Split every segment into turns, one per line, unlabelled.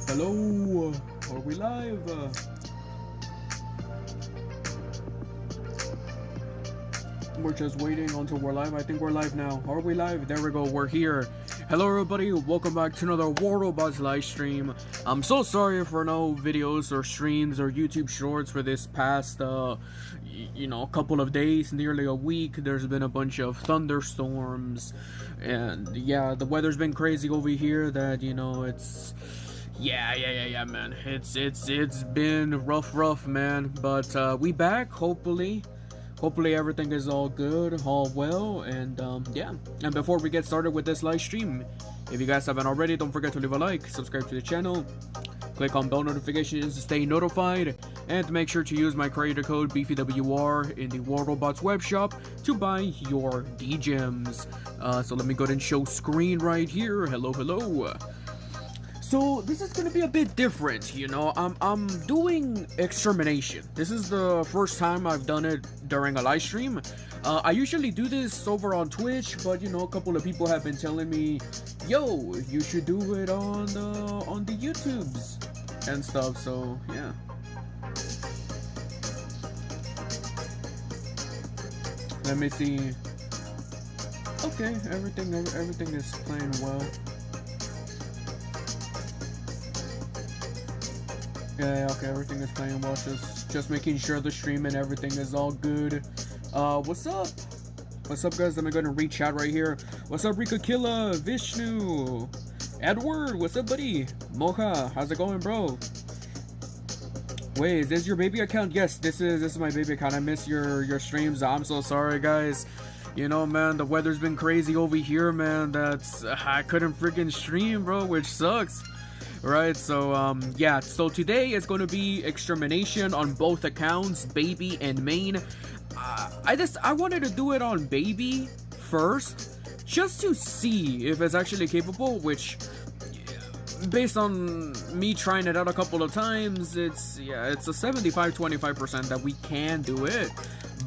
Hello, are we live? We're just waiting until we're live. I think we're live now. Are we live? There we go, we're here. Hello everybody, welcome back to another War Robots live stream. I'm so sorry for no videos or streams or YouTube shorts for this past, couple of days, nearly a week. There's been a bunch of thunderstorms, and yeah, the weather's been crazy over here that, it's... Yeah, man. It's been rough, man. But we back, hopefully. Hopefully everything is all good, all well, and yeah. And before we get started with this live stream, if you guys haven't already, don't forget to leave a like, subscribe to the channel, click on bell notifications to stay notified, and make sure to use my creator code BeefyWR in the War Robots web shop to buy your D-Gems. So let me go ahead and show screen right here. Hello. So this is gonna be a bit different, I'm doing Extermination. This is the first time I've done it during a live stream. I usually do this over on Twitch, but a couple of people have been telling me, yo, you should do it on the YouTubes and stuff, so yeah. Let me see. Okay, everything is playing well. Yeah, okay, everything is playing well, just making sure the stream and everything is all good. What's up? What's up, guys? Let me go and read chat right here. What's up, Rika Killa, Vishnu, Edward, what's up, buddy? Mocha, how's it going, bro? Wait, is this your baby account? Yes, this is my baby account. I miss your streams. I'm so sorry, guys. Man, the weather's been crazy over here, man. I couldn't freaking stream, bro, which sucks. Right, so yeah, so today is going to be Extermination on both accounts, baby and main. I wanted to do it on baby first, just to see if it's actually capable, which, based on me trying it out a couple of times, it's a 75-25% that we can do it.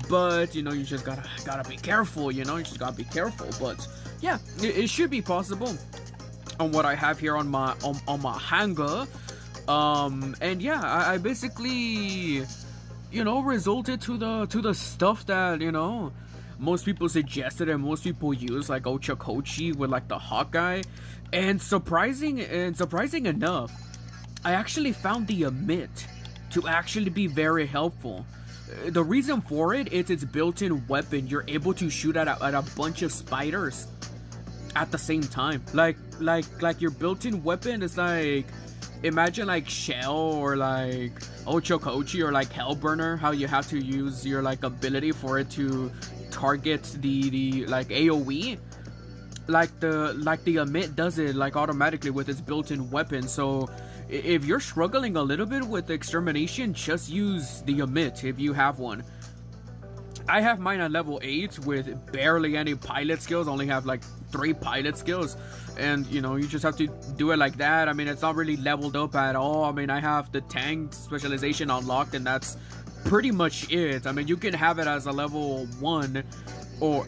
But, you just gotta be careful, you just gotta be careful. But yeah, it should be possible on what I have here on my hangar. And yeah, I basically resulted to the stuff that most people suggested and most people use, like Ochakochi with like the Hawkeye. And surprising enough, I actually found the emit to actually be very helpful. The reason for it is its built-in weapon. You're able to shoot at a bunch of spiders at the same time. Like your built-in weapon is like, imagine like Shell or like Ochokochi or like Hellburner, how you have to use your like ability for it to target the like AoE. Like the emit does it like automatically with its built-in weapon. So if you're struggling a little bit with Extermination, just use the emit if you have one. I have mine at level 8 with barely any pilot skills. Only have like 3 pilot skills, and you just have to do it like that. I mean, it's not really leveled up at all. I mean, I have the tank specialization unlocked, and that's pretty much it. I mean, you can have it as a level 1, or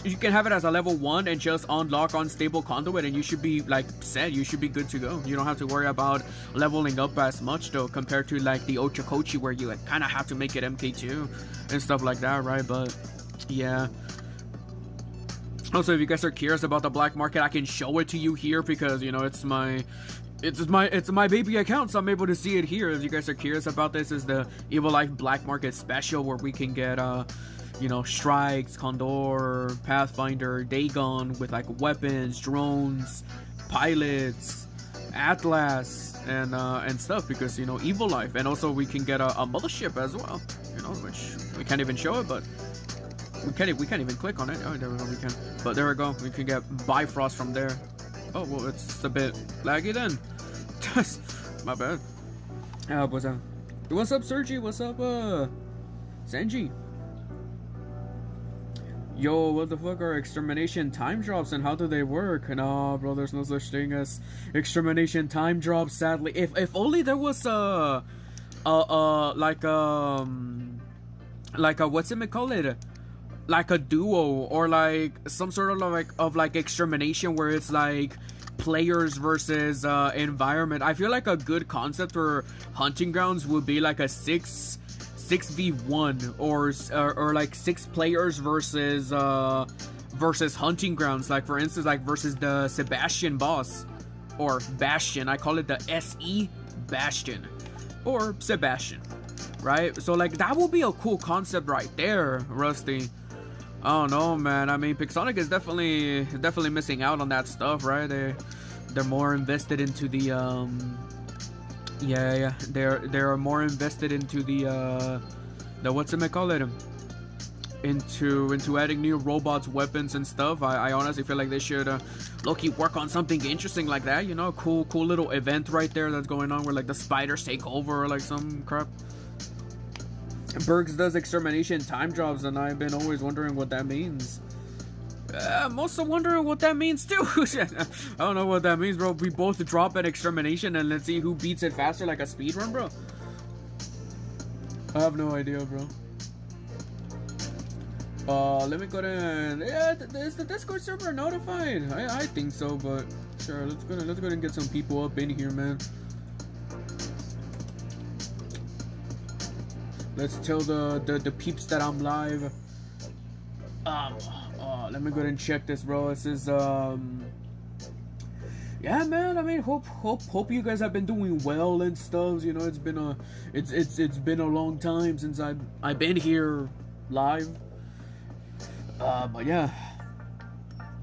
you can have it as a level 1 and just unlock unstable conduit, and you should be like set. You should be good to go. You don't have to worry about leveling up as much though, compared to like the Ochakochi, where you like kind of have to make it MK2 and stuff like that, right? But yeah. Also, if you guys are curious about the black market, I can show it to you here because it's my baby account, so I'm able to see it here. If you guys are curious about this, is the Evil Life Black Market special where we can get Strikes, Condor, Pathfinder, Dagon with like weapons, drones, pilots, Atlas, and stuff, because Evil Life. And also we can get a mothership as well, which we can't even show it, but we can't even click on it. Oh, there we go, we can. But there we go, we can get Bifrost from there. Oh, well, it's a bit laggy then. My bad. What's up, Sergi? What's up, Sanji? Yo, what the fuck are Extermination time drops and how do they work? Nah, bro, there's no such thing as Extermination time drops, sadly. If only there was like a what's-it-call-it? Like a duo, or like some sort of like extermination where it's like players versus environment. I feel like a good concept for hunting grounds would be like a 6v1 or like 6 players versus versus hunting grounds, like for instance, like versus the Sebastian boss or Bastion. I call it the SE Bastion or Sebastian, right? So like that would be a cool concept right there, Rusty. I don't know, man. I mean, PIXONIC is definitely missing out on that stuff, right? They're more invested into the they're more invested into the what's it call it, into adding new robots, weapons and stuff. I honestly feel like they should low-key work on something interesting like that, you know, cool little event right there that's going on where like the spiders take over or like some crap. Bergs does extermination time drops, and I've been always wondering what that means. I'm also wondering what that means too. I don't know what that means, bro. We both drop an extermination and let's see who beats it faster, like a speed run, bro. I have no idea, bro. Let me go ahead. Yeah, is the Discord server notified? I think so, but sure. Let's go ahead and get some people up in here, man. Let's tell the peeps that I'm live. Let me go ahead and check this, bro. This is yeah, man. I mean, hope you guys have been doing well and stuff. You know, it's been a long time since I've been here live. But yeah,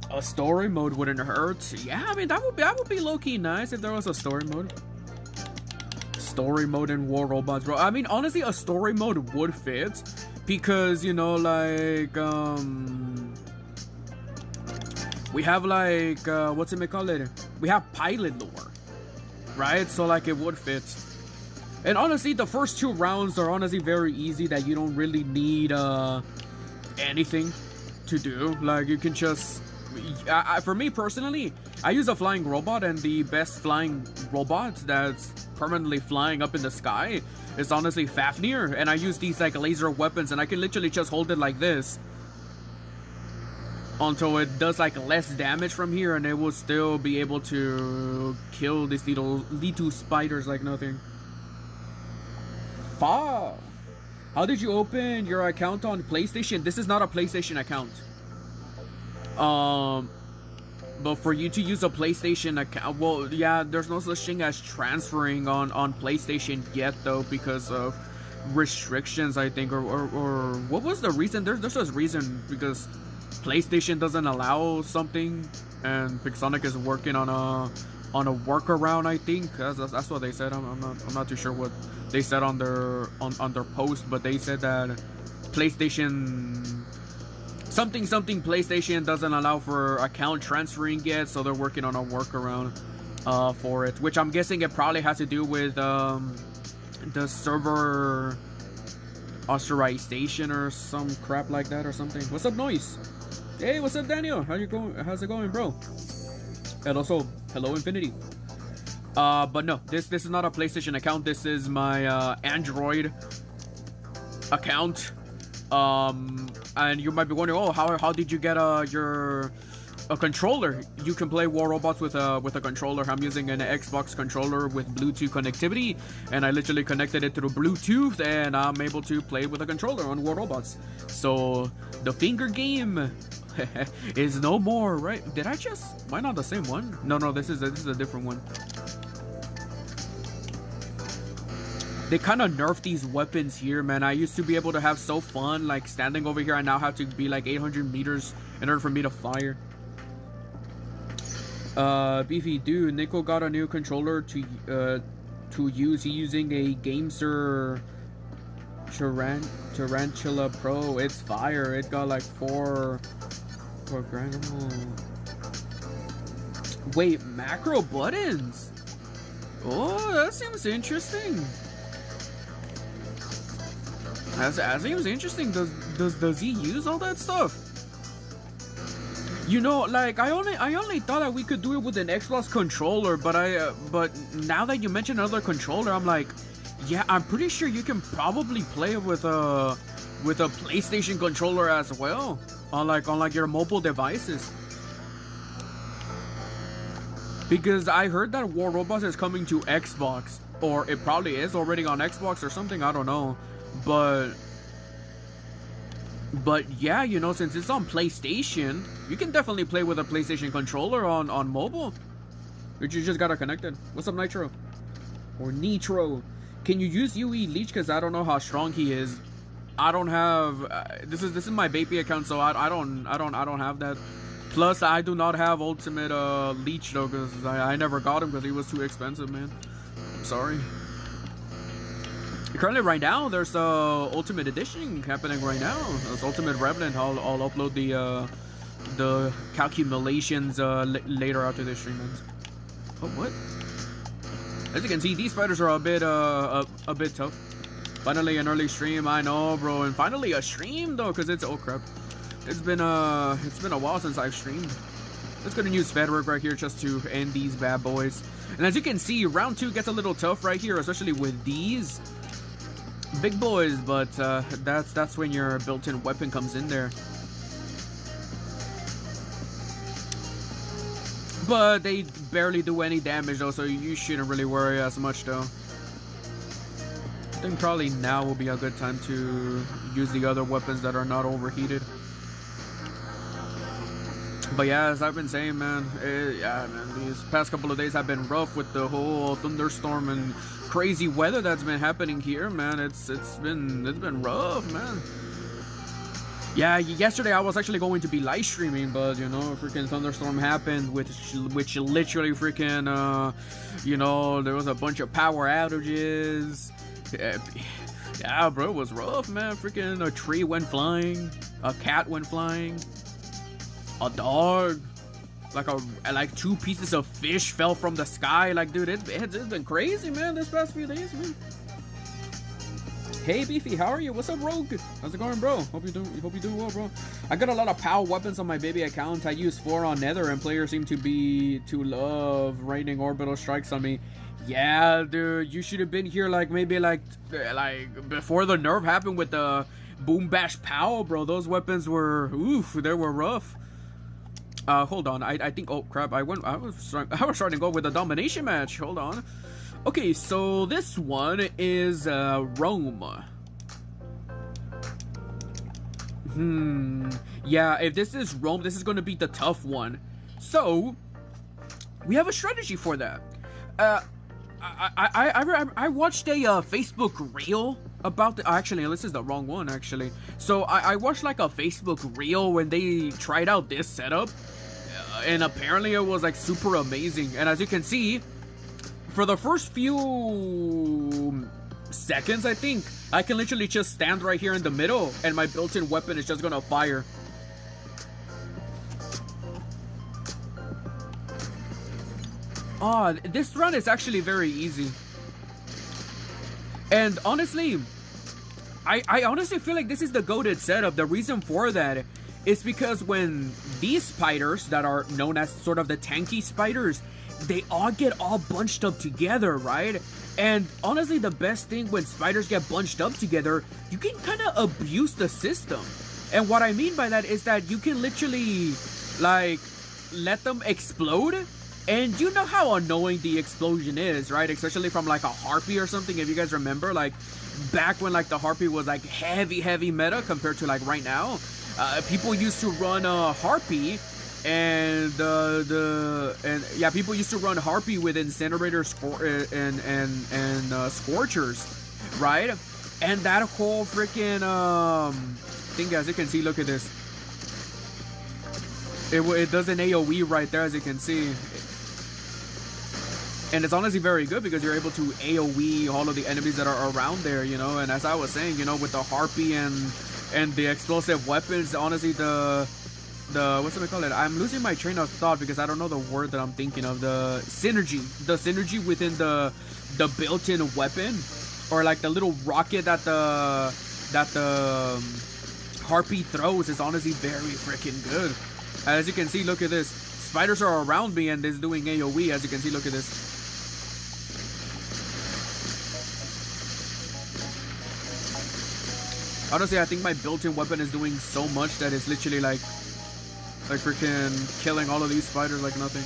a story mode wouldn't hurt. Yeah, I mean that would be low-key nice if there was a story mode. Story mode in War Robots, bro. I mean, honestly, a story mode would fit because, you know, like we have like what's it called it? We have pilot lore, right? So like it would fit. And honestly, the first 2 rounds are honestly very easy. That you don't really need anything to do. Like you can just for me personally, I use a flying robot, and the best flying robot that's permanently flying up in the sky is honestly Fafnir, and I use these like laser weapons, and I can literally just hold it like this until it does like less damage from here, and it will still be able to kill these little spiders like nothing. Wow. How did you open your account on PlayStation? This is not a PlayStation account. But for you to use a PlayStation account, well, yeah, there's no such thing as transferring on PlayStation yet, though, because of restrictions, I think, or what was the reason? There's a reason, because PlayStation doesn't allow something, and PIXONIC is working on a workaround, I think. That's what they said. I'm not too sure what they said on their post, but they said that PlayStation something PlayStation doesn't allow for account transferring yet, so they're working on a workaround for it, which I'm guessing it probably has to do with the server authorization or some crap like that or something. What's up, Noise? Hey, what's up, Daniel? How's it going, bro? And also, hello, Infinity. But no, this is not a PlayStation account. This is my Android account. And you might be wondering, oh, how did you get a controller? You can play War Robots with a controller. I'm using an Xbox controller with Bluetooth connectivity, and I literally connected it through Bluetooth, and I'm able to play with a controller on War Robots. So the finger game is no more, right? Did I just? Why not the same one? No, this is a different one. They kind of nerfed these weapons here, man. I used to be able to have so fun, like standing over here. I now have to be like 800 meters in order for me to fire. Beefy, dude, Nico got a new controller to use. He's using a Gamester Tarantula Pro. It's fire. It got like four grand. Wait, macro buttons? Oh, that seems interesting. That seems interesting. Does he use all that stuff? You know, like I only thought that we could do it with an Xbox controller, but now that you mention another controller, I'm like, yeah, I'm pretty sure you can probably play with a PlayStation controller as well on like your mobile devices. Because I heard that War Robots is coming to Xbox, or it probably is already on Xbox or something, I don't know. But yeah, you know, since it's on PlayStation, you can definitely play with a PlayStation controller on mobile. But you just gotta connect it. What's up, Nitro? Or Nitro? Can you use UE Leech? Because I don't know how strong he is. I don't have. This is my Beefy account, so I don't have that. Plus, I do not have Ultimate Leech though, because I never got him because he was too expensive, man. I'm sorry. Currently, right now, there's Ultimate Edition happening right now. There's Ultimate Revenant. I'll upload the calculations later after this stream ends. Oh, what? As you can see, these spiders are a bit tough. Finally, an early stream. I know, bro, and finally a stream though, because it's oh crap. It's been a while since I've streamed. Let's go to use Fedwork right here just to end these bad boys. And as you can see, round 2 gets a little tough right here, especially with these big boys. But that's when your built-in weapon comes in there. But they barely do any damage though, so you shouldn't really worry as much though. I think probably now will be a good time to use the other weapons that are not overheated. But yeah, as I've been saying, man, yeah, man, these past couple of days have been rough with the whole thunderstorm and crazy weather that's been happening here, man. It's been rough, man. Yeah, yesterday I was actually going to be live streaming, but you know, a freaking thunderstorm happened, which literally freaking, you know, there was a bunch of power outages. Yeah, bro, it was rough, man. Freaking a tree went flying, a cat went flying, a dog, like 2 pieces of fish fell from the sky. Like, dude, it's been crazy, man, this past few days, man. Hey Beefy, how are you? What's up, Rogue? How's it going, bro? Hope you do well, bro. I got a lot of POW weapons on my baby account. I use 4 on Nether, and players seem to love raining orbital strikes on me. Yeah, dude, you should have been here like maybe like before the nerf happened with the Boom Bash POW, bro. Those weapons were they were rough. Hold on, I think, oh crap, I was starting to go with a domination match. Hold on. Okay, so this one is Rome. Yeah, if this is Rome, this is going to be the tough one. So we have a strategy for that. I watched a Facebook reel about the, actually this is the wrong one actually. So I watched like a Facebook reel when they tried out this setup, and apparently it was like super amazing. And as you can see, for the first few seconds, I think I can literally just stand right here in the middle and my built-in weapon is just gonna fire. This run is actually very easy. And honestly, I honestly feel like this is the goated setup. The reason for that is because when these spiders that are known as sort of the tanky spiders, they all get all bunched up together, right? And honestly, the best thing when spiders get bunched up together, you can kind of abuse the system. And what I mean by that is that you can literally, like, let them explode. And you know how annoying the explosion is, right? Especially from like a harpy or something. If you guys remember, like back when like the harpy was like heavy meta compared to like right now, people used to run harpy, and people used to run harpy with incinerator and scorchers, right? And that whole freaking thing, as you can see, look at this. It does an AoE right there, as you can see. And it's honestly very good because you're able to AoE all of the enemies that are around there, you know. And as I was saying, you know, with the harpy and the explosive weapons, honestly, the what's it call it? I'm losing my train of thought because I don't know the word that I'm thinking of. The synergy within the built-in weapon, or like the little rocket that the harpy throws, is honestly very freaking good. As you can see, look at this. Spiders are around me and it's doing AoE. As you can see, look at this. Honestly, I think my built-in weapon is doing so much that it's literally like freaking killing all of these spiders like nothing.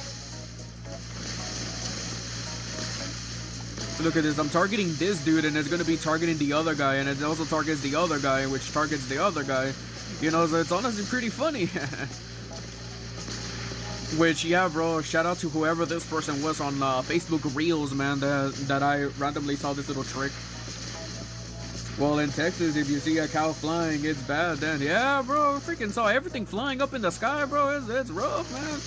Look at this. I'm targeting this dude, and it's gonna be targeting the other guy, and it also targets the other guy, which targets the other guy. You know, so it's honestly pretty funny. Which, yeah, bro, shout out to whoever this person was on Facebook Reels, man, that I randomly saw this little trick. Well, in Texas, if you see a cow flying, it's bad then. Yeah, bro, freaking saw everything flying up in the sky, bro. It's rough, man.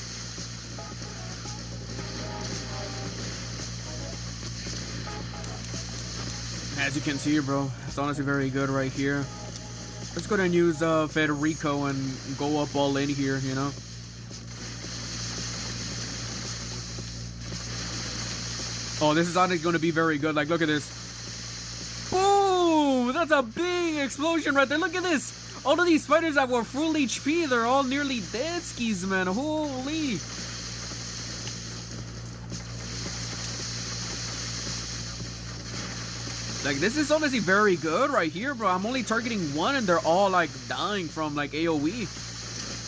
As you can see, bro, it's honestly very good right here. Let's go ahead and use Federico and go up all in here, you know. Oh, this is honestly going to be very good. Like, look at this. Boom! That's a big explosion right there. Look at this. All of these fighters that were full HP, they're all nearly dead skis, man. Holy. Like, this is honestly very good right here, bro. I'm only targeting one and they're all, like, dying from, like, AoE.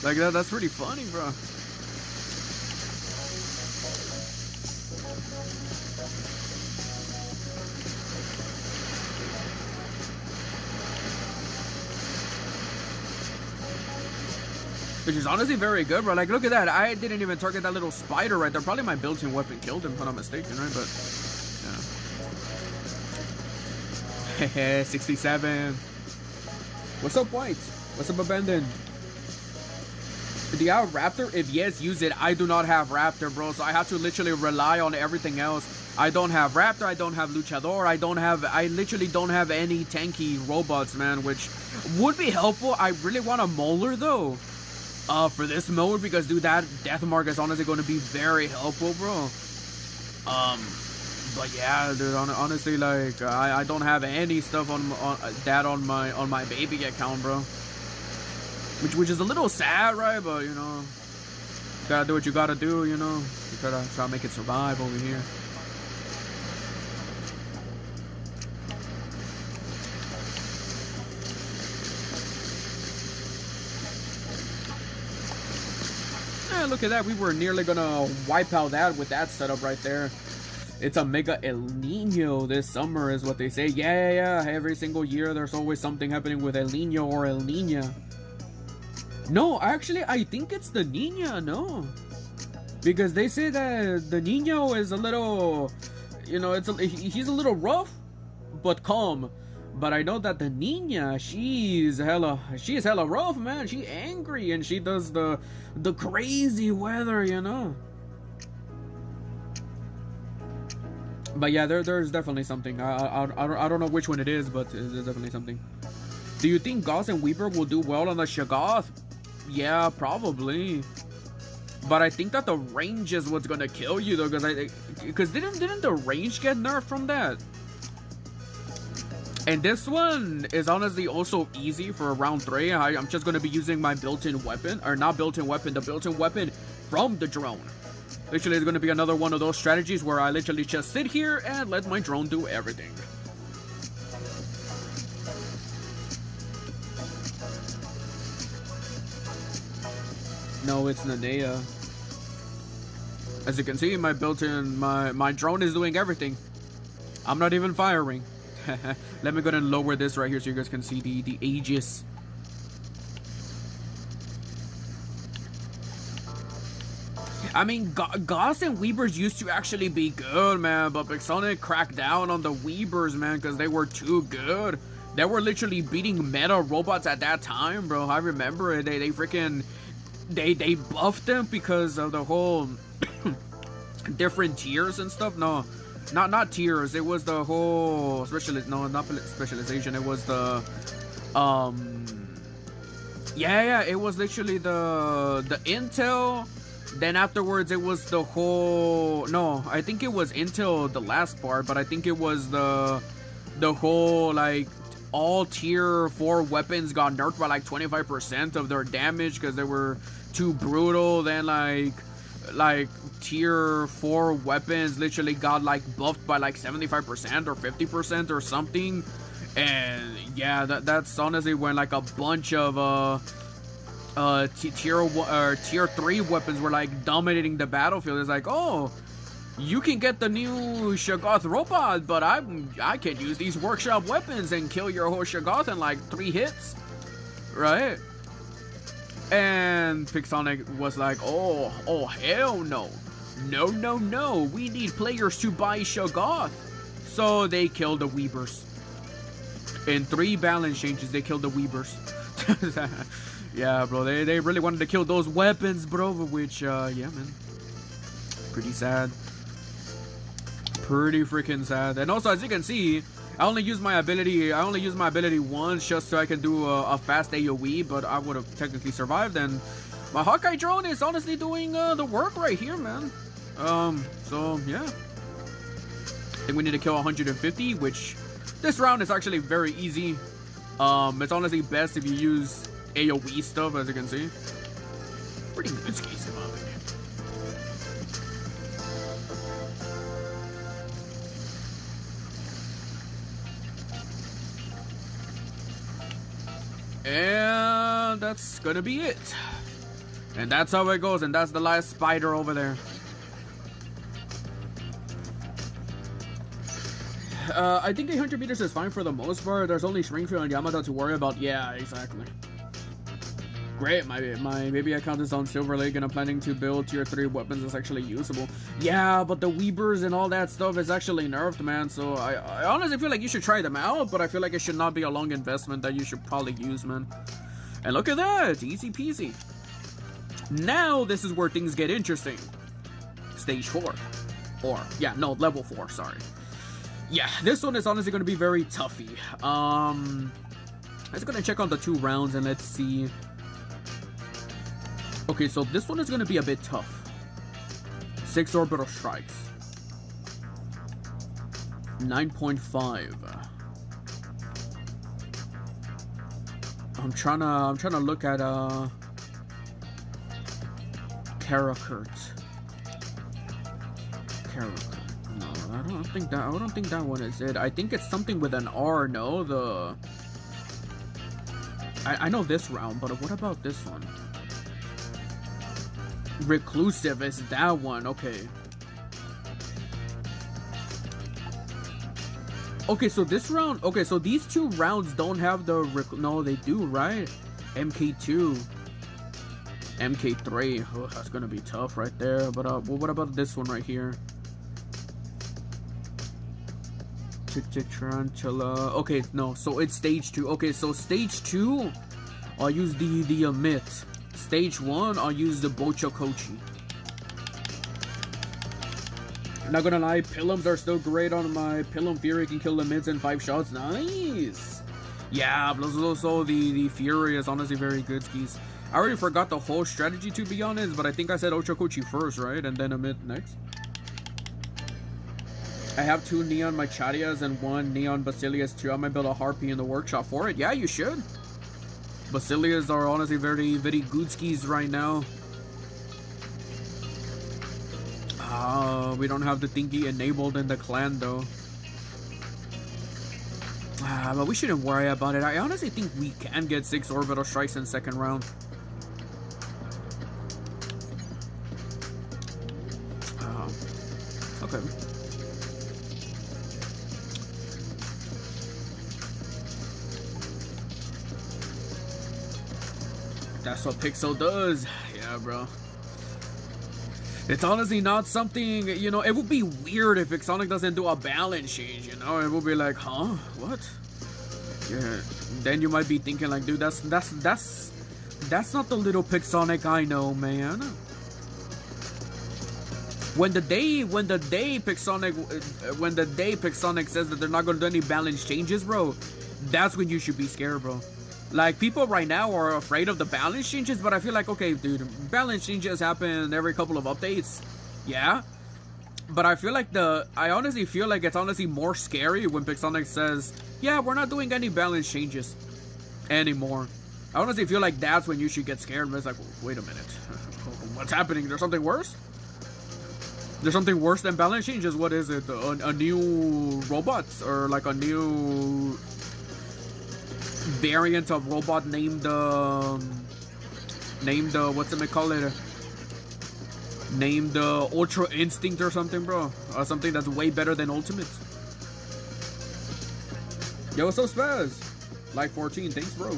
Like, that's pretty funny, bro. Which is honestly very good, bro. Like, look at that. I didn't even target that little spider right there. Probably my built-in weapon killed him, if I'm not mistaken, right? But, yeah. 67. What's up, White? What's up, Abandoned? Do you have Raptor? If yes, use it. I do not have Raptor, bro. So I have to literally rely on everything else. I don't have Raptor. I don't have Luchador. I literally don't have any tanky robots, man, which would be helpful. I really want a Molar, though. For this mode, because dude, that death mark is honestly going to be very helpful, bro. But yeah, dude, honestly, like I don't have any stuff on my baby account, bro. Which is a little sad, right? But you know, you gotta do what you gotta do, you know. You gotta try to make it survive over here. Look at that. We were nearly gonna wipe out that with that setup right there. It's a mega El Nino this summer is what they say. Yeah. Every single year there's always something happening with El Nino or El Nina. No, actually I think it's the Nina, no. Because they say that the Nino is a little, you know, he's a little rough but calm. But I know that the Nina, she's hella rough, man. She angry and she does the crazy weather, you know. But yeah, there's definitely something. I don't know which one it is, but there's definitely something. Do you think Gauss and Weaver will do well on the Shoggoth? Yeah, probably. But I think that the range is what's gonna kill you, though, because didn't the range get nerfed from that? And this one is honestly also easy for round 3. I'm just going to be using my built-in weapon, or not built-in weapon, the built-in weapon from the drone. Literally, it's going to be another one of those strategies where I literally just sit here and let my drone do everything. No, it's Nanea. As you can see, my built-in, my drone is doing everything. I'm not even firing. Let me go ahead and lower this right here so you guys can see the Aegis. I mean, Gauss and Weavers used to actually be good, man, but PIXONIC cracked down on the Weavers, man, because they were too good. They were literally beating meta robots at that time, bro. I remember it. They freaking they buffed them because of the whole different tiers and stuff. No. Not tiers. It was the whole not specialization. It was the yeah. It was literally the Intel. Then afterwards, it was the whole. No, I think it was Intel the last part, but I think it was the whole like all tier 4 weapons got nerfed by like 25% of their damage because they were too brutal. Then like tier 4 weapons literally got like buffed by like 75% or 50% or something. And yeah, that's honestly when like a bunch of tier 3 weapons were like dominating the battlefield. It's like, oh, you can get the new Shoggoth robot, but I can use these workshop weapons and kill your whole Shoggoth in like 3 hits, right? And PIXONIC was like, oh hell no, no, we need players to buy Shoggoth. So they killed the Weavers. In 3 balance changes, they killed the Weavers. Yeah, bro, they really wanted to kill those weapons, bro, which, yeah, man, pretty sad. Pretty freaking sad. And also, as you can see, I only use my ability once just so I can do a fast AoE, but I would have technically survived. And my Hawkeye drone is honestly doing the work right here, man. So yeah, I think we need to kill 150, which this round is actually very easy. It's honestly best if you use AoE stuff, as you can see. Pretty good skis in my opinion. And that's gonna be it. And that's how it goes, and that's the last spider over there. I think 800 meters is fine for the most part. There's only Springfield and Yamato to worry about. Yeah, exactly. Great, my baby account is on Silver Lake and I'm planning to build tier 3 weapons that's actually usable. Yeah, but the Weavers and all that stuff is actually nerfed, man. So I honestly feel like you should try them out, but I feel like it should not be a long investment that you should probably use, man. And look at that, easy peasy. Now this is where things get interesting. Stage 4. Or, yeah, no, level 4, sorry. Yeah, this one is honestly going to be very toughy. Let's go and check on the 2 rounds and let's see. Okay, so this one is going to be a bit tough. 6 orbital strikes. 9.5. I'm trying to look at Karakurt. No, I don't think that one is it. I think it's something with an R, no? I know this round, but what about this one? Reclusive is that one, okay. Okay, so this round, okay, so these 2 rounds don't have the, no, they do, right? MK2. MK3, oh, that's gonna be tough right there, but well, what about this one right here? Tick Tarantula, okay, no, so it's stage 2, okay, so stage 2, I'll use the Emit. Stage 1, I'll use the Bochokochi. Not gonna lie, Pillums are still great on my Pillum Fury, can kill the mids in 5 shots, nice! Yeah, but also the Fury is honestly very good skis. I already forgot the whole strategy to be honest, but I think I said Ochokochi first, right? And then Emit next. I have 2 Neon Machadias and 1 Neon Basilius too. I might build a Harpy in the workshop for it. Yeah, you should. Basilias are honestly very, very good skis right now. We don't have the thingy enabled in the clan though. But we shouldn't worry about it. I honestly think we can get 6 orbital strikes in 2nd round. Okay. That's what Pixel does. Yeah, bro. It's honestly not something, you know, it would be weird if PIXONIC doesn't do a balance change, you know? It would be like, huh? What? Yeah. Then you might be thinking like, dude, that's not the little PIXONIC I know, man. When the day PIXONIC says that they're not gonna do any balance changes, bro, that's when you should be scared, bro. Like, people right now are afraid of the balance changes, but I feel like, okay, dude, balance changes happen every couple of updates. Yeah. But I feel like I honestly feel like it's honestly more scary when PIXONIC says, yeah, we're not doing any balance changes anymore. I honestly feel like that's when you should get scared. But it's like, wait a minute. What's happening? There's something worse? There's something worse than balance changes? What is it? A new robot? Or like a new variant of robot named what's it call it? named Ultra Instinct or something, bro. Or something that's way better than Ultimates. Yo, what's up, Spaz? Like 14, thanks, bro.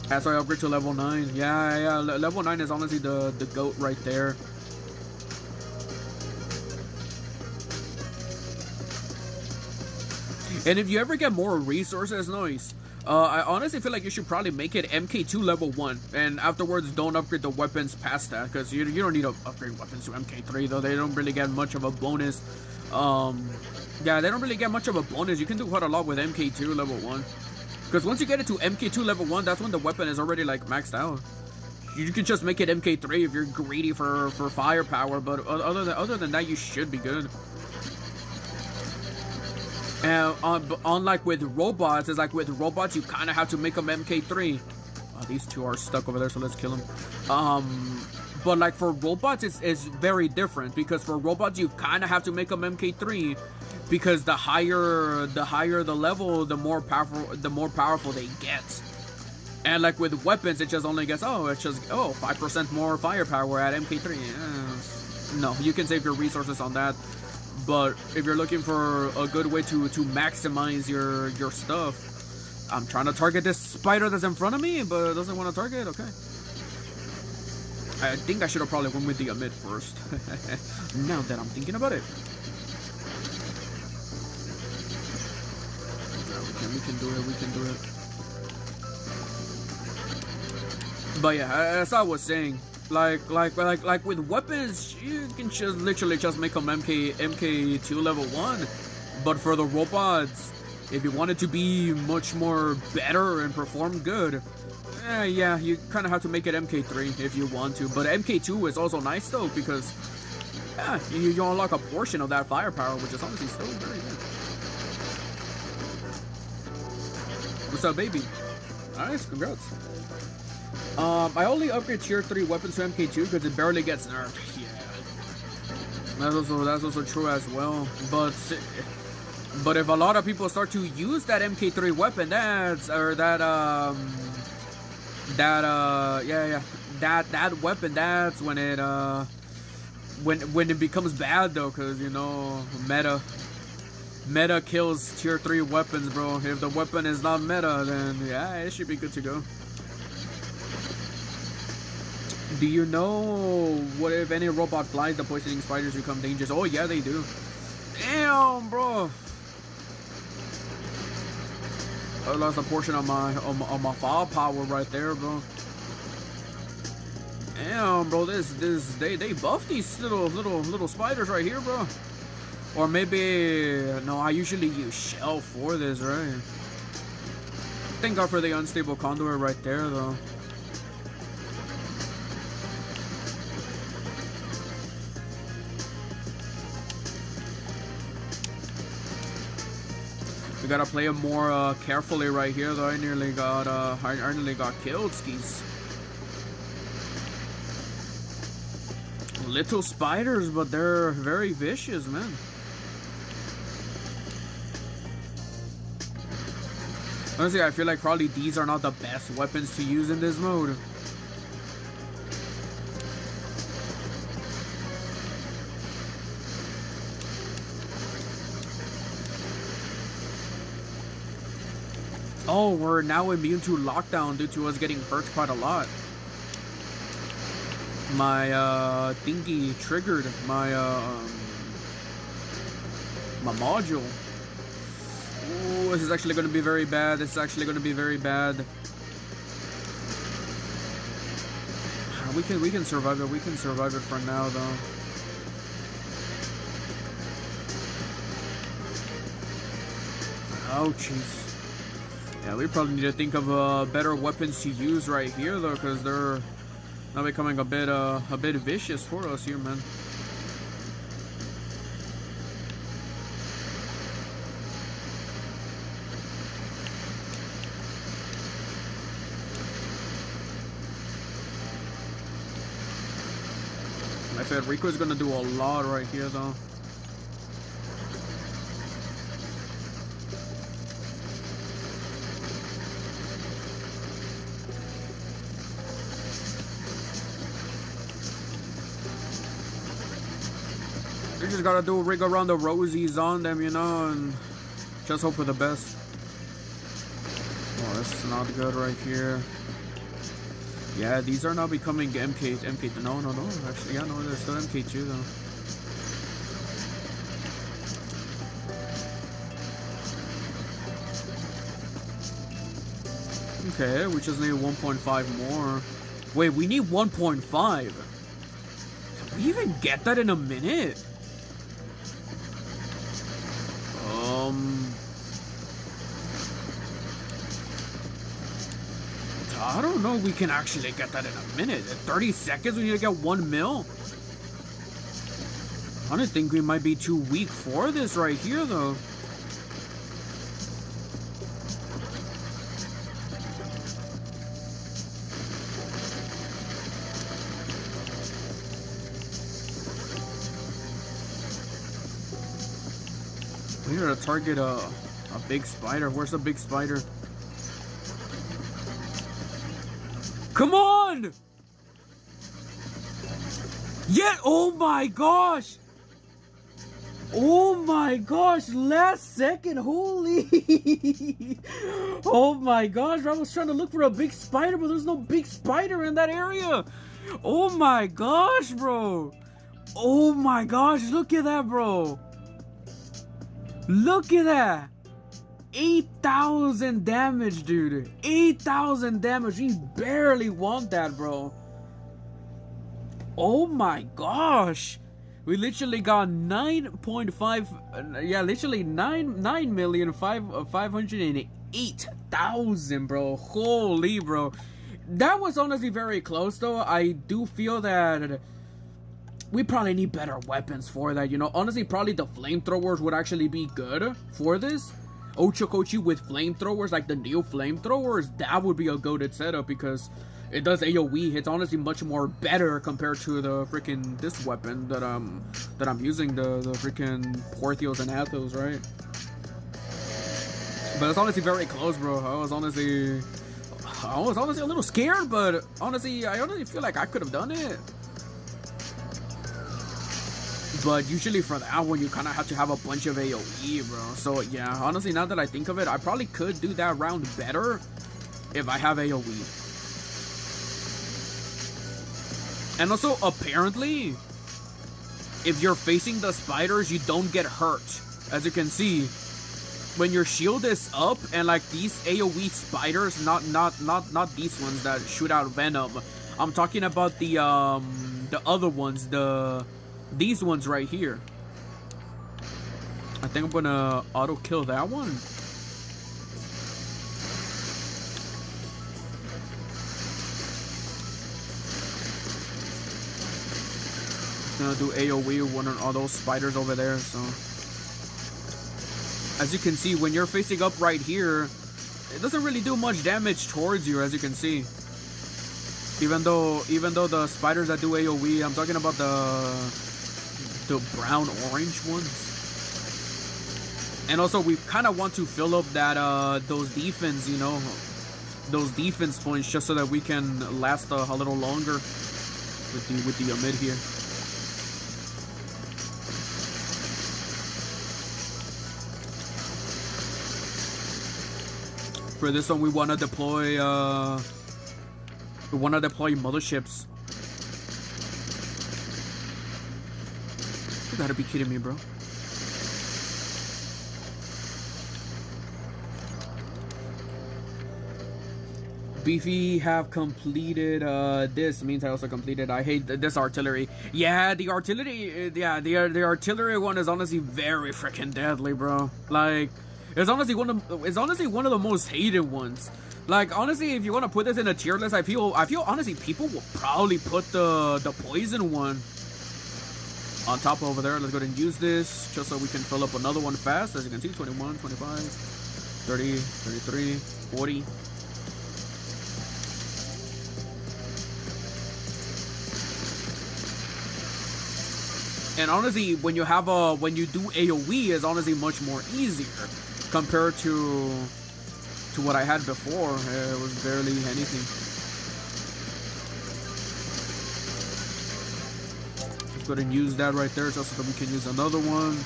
That's why I upgrade to level 9. Yeah, level 9 is honestly the GOAT right there. And if you ever get more resources, nice. I honestly feel like you should probably make it MK2 level 1, and afterwards don't upgrade the weapons past that, because you don't need to upgrade weapons to MK3, though they don't really get much of a bonus. Yeah, they don't really get much of a bonus. You can do quite a lot with MK2 level 1, because once you get it to MK2 level 1, that's when the weapon is already like maxed out. You can just make it MK3 if you're greedy for firepower, but other than that, you should be good. And unlike with robots, it's like with robots you kind of have to make them MK3. These two are stuck over there, so let's kill them. But like for robots, it's very different, because for robots you kind of have to make them MK3, because the higher the level, the more powerful they get. And like with weapons, it just only gets 5% more firepower at MK3. No, you can save your resources on that. But if you're looking for a good way to maximize your stuff, I'm trying to target this spider that's in front of me, but it doesn't want to target. Okay. I think I should have probably went with the Amit first. Now that I'm thinking about it. No, we can do it. We can do it. But yeah, as I was saying, like with weapons, you can just literally just make them MK2 level 1. But for the robots, if you want it to be much more better and perform good, yeah, you kind of have to make it MK3 if you want to. But MK2 is also nice though, because you unlock a portion of that firepower, which is honestly still very good. What's up, baby? Nice, congrats. I only upgrade tier 3 weapons to MK2 because it barely gets nerfed. Yeah, that's also true as well. But if a lot of people start to use that MK3 weapon, that weapon, that's when it when it becomes bad though, because you know meta kills tier 3 weapons, bro. If the weapon is not meta, then yeah, it should be good to go. Do you know what if any robot flies, the poisoning spiders become dangerous? Oh yeah, they do. Damn, bro. I lost a portion of my firepower right there, bro. Damn, bro. They buff these little spiders right here, bro. Or maybe no, I usually use shell for this, right? Thank God for the unstable conduit right there, though. We gotta play it more carefully right here, though. I nearly got killed, skis. Little spiders, but they're very vicious, man. Honestly, I feel like probably these are not the best weapons to use in this mode. Oh, we're now immune to lockdown due to us getting hurt quite a lot. My thingy triggered my my module. Ooh, this is actually going to be very bad. This is actually going to be very bad. We can survive it. We can survive it for now, though. Oh, jeez. Yeah, we probably need to think of better weapons to use right here, though, because they're now becoming a bit vicious for us here, man. Like I said, Rico's gonna do a lot right here, though. We just gotta do rig around the rosies on them, you know, and just hope for the best. Oh, that's not good right here. Yeah, these are now becoming MK. No. Actually, yeah, no, they're still MK2 though. Okay, we just need 1.5 more. Wait, we need 1.5. Can we even get that in a minute? I don't know if we can actually get that in a minute. In 30 seconds, we need to get 1 mil? I don't think we might be too weak for this right here, though. We need to target a big spider. Where's the big spider? Come on! Yeah, oh my gosh! Oh my gosh, last second, holy! Oh my gosh, I was trying to look for a big spider, but there's no big spider in that area! Oh my gosh, bro! Oh my gosh, look at that, bro! Look at that! 8,000 damage, dude. 8,000 damage. We barely want that, bro. Oh my gosh. We literally got 9.5. Yeah, literally 9,508,000, bro. Holy, bro. That was honestly very close, though. I do feel that we probably need better weapons for that, you know. Honestly, probably the flamethrowers would actually be good for this. Ochokochi with flamethrowers, like the Neo flamethrowers, that would be a goated setup because it does AoE. It's honestly much more better compared to the freaking this weapon that I'm using, the freaking Porthios and Athos, right? But it's honestly very close, bro. I was honestly a little scared, but honestly, I honestly feel like I could have done it. But usually for that one, you kind of have to have a bunch of AoE, bro. So yeah, honestly, now that I think of it, I probably could do that round better if I have AoE. And also, apparently, if you're facing the spiders, you don't get hurt. As you can see, when your shield is up and like these AoE spiders, not these ones that shoot out venom. I'm talking about the other ones, these ones right here. I think I'm gonna auto kill that one. Gonna do AoE with one of all those spiders over there. So as you can see, when you're facing up right here, it doesn't really do much damage towards you, as you can see. Even though the spiders that do AoE, I'm talking about the brown orange ones. And also we kind of want to fill up that those defense, you know, those defense points, just so that we can last a little longer with the mid here. For this one, we want to deploy motherships. You gotta be kidding me, bro. Beefy have completed this means I also completed. I hate this artillery. Yeah, the artillery, the artillery one is honestly very freaking deadly, bro. Like, it's honestly one of the most hated ones. Like, honestly, if you want to put this in a tier list, I feel honestly people will probably put the poison one on top over there. Let's go ahead and use this just so we can fill up another one fast. As you can see, 21, 25, 30, 33, 40. And honestly, when you do AoE, it's honestly much more easier compared to what I had before. It was barely anything. go ahead and use that right there just so that we can use another one.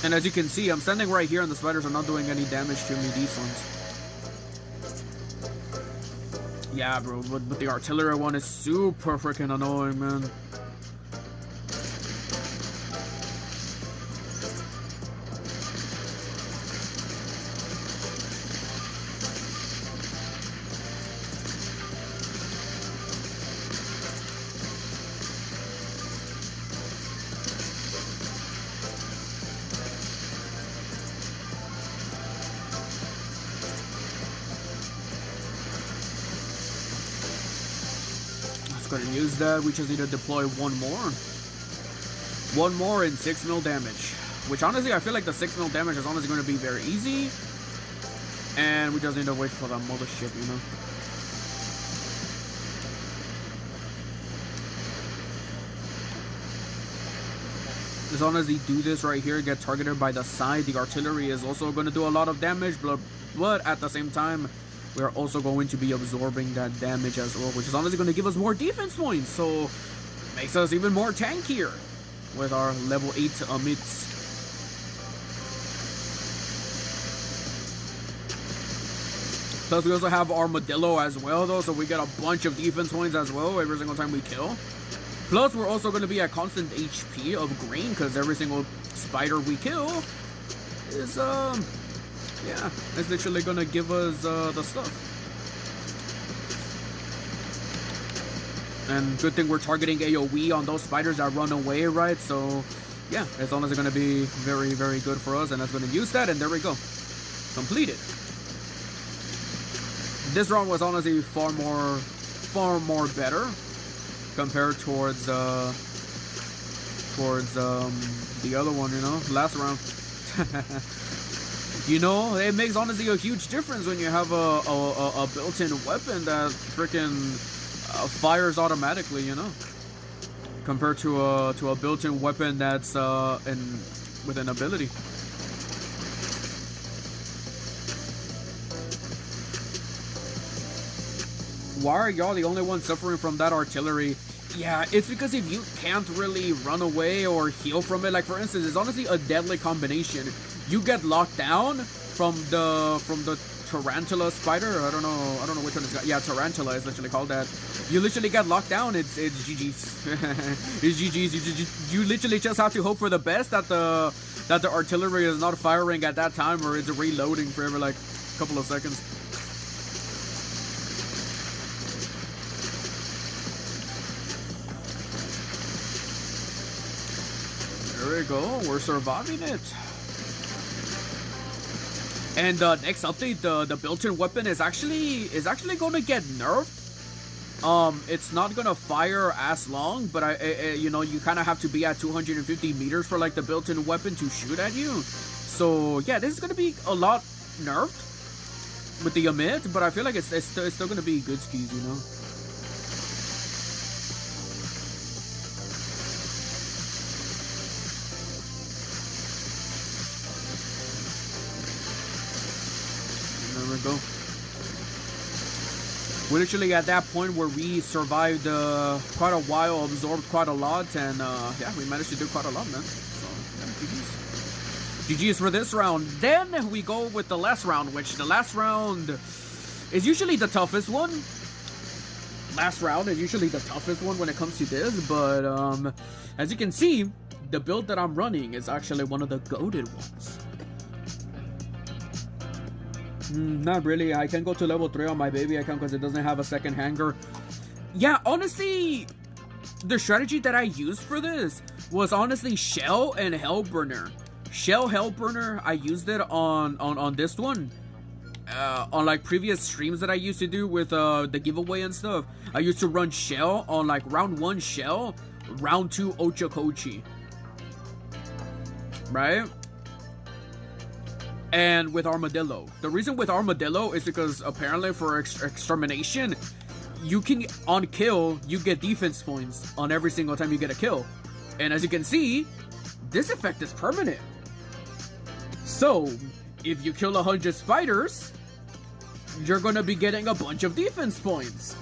And as you can see, I'm standing right here and the spiders are not doing any damage to me, these ones. Yeah, bro, but the artillery one is super freaking annoying, man. And use that. We just need to deploy one more in 6 mil damage, which honestly I feel like the 6 mil damage is honestly going to be very easy, and we just need to wait for the mothership, you know. As long as they do this right here, get targeted by the side, the artillery is also going to do a lot of damage, but at the same time we are also going to be absorbing that damage as well, which is honestly going to give us more defense points, so makes us even more tankier with our level 8 amits. Plus we also have Armadillo as well though, so we get a bunch of defense points as well every single time we kill. Plus we're also going to be at constant HP of green, because every single spider we kill is yeah, it's literally gonna give us the stuff. And good thing we're targeting AoE on those spiders that run away, right? So yeah, it's honestly gonna be very, very good for us, and that's gonna use that, and there we go. Completed. This round was honestly far more better compared towards the other one, you know, last round. You know, it makes honestly a huge difference when you have a built-in weapon that freaking fires automatically, you know, compared to a built-in weapon that's with an ability. Why are y'all the only ones suffering from that artillery? Yeah, it's because if you can't really run away or heal from it, like for instance, it's honestly a deadly combination. You get locked down from the tarantula spider. I don't know which one it's got. Yeah, tarantula is literally called that. You literally get locked down. It's GG's. It's GG's. You literally just have to hope for the best that the artillery is not firing at that time, or it's reloading for every like couple of seconds. There we go. We're surviving it. And next update, the built-in weapon is actually going to get nerfed. It's not going to fire as long, but you know, you kind of have to be at 250 meters for like the built-in weapon to shoot at you. So yeah, this is going to be a lot nerfed with the emit, but I feel like it's still going to be good skis, you know. There we go. We're literally at that point where we survived quite a while, absorbed quite a lot, and yeah, we managed to do quite a lot, man. So, yeah, GG's. GG's for this round. Then we go with the last round, which the last round is usually the toughest one. Last round is usually the toughest one when it comes to this, but as you can see, the build that I'm running is actually one of the goated ones. Not really. I can go to level 3 on my baby account because it doesn't have a second hangar. Yeah, honestly, the strategy that I used for this was honestly Shell and Hellburner. Shell Hellburner, I used it on this one. On like previous streams that I used to do with the giveaway and stuff. I used to run Shell on like round 1 Shell, round 2 Ochakochi. Right? And with Armadillo. The reason with Armadillo is because apparently for Extermination, you can, on kill, you get defense points on every single time you get a kill. And as you can see, this effect is permanent. So, if you kill 100 spiders, you're gonna be getting a bunch of defense points.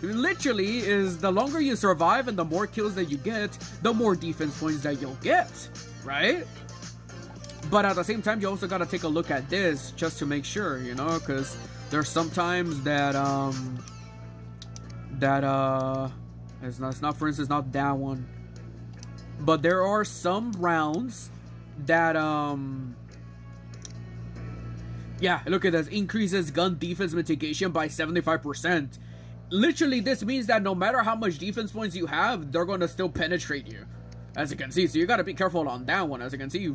Literally, is the longer you survive and the more kills that you get, the more defense points that you'll get, right? But at the same time, you also gotta take a look at this just to make sure, you know, because there's sometimes that it's not, for instance, not that one, but there are some rounds that yeah, look at this, increases gun defense mitigation by 75%. Literally, this means that no matter how much defense points you have, they're gonna still penetrate you, as you can see. So you gotta be careful on that one. As you can see,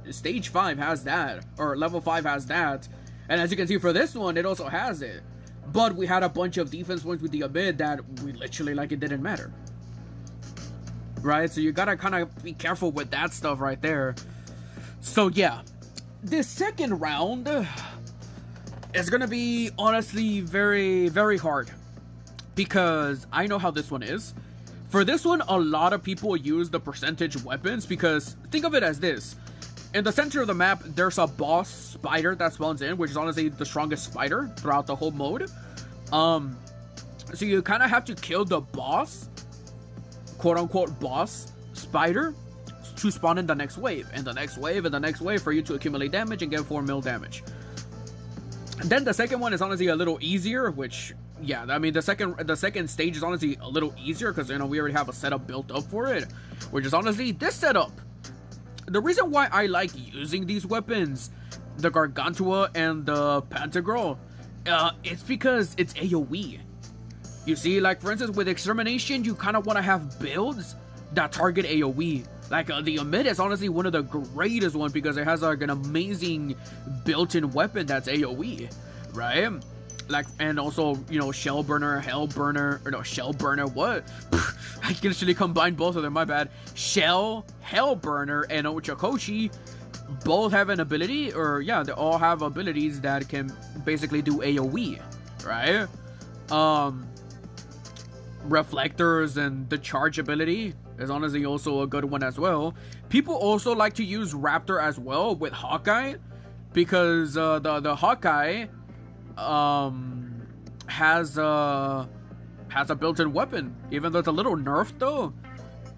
stage 5 has that, or level 5 has that, and as you can see for this one, it also has it. But we had a bunch of defense points with the Amid that we literally, like, it didn't matter, right? So you gotta kind of be careful with that stuff right there. So yeah, this second round is gonna be honestly very, very hard, because I know how this one is. For this one, a lot of people use the percentage weapons, because think of it as this. In the center of the map, there's a boss spider that spawns in, which is honestly the strongest spider throughout the whole mode. So you kind of have to kill the boss, quote-unquote boss spider, to spawn in the next wave, and the next wave, and the next wave, for you to accumulate damage and get 4 mil damage. Then the second one is honestly a little easier, which, yeah, I mean, the second stage is honestly a little easier, because, you know, we already have a setup built up for it, which is honestly this setup. The reason why I like using these weapons, the Gargantua and the Pantagruel, it's because it's AoE. You see, like, for instance, with Extermination, you kind of want to have builds that target AoE. Like, the Amid is honestly one of the greatest ones, because it has, like, an amazing built-in weapon that's AoE, right? Like, and also, you know, Shell Burner, Hell Burner, or no, Shell Burner, what? I can actually combine both of them, my bad. Shell, Hell Burner, and Ochakoshi both have an ability, or yeah, they all have abilities that can basically do AoE, right? Reflectors and the charge ability is honestly also a good one as well. People also like to use Raptor as well with Hawkeye, because the Hawkeye has a built-in weapon. Even though it's a little nerfed, though,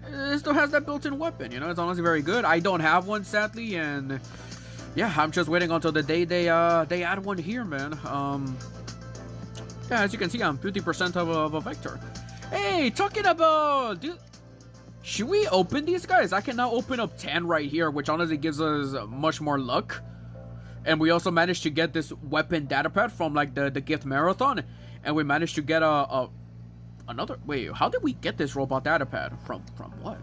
it still has that built-in weapon, you know. It's honestly very good. I don't have one, sadly, and yeah, I'm just waiting until the day they add one here, man. Yeah, as you can see, I'm 50% of a vector. Hey, talking about, dude, should we open these guys? I can now open up 10 right here, which honestly gives us much more luck. And we also managed to get this weapon datapad from, like, the gift marathon. And we managed to get another, wait, how did we get this robot datapad? From what?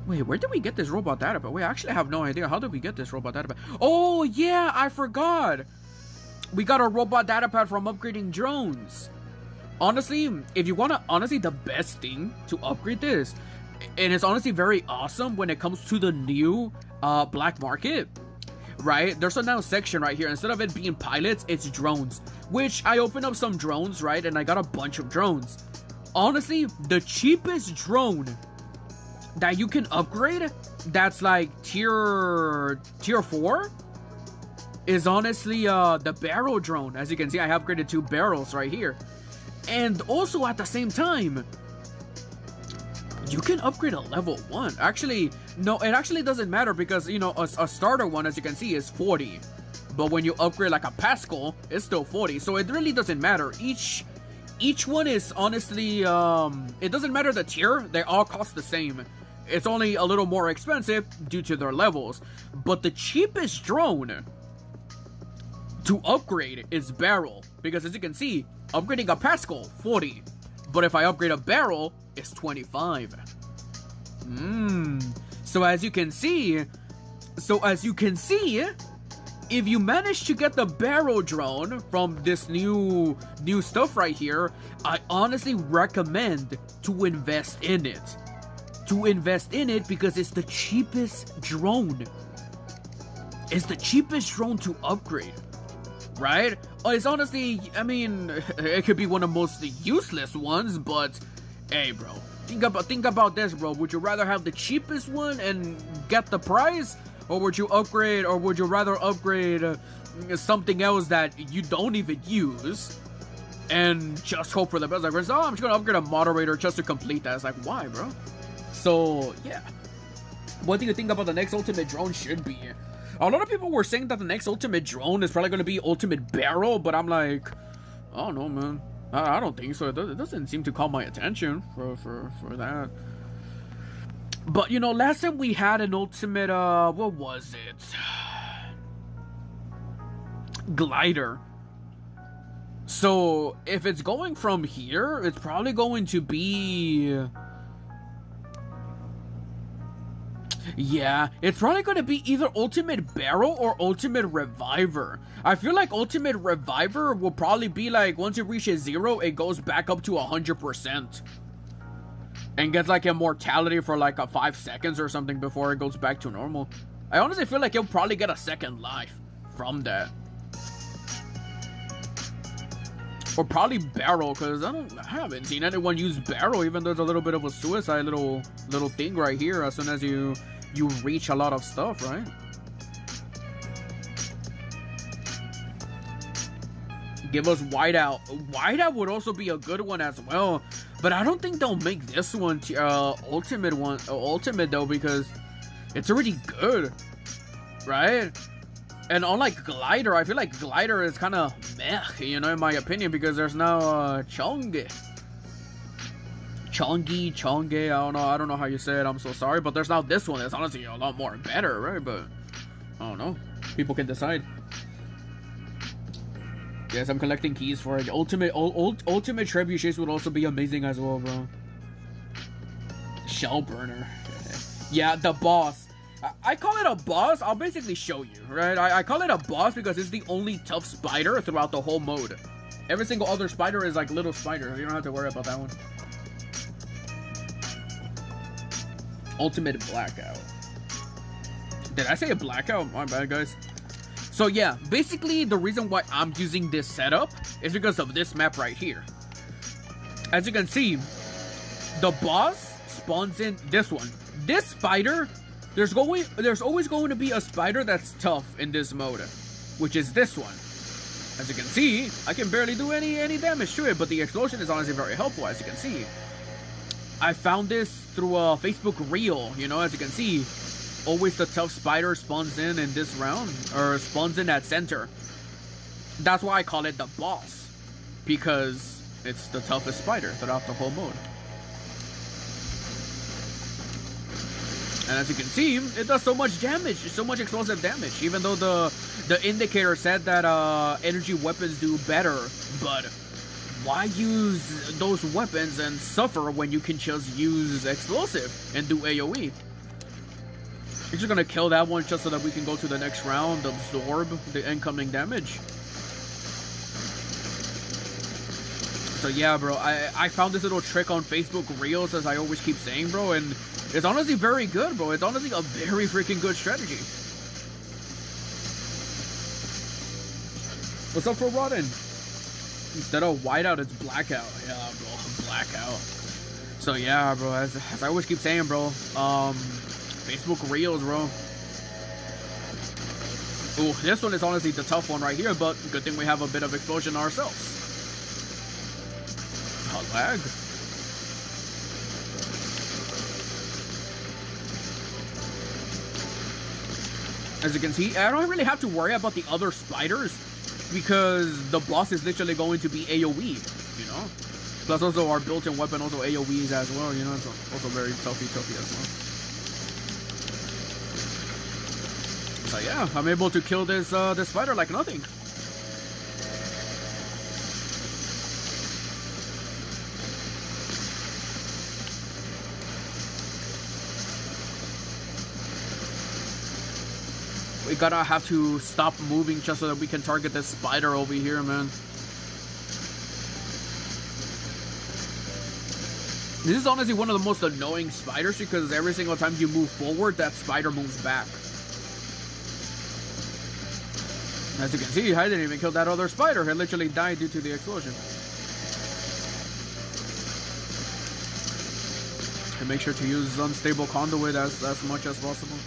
Wait, where did we get this robot datapad? Wait, I actually have no idea. How did we get this robot datapad? Oh, yeah, I forgot. We got a robot datapad from upgrading drones. Honestly, if you want to, honestly, the best thing to upgrade this, and it's honestly very awesome when it comes to the new black market, right? There's a now section right here. Instead of it being pilots, it's drones, which I opened up some drones, right? And I got a bunch of drones. Honestly, the cheapest drone that you can upgrade, that's like tier 4, is honestly the barrel drone. As you can see, I have upgraded 2 barrels right here. And also at the same time, you can upgrade a level 1. Actually, no, it actually doesn't matter, because, you know, a starter one, as you can see, is 40. But when you upgrade like a Pascal, it's still 40. So it really doesn't matter. Each one is honestly, it doesn't matter the tier. They all cost the same. It's only a little more expensive due to their levels. But the cheapest drone to upgrade is barrel, because as you can see, upgrading a Pascal, 40. But if I upgrade a barrel, it's 25. So as you can see, if you manage to get the barrel drone from this new stuff right here, I honestly recommend to invest in it. Because it's the cheapest drone. It's the cheapest drone to upgrade, right? It's honestly, I mean, it could be one of the most useless ones, but hey, bro, think about this, bro. Would you rather have the cheapest one and get the prize, or would you rather upgrade something else that you don't even use and just hope for the best. Like, for example, I'm just gonna upgrade a moderator just to complete that. It's like, why, bro? So yeah, what do you think about the next ultimate drone should be? A lot of people were saying that the next ultimate drone is probably gonna be ultimate barrel, but I'm like, I don't know, man. I don't think so. It doesn't seem to call my attention for that. But you know, last time we had an ultimate what was it? Glider. So if it's going from here, it's probably going to be, yeah, it's probably going to be either ultimate barrel or ultimate reviver. I feel like ultimate reviver will probably be like, once it reaches 0, it goes back up to 100% and gets like immortality for like a 5 seconds or something before it goes back to normal. I honestly feel like it'll probably get a second life from that. Or probably barrel, because I haven't seen anyone use barrel, even though there's a little bit of a suicide little thing right here as soon as you reach a lot of stuff, right? Give us whiteout. Whiteout would also be a good one as well, but I don't think they'll make this one ultimate though, because it's already good, right? And unlike Glider, I feel like Glider is kind of meh, you know, in my opinion, because there's now Chonge, I don't know how you say it, I'm so sorry, but there's now this one that's honestly a lot more better, right? But I don't know, people can decide. Yes, I'm collecting keys for it. Ultimate trebuchets would also be amazing as well, bro. Shell burner. Yeah, the boss. I call it a boss. I'll basically show you, right? I call it a boss because it's the only tough spider throughout the whole mode. Every single other spider is like little spiders. You don't have to worry about that one. Ultimate blackout. Did I say a blackout? My bad, guys. So yeah, basically the reason why I'm using this setup is because of this map right here. As you can see, the boss spawns in this one. This spider, there's always going to be a spider that's tough in this mode, which is this one. As you can see, I can barely do any damage to it, but the explosion is honestly very helpful, as you can see. I found this through a Facebook reel, you know, as you can see. Always the tough spider spawns in this round, or spawns in at center. That's why I call it the boss, because it's the toughest spider throughout the whole mode. And as you can see, it does so much damage, so much explosive damage, even though the indicator said that energy weapons do better. But why use those weapons and suffer when you can just use explosive and do AoE? We're just gonna kill that one just so that we can go to the next round, absorb the incoming damage. So yeah, bro, I found this little trick on Facebook Reels, as I always keep saying, bro, and it's honestly very good, bro. It's honestly a very freaking good strategy. What's up for Rodden? Instead of whiteout, it's blackout. Yeah, bro, blackout. So yeah, bro, as I always keep saying, bro, Facebook Reels, bro. Ooh, this one is honestly the tough one right here, but good thing we have a bit of explosion ourselves. Lag. As you can see, I don't really have to worry about the other spiders because the boss is literally going to be AoE, you know? Plus also our built-in weapon also AoEs as well, you know? So also very toughy as well. So yeah, I'm able to kill this this spider like nothing. We gotta have to stop moving just so that we can target this spider over here, man. This is honestly one of the most annoying spiders because every single time you move forward, that spider moves back. As you can see, I didn't even kill that other spider. It literally died due to the explosion. And make sure to use unstable conduit as much as possible.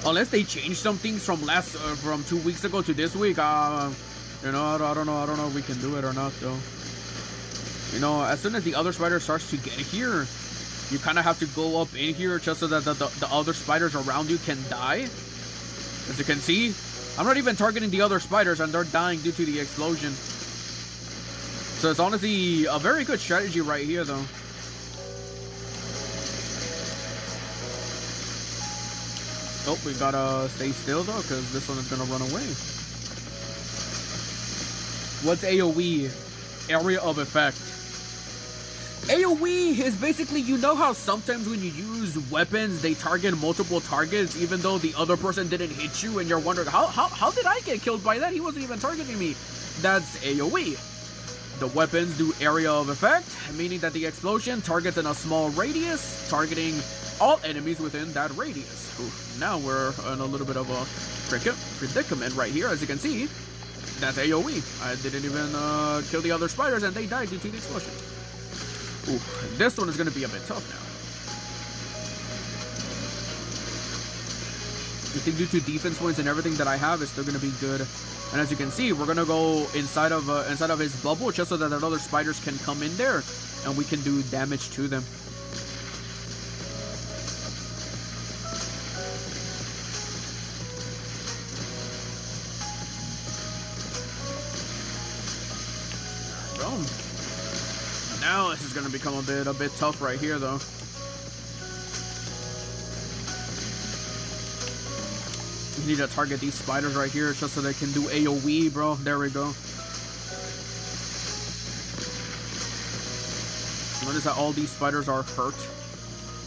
Unless they changed some things from from 2 weeks ago to this week. You know, I don't know if we can do it or not though. You know, as soon as the other spider starts to get here, you kind of have to go up in here just so that the other spiders around you can die. As you can see, I'm not even targeting the other spiders and they're dying due to the explosion. So it's honestly a very good strategy right here though. Oh, we gotta stay still though, because this one is gonna run away. What's AoE? Area of effect. AoE is basically, you know how sometimes when you use weapons, they target multiple targets, even though the other person didn't hit you, and you're wondering, how did I get killed by that? He wasn't even targeting me. That's AoE. The weapons do area of effect, meaning that the explosion targets in a small radius, targeting all enemies within that radius. Ooh, now we're in a little bit of a predicament right here, as you can see. That's AoE. I didn't even kill the other spiders, and they died due to the explosion. Ooh, this one is going to be a bit tough now. I think due to defense points and everything that I have, it's still going to be good. And as you can see, we're going to go inside of his bubble just so that other spiders can come in there and we can do damage to them. Boom. Now this is going to become a bit tough right here though. You need to target these spiders right here just so they can do AoE, bro. There we go. Notice that all these spiders are hurt.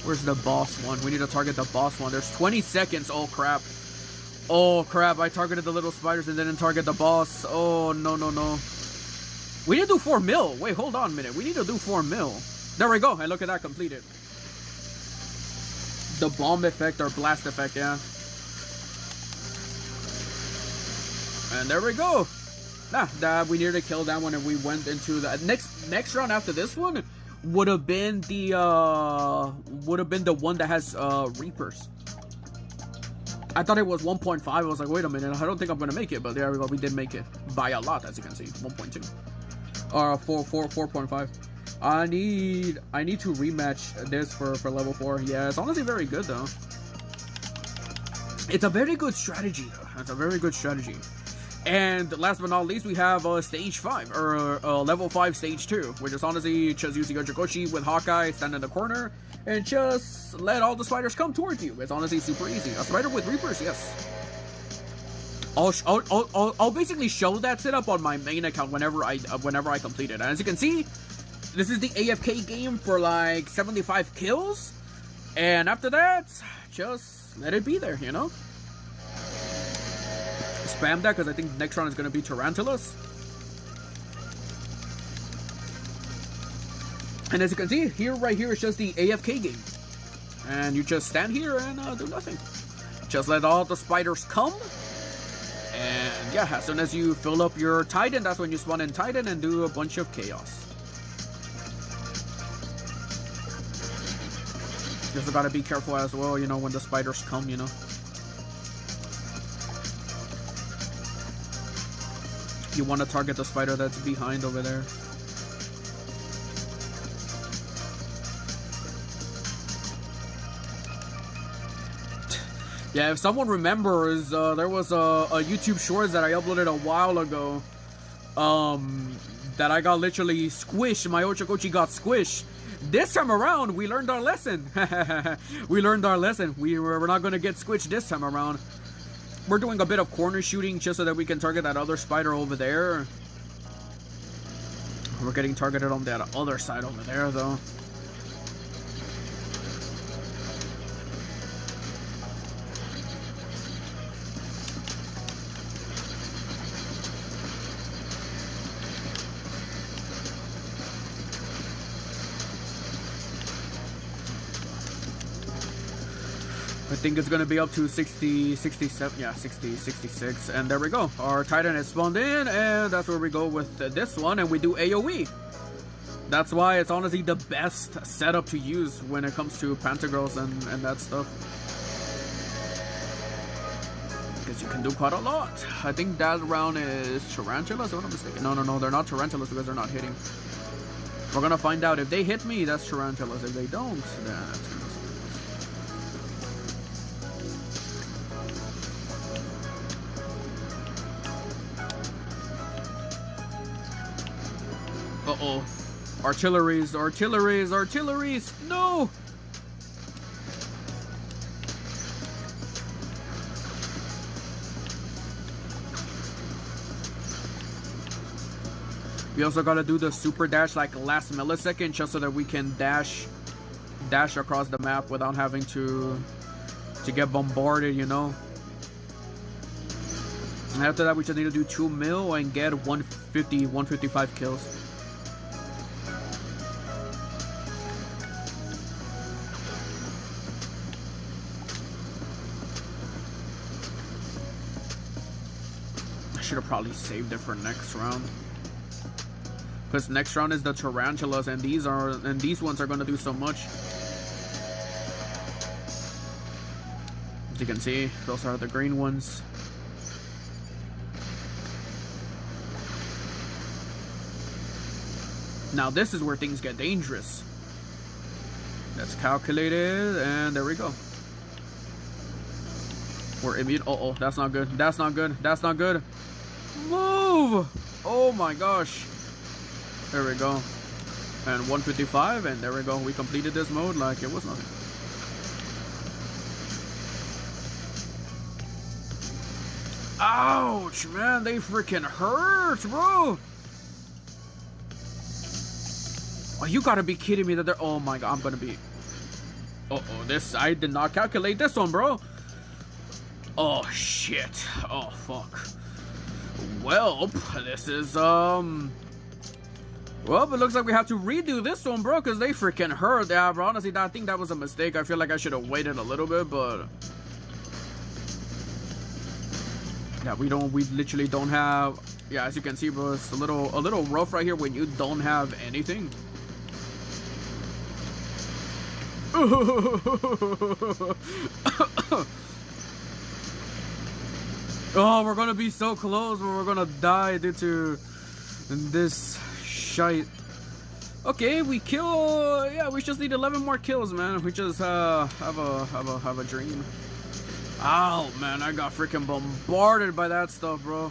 Where's the boss one? We need to target the boss one. There's 20 seconds. Oh, crap. Oh, crap. I targeted the little spiders and didn't target the boss. Oh, no, no, no. We need to do 4 mil. Wait, hold on a minute. We need to do 4 mil. There we go. And look at that completed. The bomb effect or blast effect, yeah. And there we go. We needed to kill that one, and we went into the next round after this one would have been the one that has Reapers. I thought it was 1.5. I was like, wait a minute, I don't think I'm gonna make it, but there we go. We did make it by a lot, as you can see. 1.2 or 4.5. I need to rematch this for level 4. Yeah, it's honestly very good though. It's a very good strategy though. It's a very good strategy. And last but not least, we have stage 5, or level 5 stage 2, which is honestly just using Ochakoshi with Hawkeye, stand in the corner, and just let all the spiders come towards you. It's honestly super easy. A spider with Reapers, yes. I'll basically show that setup on my main account whenever I complete it. And as you can see, this is the AFK game for like 75 kills, and after that, just let it be there, you know. Spam that because I think the next round is going to be Tarantulas. And as you can see, right here is just the AFK game. And you just stand here and do nothing. Just let all the spiders come. And yeah, as soon as you fill up your Titan, that's when you spawn in Titan and do a bunch of chaos. Just gotta be careful as well, you know, when the spiders come, you know. You want to target the spider that's behind over there. Yeah, if someone remembers, there was a YouTube Shorts that I uploaded a while ago. That I got literally squished. My Ochakoshi got squished. This time around, we learned our lesson. We learned our lesson. We're not going to get squished this time around. We're doing a bit of corner shooting just so that we can target that other spider over there. We're getting targeted on that other side over there, though. I think it's going to be up to 60, 67, yeah, 60, 66, and there we go. Our Titan is spawned in, and that's where we go with this one, and we do AoE. That's why it's honestly the best setup to use when it comes to Pantagruels and that stuff. because you can do quite a lot. I think that round is tarantulas, if I'm not mistaken. No, they're not tarantulas because they're not hitting. We're gonna find out. If they hit me, that's tarantulas. If they don't, then that's gonna be something else. Uh-oh. Artilleries! No! We also gotta do the super dash like last millisecond just so that we can dash across the map without having to get bombarded, you know. And after that we just need to do 2 mil and get 155 kills. I should have probably saved it for next round. Because next round is the tarantulas, and these ones are gonna do so much. As you can see, those are the green ones. Now this is where things get dangerous. That's calculated, and there we go. We're immune. Uh-oh, that's not good. That's not good. That's not good. Move! Oh my gosh. There we go. And 155, and there we go. We completed this mode like it was nothing. Ouch, man. They freaking hurt, bro. Oh, you gotta be kidding me that they're... Oh my god, I'm gonna be... Uh-oh, this... I did not calculate this one, bro. Oh, shit. Oh, fuck. Well, this is, Well, it looks like we have to redo this one, bro, because they freaking hurt. Yeah, bro, honestly, I think that was a mistake. I feel like I should have waited a little bit, but... Yeah, we literally don't have... Yeah, as you can see, bro, it's a little rough right here when you don't have anything. Oh, we're gonna be so close, but we're gonna die due to this shite. Okay, we kill. Yeah, we just need 11 more kills, man. We just have a dream. Ow, man, I got freaking bombarded by that stuff, bro.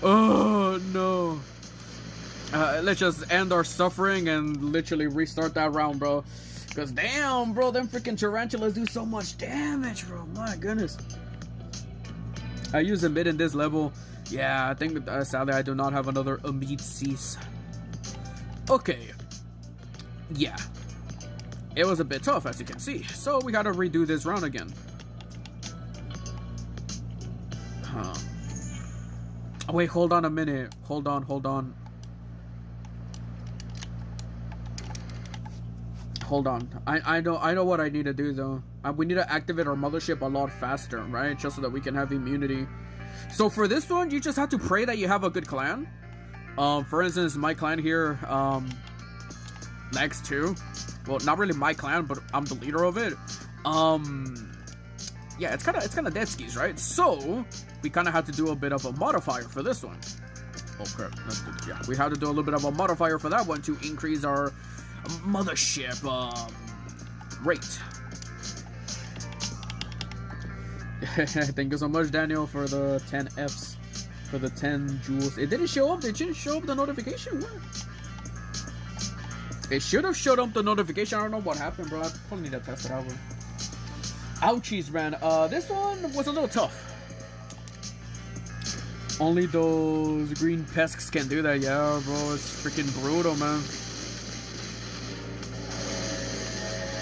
Oh no. Let's just end our suffering and literally restart that round, bro. Cause damn, bro, them freaking tarantulas do so much damage, bro. My goodness. I use a mid in this level. Yeah, I think sadly I do not have another Amit cease. Okay. Yeah. It was a bit tough, as you can see. So we gotta redo this round again. Huh. Oh, wait, hold on a minute. Hold on. Hold on. I know what I need to do though. We need to activate our mothership a lot faster, right? Just so that we can have immunity. So for this one, you just have to pray that you have a good clan. For instance, my clan here, Legs 2. Well, not really my clan, but I'm the leader of it. Yeah, it's kind of dead skis, right? So we kind of have to do a bit of a modifier for this one. Oh crap! Yeah, we have to do a little bit of a modifier for that one to increase our mothership rate. Thank you so much, Daniel, for the 10 Fs, for the 10 jewels. It didn't show up. It didn't show up the notification. What? It should have showed up the notification. I don't know what happened, bro. I probably need to test it out. Ouchies, man. This one was a little tough. Only those green pests can do that. Yeah, bro. It's freaking brutal, man.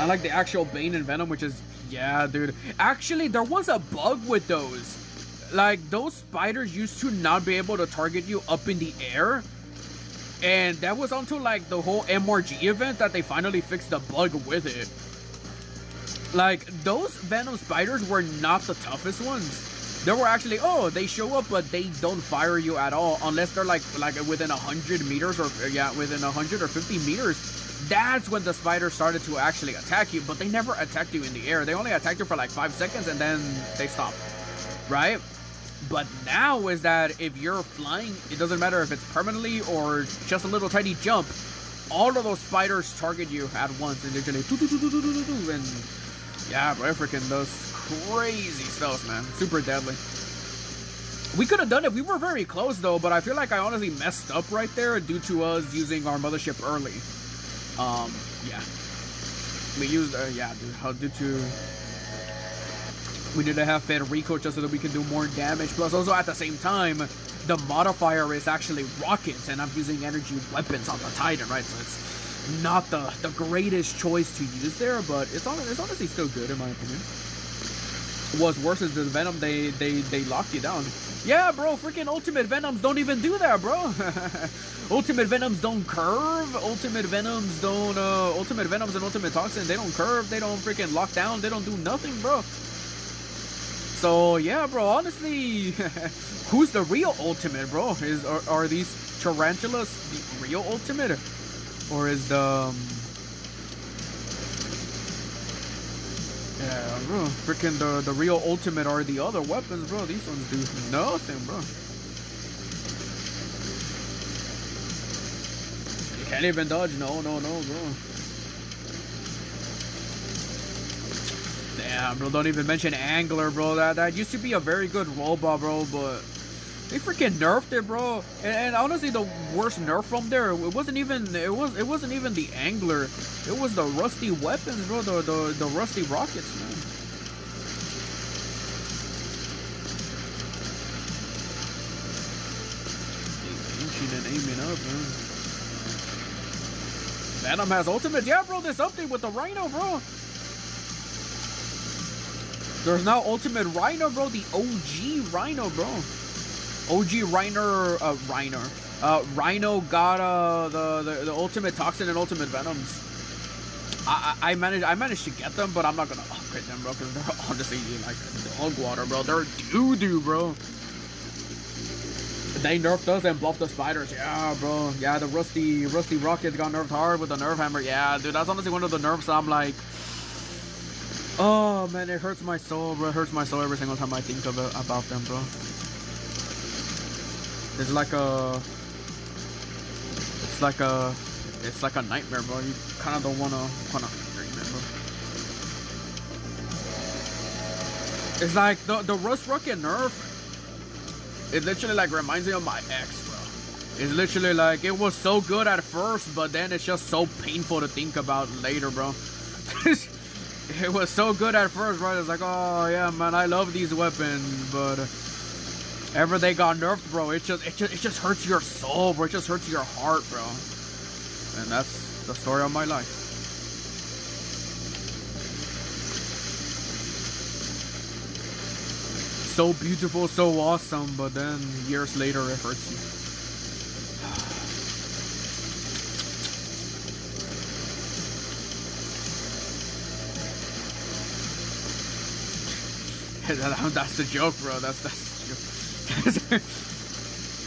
I like the actual Bane and Venom, which is... Yeah, dude. Actually, there was a bug with those. Like, those spiders used to not be able to target you up in the air. And that was until, like, the whole MRG event that they finally fixed the bug with it. Like, those Venom spiders were not the toughest ones. They were actually, oh, they show up, but they don't fire you at all. Unless they're, like within 100 meters or, yeah, within 100 or 50 meters. That's when the spiders started to actually attack you, but they never attacked you in the air. They only attacked you for like 5 seconds and then they stopped, right? But now is that if you're flying, it doesn't matter if it's permanently or just a little tiny jump. All of those spiders target you at once, and they're gonna and yeah, bro, it freaking does crazy stuff, man. Super deadly. We could have done it. We were very close though, but I feel like I honestly messed up right there due to us using our mothership early. Yeah, we used yeah, due to we need to have Federico just so that we can do more damage. Plus, also at the same time, the modifier is actually rockets, and I'm using energy weapons on the Titan, right? So it's not the greatest choice to use there, but it's honestly still good in my opinion. What's worse is the Venom, they lock you down. Yeah, bro, freaking Ultimate Venoms don't even do that, bro. Ultimate Venoms don't curve. Ultimate Venoms don't, Ultimate Venoms and Ultimate Toxin, they don't curve. They don't freaking lock down. They don't do nothing, bro. So, yeah, bro, honestly, who's the real Ultimate, bro? Are these Tarantulas the real Ultimate? Or is the... yeah, bro, freaking the real Ultimate are the other weapons, bro. These ones do nothing, bro. You can't even dodge. No, bro. Damn, bro, don't even mention Angler, bro. That used to be a very good robot, bro, but they freaking nerfed it, bro. And honestly, the worst nerf from there, it wasn't even the Angler. It was the rusty weapons, bro. The rusty rockets, man. Ancient and aiming up, man. Venom has ultimate. Yeah, bro, this update with the Rhino, bro. There's now Ultimate Rhino, bro. The OG Rhino, bro. OG Rhino got the Ultimate Toxin and Ultimate Venoms. I managed to get them, but I'm not gonna upgrade them, bro, because they're honestly like dog water, bro. They're doo-doo, bro. They nerfed us and buffed the spiders. Yeah, bro. Yeah, the rusty rockets got nerfed hard with the nerf hammer. Yeah, dude, that's honestly one of the nerfs I'm like, oh man, it hurts my soul, bro. It hurts my soul every single time I think about them, bro. It's like a nightmare, bro. You kind of don't wanna dream it, bro. It's like the Rust Rocket nerf. It literally like reminds me of my ex, bro. It's literally like it was so good at first, but then it's just so painful to think about later, bro. It was so good at first, bro. It's like, oh yeah, man, I love these weapons, but ever they got nerfed, bro, it just hurts your soul, bro. It just hurts your heart, bro. And that's the story of my life. So beautiful, so awesome, but then years later it hurts you. That's the joke, bro. That's the joke.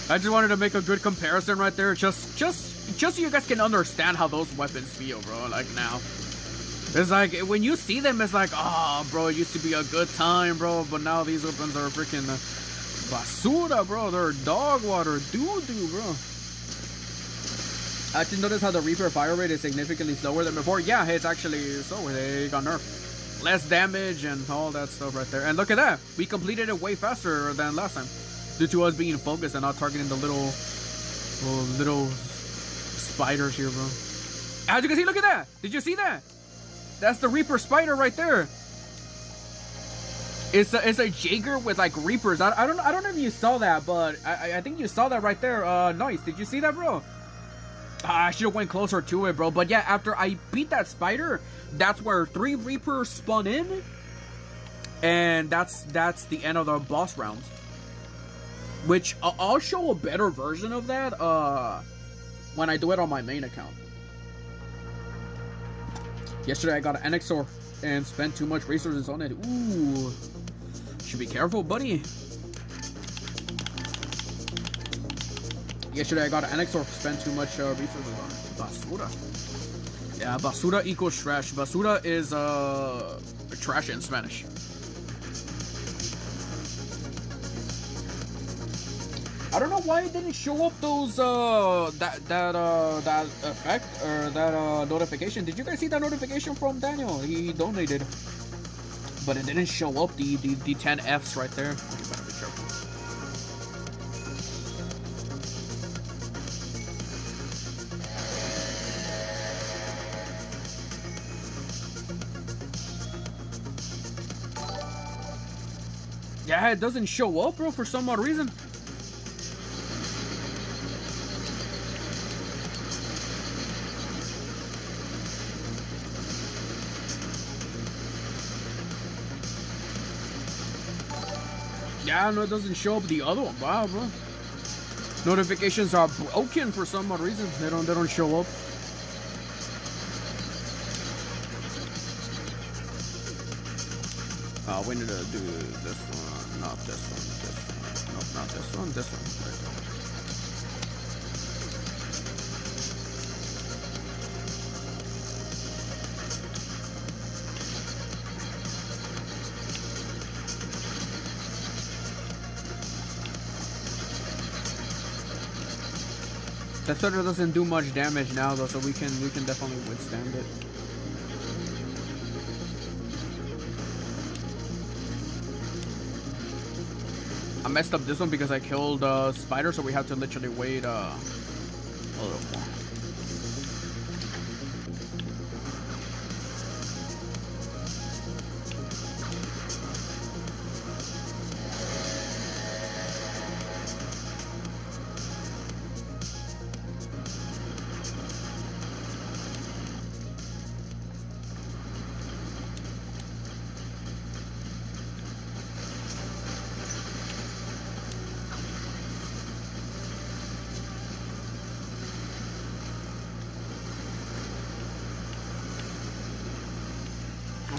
I just wanted to make a good comparison right there, just so you guys can understand how those weapons feel, bro. Like now, it's like when you see them, it's like, oh, bro, it used to be a good time, bro. But now these weapons are freaking basura, bro. They're dog water, doo-doo, bro. I actually noticed how the Reaper fire rate is significantly slower than before. Yeah, it's actually slower. They got nerfed. Less damage and all that stuff right there. And look at that. We completed it way faster than last time. Due to us being focused and not targeting the little spiders here, bro. As you can see, look at that. Did you see that? That's the Reaper spider right there. It's a Jaeger with like Reapers. I don't know if you saw that, but I think you saw that right there. Nice. Did you see that, bro? I should have went closer to it, bro. But yeah, after I beat that spider, that's where 3 Reapers spun in, and that's the end of the boss rounds. Which I'll show a better version of that when I do it on my main account. Yesterday I got an Exor and spent too much resources on it. Ooh, should be careful, buddy. Yesterday I got an Exor, spent too much resources on it. Basura. Yeah, basura equals trash. Basura is trash in Spanish. I don't know why it didn't show up those that effect or that notification. Did you guys see that notification from Daniel? He donated, but it didn't show up the 10 Fs right there. You better be careful. Yeah, it doesn't show up, bro, for some odd reason. Yeah, no, it doesn't show up the other one. Wow, bro. Notifications are broken for some odd reason. They don't show up. We need to do this one, not this one, this one. Nope, not this one, this one. There you go. That stutter doesn't do much damage now though, so we can definitely withstand it. I messed up this one because I killed spider, so we have to literally wait a little more.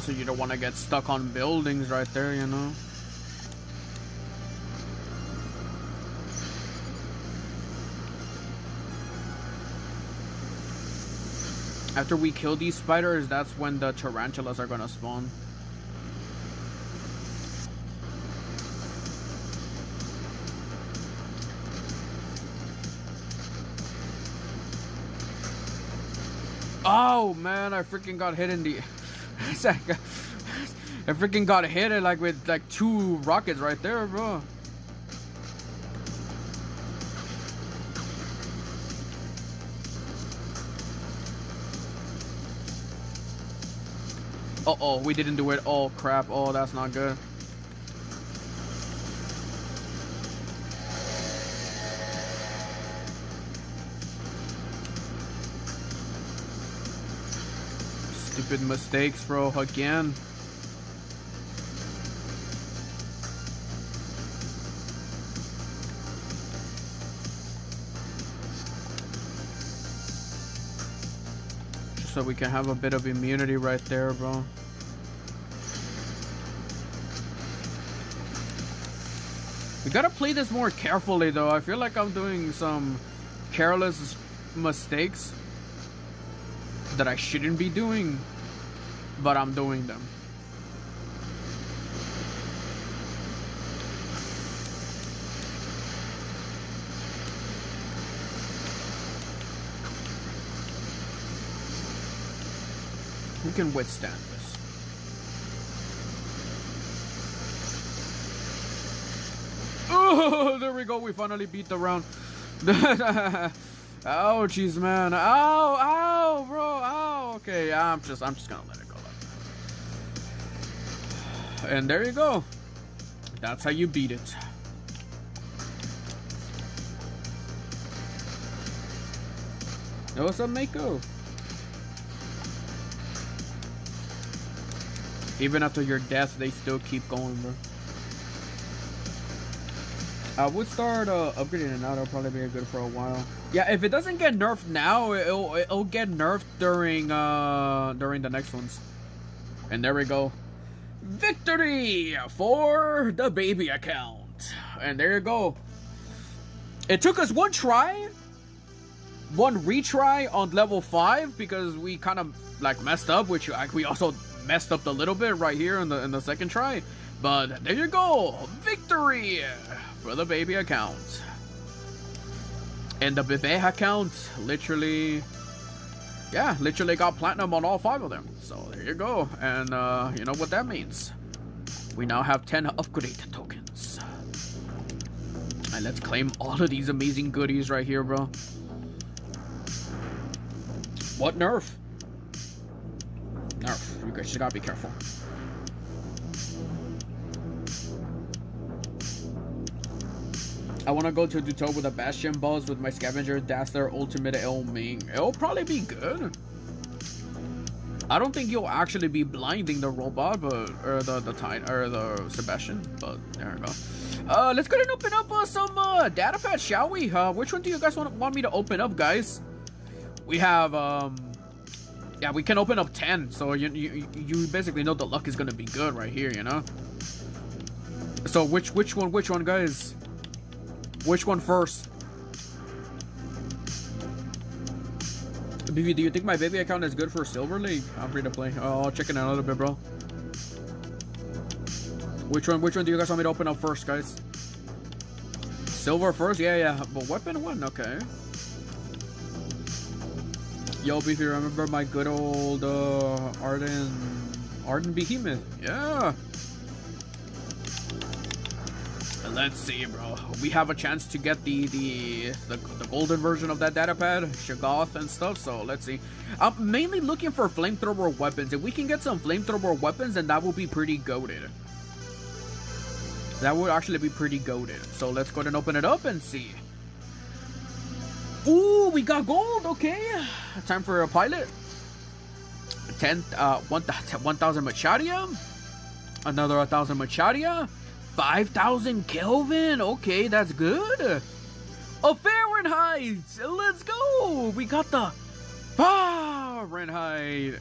So you don't want to get stuck on buildings right there, you know. After we kill these spiders, that's when the tarantulas are gonna spawn. Oh man, I freaking got hit in the... I freaking got hit like with like 2 rockets right there, bro. Uh-oh, we didn't do it. Oh crap. Oh, that's not good. Stupid mistakes, bro, again. Just so we can have a bit of immunity right there, bro. We gotta play this more carefully, though. I feel like I'm doing some careless mistakes that I shouldn't be doing, but I'm doing them. We can withstand this. Oh, there we go. We finally beat the round. Ouchies, man. Ow, ow, bro, ow. Okay, I'm just gonna let it go. And there you go. That's how you beat it. Hey, what's up, Mako? Even after your death, they still keep going, bro. I would start upgrading it now. That'll probably be good for a while. Yeah, if it doesn't get nerfed now, it'll get nerfed during the next ones. And there we go. Victory for the baby account. And there you go. It took us one retry on level 5 because we kind of like messed up, which we also messed up a little bit right here in the second try. But there you go. Victory for the baby account. And the Beefy account, literally, yeah, literally got platinum on all 5 of them. So there you go. And you know what that means. We now have 10 upgrade tokens. And let's claim all of these amazing goodies right here, bro. What nerf? Nerf. You guys just gotta be careful. I want to go to toe with a Bastion Balls with my Scavenger Dazzler Ultimate Elming. It'll probably be good. I don't think you'll actually be blinding the robot, but or the Sebastian. But there we go. Let's go ahead and open up some data pads, shall we? Which one do you guys want me to open up, guys? We have yeah, we can open up 10. So you basically know the luck is gonna be good right here, you know. So which one, guys? Which one first? Beefy, do you think my baby account is good for Silver League? I'm free to play. Oh, I'll check it out a little bit, bro. Which one do you guys want me to open up first, guys? Silver first? Yeah. But weapon one? Okay. Yo, Beefy, remember my good old Arden Behemoth? Yeah. Let's see, bro. We have a chance to get the golden version of that data pad, Shoggoth and stuff. So let's see. I'm mainly looking for flamethrower weapons. If we can get some flamethrower weapons, then that will be pretty goated. That would actually be pretty goated. So let's go ahead and open it up and see. Ooh, we got gold. Okay, time for a pilot. 1,000 Macharia. Another 1,000 Macharia. 5,000 Kelvin. Okay, that's good. A Fahrenheit. Let's go. We got the Fahrenheit.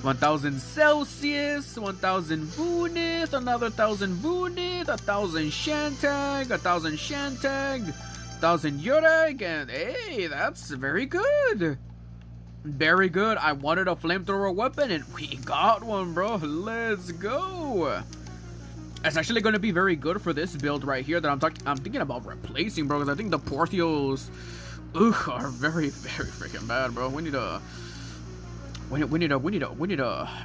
1,000 Celsius. 1,000 Vunith. Another 1,000 Vunith. 1,000 Shantag. 1,000 Shantag. 1,000 Yureg. And hey, that's very good. Very good. I wanted a flamethrower weapon and we got one, bro. Let's go. It's actually going to be very good for this build right here that I'm thinking about replacing, bro, because I think the Porthios are very, very freaking bad, bro. We need to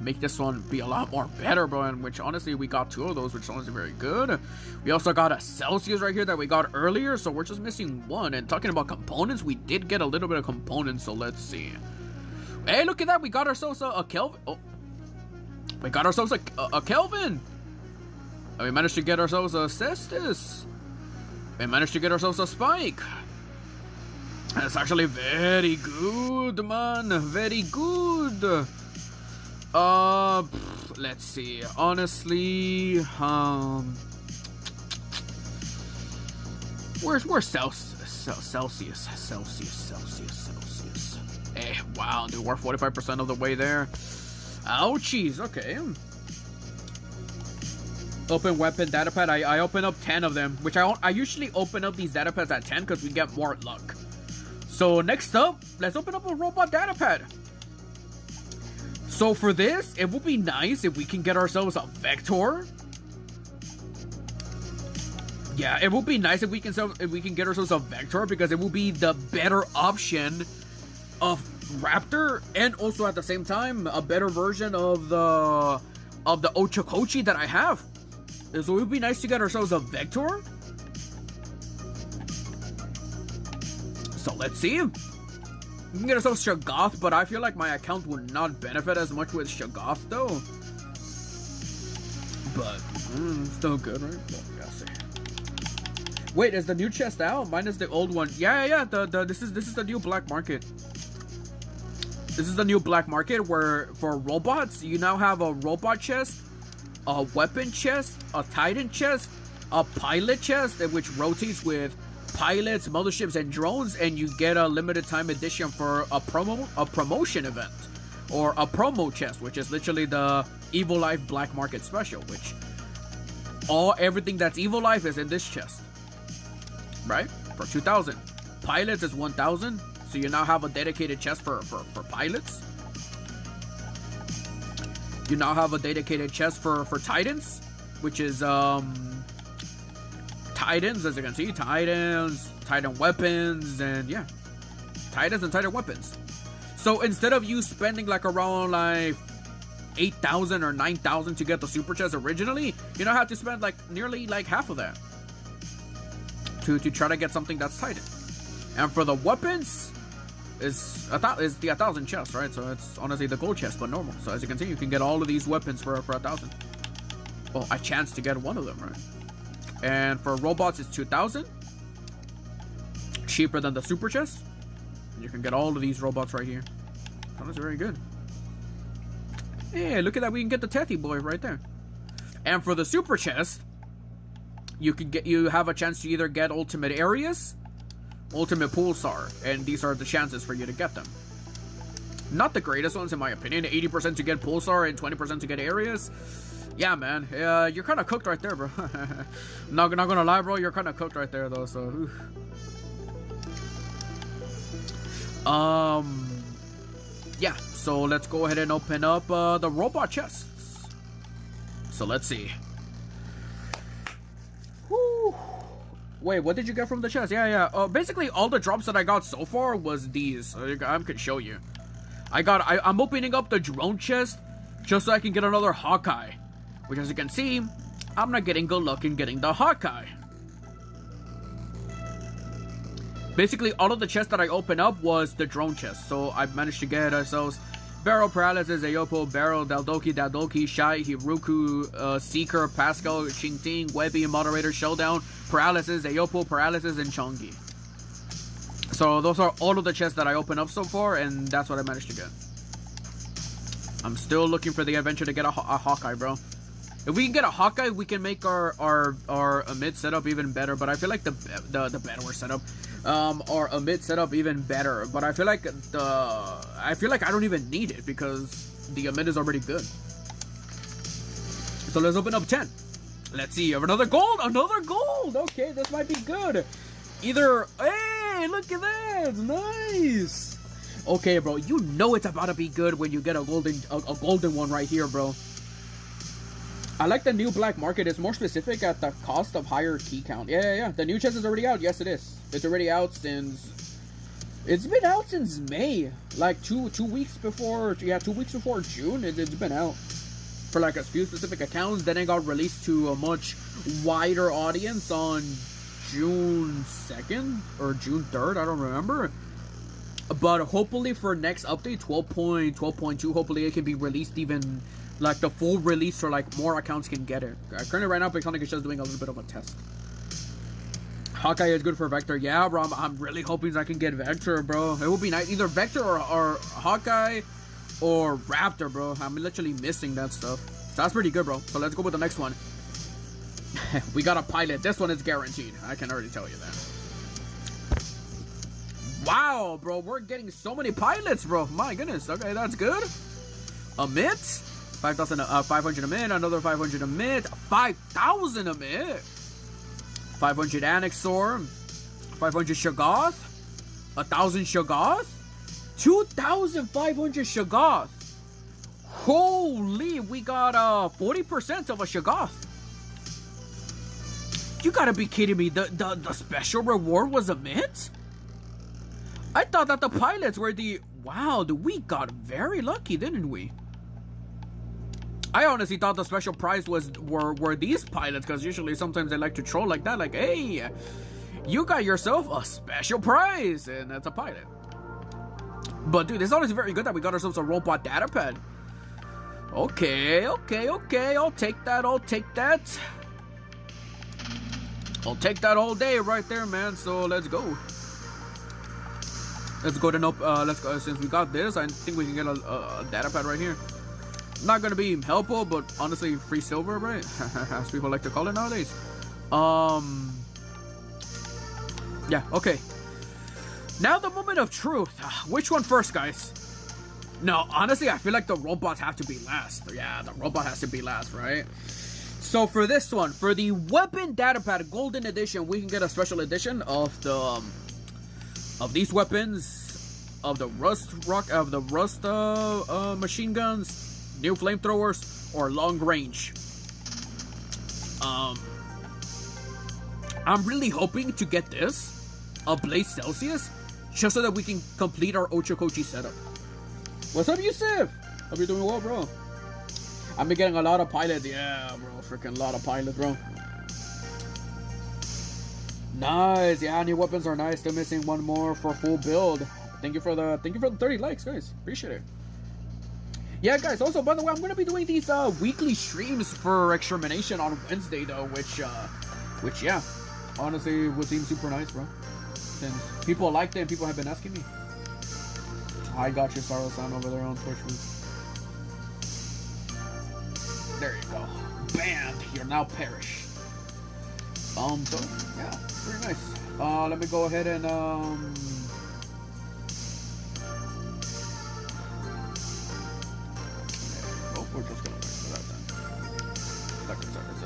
make this one be a lot more better, bro, and which honestly we got 2 of those, which is honestly very good. We also got a Celsius right here that we got earlier, so we're just missing 1. And talking about components, we did get a little bit of components, so let's see. Hey, look at that, we got ourselves a Kelvin. Oh, we got ourselves a Kelvin. We managed to get ourselves a Cestus. We managed to get ourselves a Spike. That's actually very good, man. Very good. Let's see. Honestly, where's Celsius? Hey, wow, dude, we're 45% of the way there. Ouchies. Okay. Open weapon data pad. I open up 10 of them, which I usually open up these data pads at 10 because we get more luck. So next up, let's open up a robot data pad. So for this, it would be nice if we can get ourselves a Vector. Yeah, it would be nice if we can get ourselves a Vector, because it will be the better option of Raptor, and also at the same time a better version of the Ochokochi that I have. So it would be nice to get ourselves a Vector. So let's see. We can get ourselves Shoggoth, but I feel like my account would not benefit as much with Shoggoth though. But still good, right? Well, yeah, see. Wait, is the new chest out? Mine is the old one. Yeah. This is the new black market. This is the new black market where for robots you now have a robot chest, a weapon chest, a titan chest, a pilot chest, which rotates with pilots, motherships, and drones, and you get a limited time edition for a promotion event, or a promo chest, which is literally the Evil Life Black Market special, which everything that's Evil Life is in this chest, right? For 2,000. Pilots is 1,000, so you now have a dedicated chest for pilots. You now have a dedicated chest for Titans, which is Titans, as you can see, Titans, Titan weapons, and yeah, Titans and Titan weapons. So instead of you spending like around like 8,000 or 9,000 to get the super chest originally, you now have to spend like nearly like half of that to try to get something that's Titan. And for the weapons, is the 1,000 chest, right? So it's honestly the gold chest, but normal. So as you can see, you can get all of these weapons for 1,000. Well, a chance to get one of them, right? And for robots, it's 2,000. Cheaper than the super chest. And you can get all of these robots right here. So that's very good. Hey, look at that! We can get the Tethy boy right there. And for the super chest, you have a chance to either get ultimate areas, ultimate pulsar, and these are the chances for you to get them. Not the greatest ones in my opinion. 80% to get pulsar and 20% to get areas. Yeah, man. You're kind of cooked right there, bro. not gonna lie, bro. You're kind of cooked right there, though. So, yeah. So let's go ahead and open up the robot chests. So let's see. Whew. Wait, what did you get from the chest? Yeah. Basically, all the drops that I got so far was these. I can show you. I'm opening up the drone chest just so I can get another Hawkeye. Which, as you can see, I'm not getting good luck in getting the Hawkeye. Basically, all of the chests that I opened up was the drone chest. So I managed to get ourselves Barrel, Paralysis, Ayopo, Barrel, Daldoki, Shai, Hiruku, Seeker, Pascal, Xingting, Webby, Moderator, Showdown, Paralysis, Ayopo, Paralysis, and Chongi. So those are all of the chests that I opened up so far, and that's what I managed to get. I'm still looking for the adventure to get a Hawkeye, bro. If we can get a Hawkeye, we can make our mid setup even better. But I feel like the better setup, our mid setup even better. But I feel like I don't even need it because the mid is already good. So let's open up 10. Let's see, another gold, Okay, this might be good. Either, hey, look at that, nice. Okay, bro, you know it's about to be good when you get a golden one right here, bro. I like the new black market. It's more specific at the cost of higher key count. Yeah. The new chest is already out. Yes, it is. It's already out since... It's been out since May. Like 2 weeks before... Yeah, 2 weeks before June. It's been out. For like a few specific accounts. Then it got released to a much wider audience on June 2nd or June 3rd. I don't remember. But hopefully for next update, 12.2, hopefully it can be released even... Like the full release, or like more accounts can get it. Currently, right now, PIXONIC is just doing a little bit of a test. Hawkeye is good for Vector. Yeah, bro. I'm really hoping I can get Vector, bro. It would be nice, either Vector or Hawkeye or Raptor, bro. I'm literally missing that stuff. So that's pretty good, bro. So let's go with the next one. We got a pilot. This one is guaranteed. I can already tell you that. Wow, bro. We're getting so many pilots, bro. My goodness. Okay, that's good. A mitt. 500 a mid, another 500 a mid, 5,000 a mid, 500 Annexor, 500 Shoggoth, 1,000 Shoggoth, 2,500 Shoggoth. Holy, we got 40% of a Shoggoth. You gotta be kidding me. The special reward was a mint? I thought that the pilots were the... Wow, we got very lucky, didn't we? I honestly thought the special prize were these pilots, because usually sometimes they like to troll like that, like, hey, you got yourself a special prize, and that's a pilot. But dude, it's honestly very good that we got ourselves a robot data pad. Okay, I'll take that, I'll take that all day right there, man. So let's go. Let's go to since we got this, I think we can get a data pad right here. Not gonna be helpful, but honestly, free silver, right? As people like to call it nowadays. Yeah, okay. Now the moment of truth. Which one first, guys? No, honestly, I feel like the robots have to be last. Yeah, the robot has to be last, right? So for this one, for the weapon datapad golden edition, we can get a special edition of the these weapons, of the rust machine guns, new flamethrowers, or long range. I'm really hoping to get this, a Blaze Celsius, just so that we can complete our Ochokochi setup. What's up, Yusuf? Hope you're doing well, bro. I've been getting a lot of pilots. Yeah, bro. Freaking lot of pilots, bro. Nice. Yeah, new weapons are nice. Still missing one more for full build. Thank you for the 30 likes, guys. Appreciate it. Yeah, guys. Also, by the way, I'm gonna be doing these weekly streams for Extermination on Wednesday, though, which yeah, honestly would seem super nice, bro. And people liked it. And people have been asking me. I got your Saro-san over there on Twitch. There you go. Banned. You're now perished. So yeah, very nice. Let me go ahead and oh, we're just gonna wait for that then.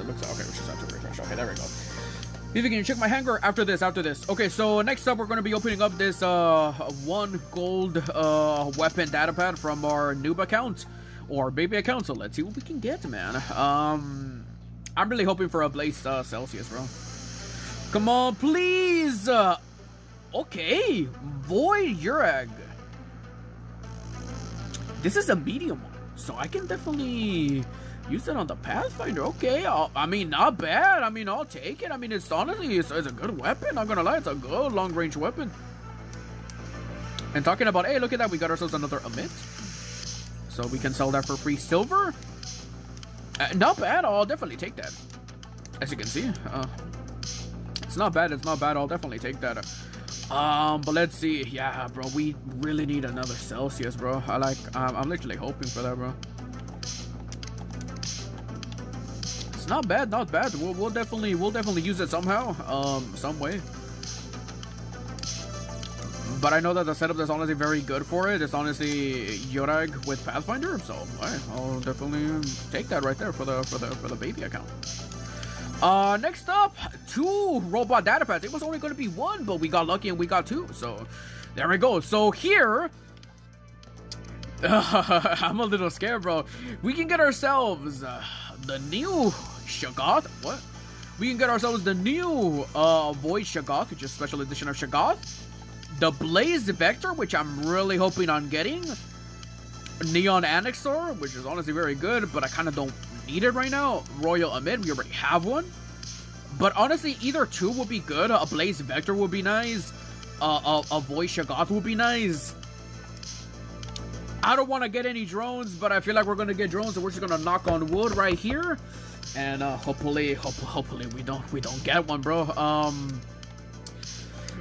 It looks okay. We just have to refresh. Okay, there we go. Beefy, can you check my hangar after this? Okay, so next up we're gonna be opening up this 1 gold weapon datapad from our noob account or baby account. So let's see what we can get, man. I'm really hoping for a Blaze Celsius, bro. Come on, please. Okay, Void Urag. This is a medium one, so I can definitely use it on the Pathfinder. Okay, I mean, not bad. I mean, I'll take it. I mean, it's honestly, it's a good weapon. Not gonna lie, it's a good long-range weapon. And talking about, hey, look at that. We got ourselves another Emit. So we can sell that for free silver. Not bad. I'll definitely take that. As you can see, it's not bad. It's not bad. I'll definitely take that. But let's see. Yeah, bro, we really need another Celsius, bro. I'm literally hoping for that, bro. It's not bad. Not bad. We'll definitely use it somehow, some way. But I know that the setup is honestly very good for it. It's honestly Yorag with Pathfinder, so I'll definitely take that right there for the baby account. Next up, 2 robot datapads. It was only going to be 1, but we got lucky and we got 2. So there we go. So here, I'm a little scared, bro. We can get ourselves the new Shoggoth. What? We can get ourselves the new Void Shoggoth, which is special edition of Shoggoth. The Blaze Vector, which I'm really hoping on getting. Neon Annexor, which is honestly very good, but I kind of don't need it right now. Royal Amid, we already have one. But honestly, either 2 would be good. A Blaze Vector would be nice. A Void Shoggoth would be nice. I don't want to get any drones, but I feel like we're going to get drones, so we're just going to knock on wood right here. And hopefully we don't get one, bro.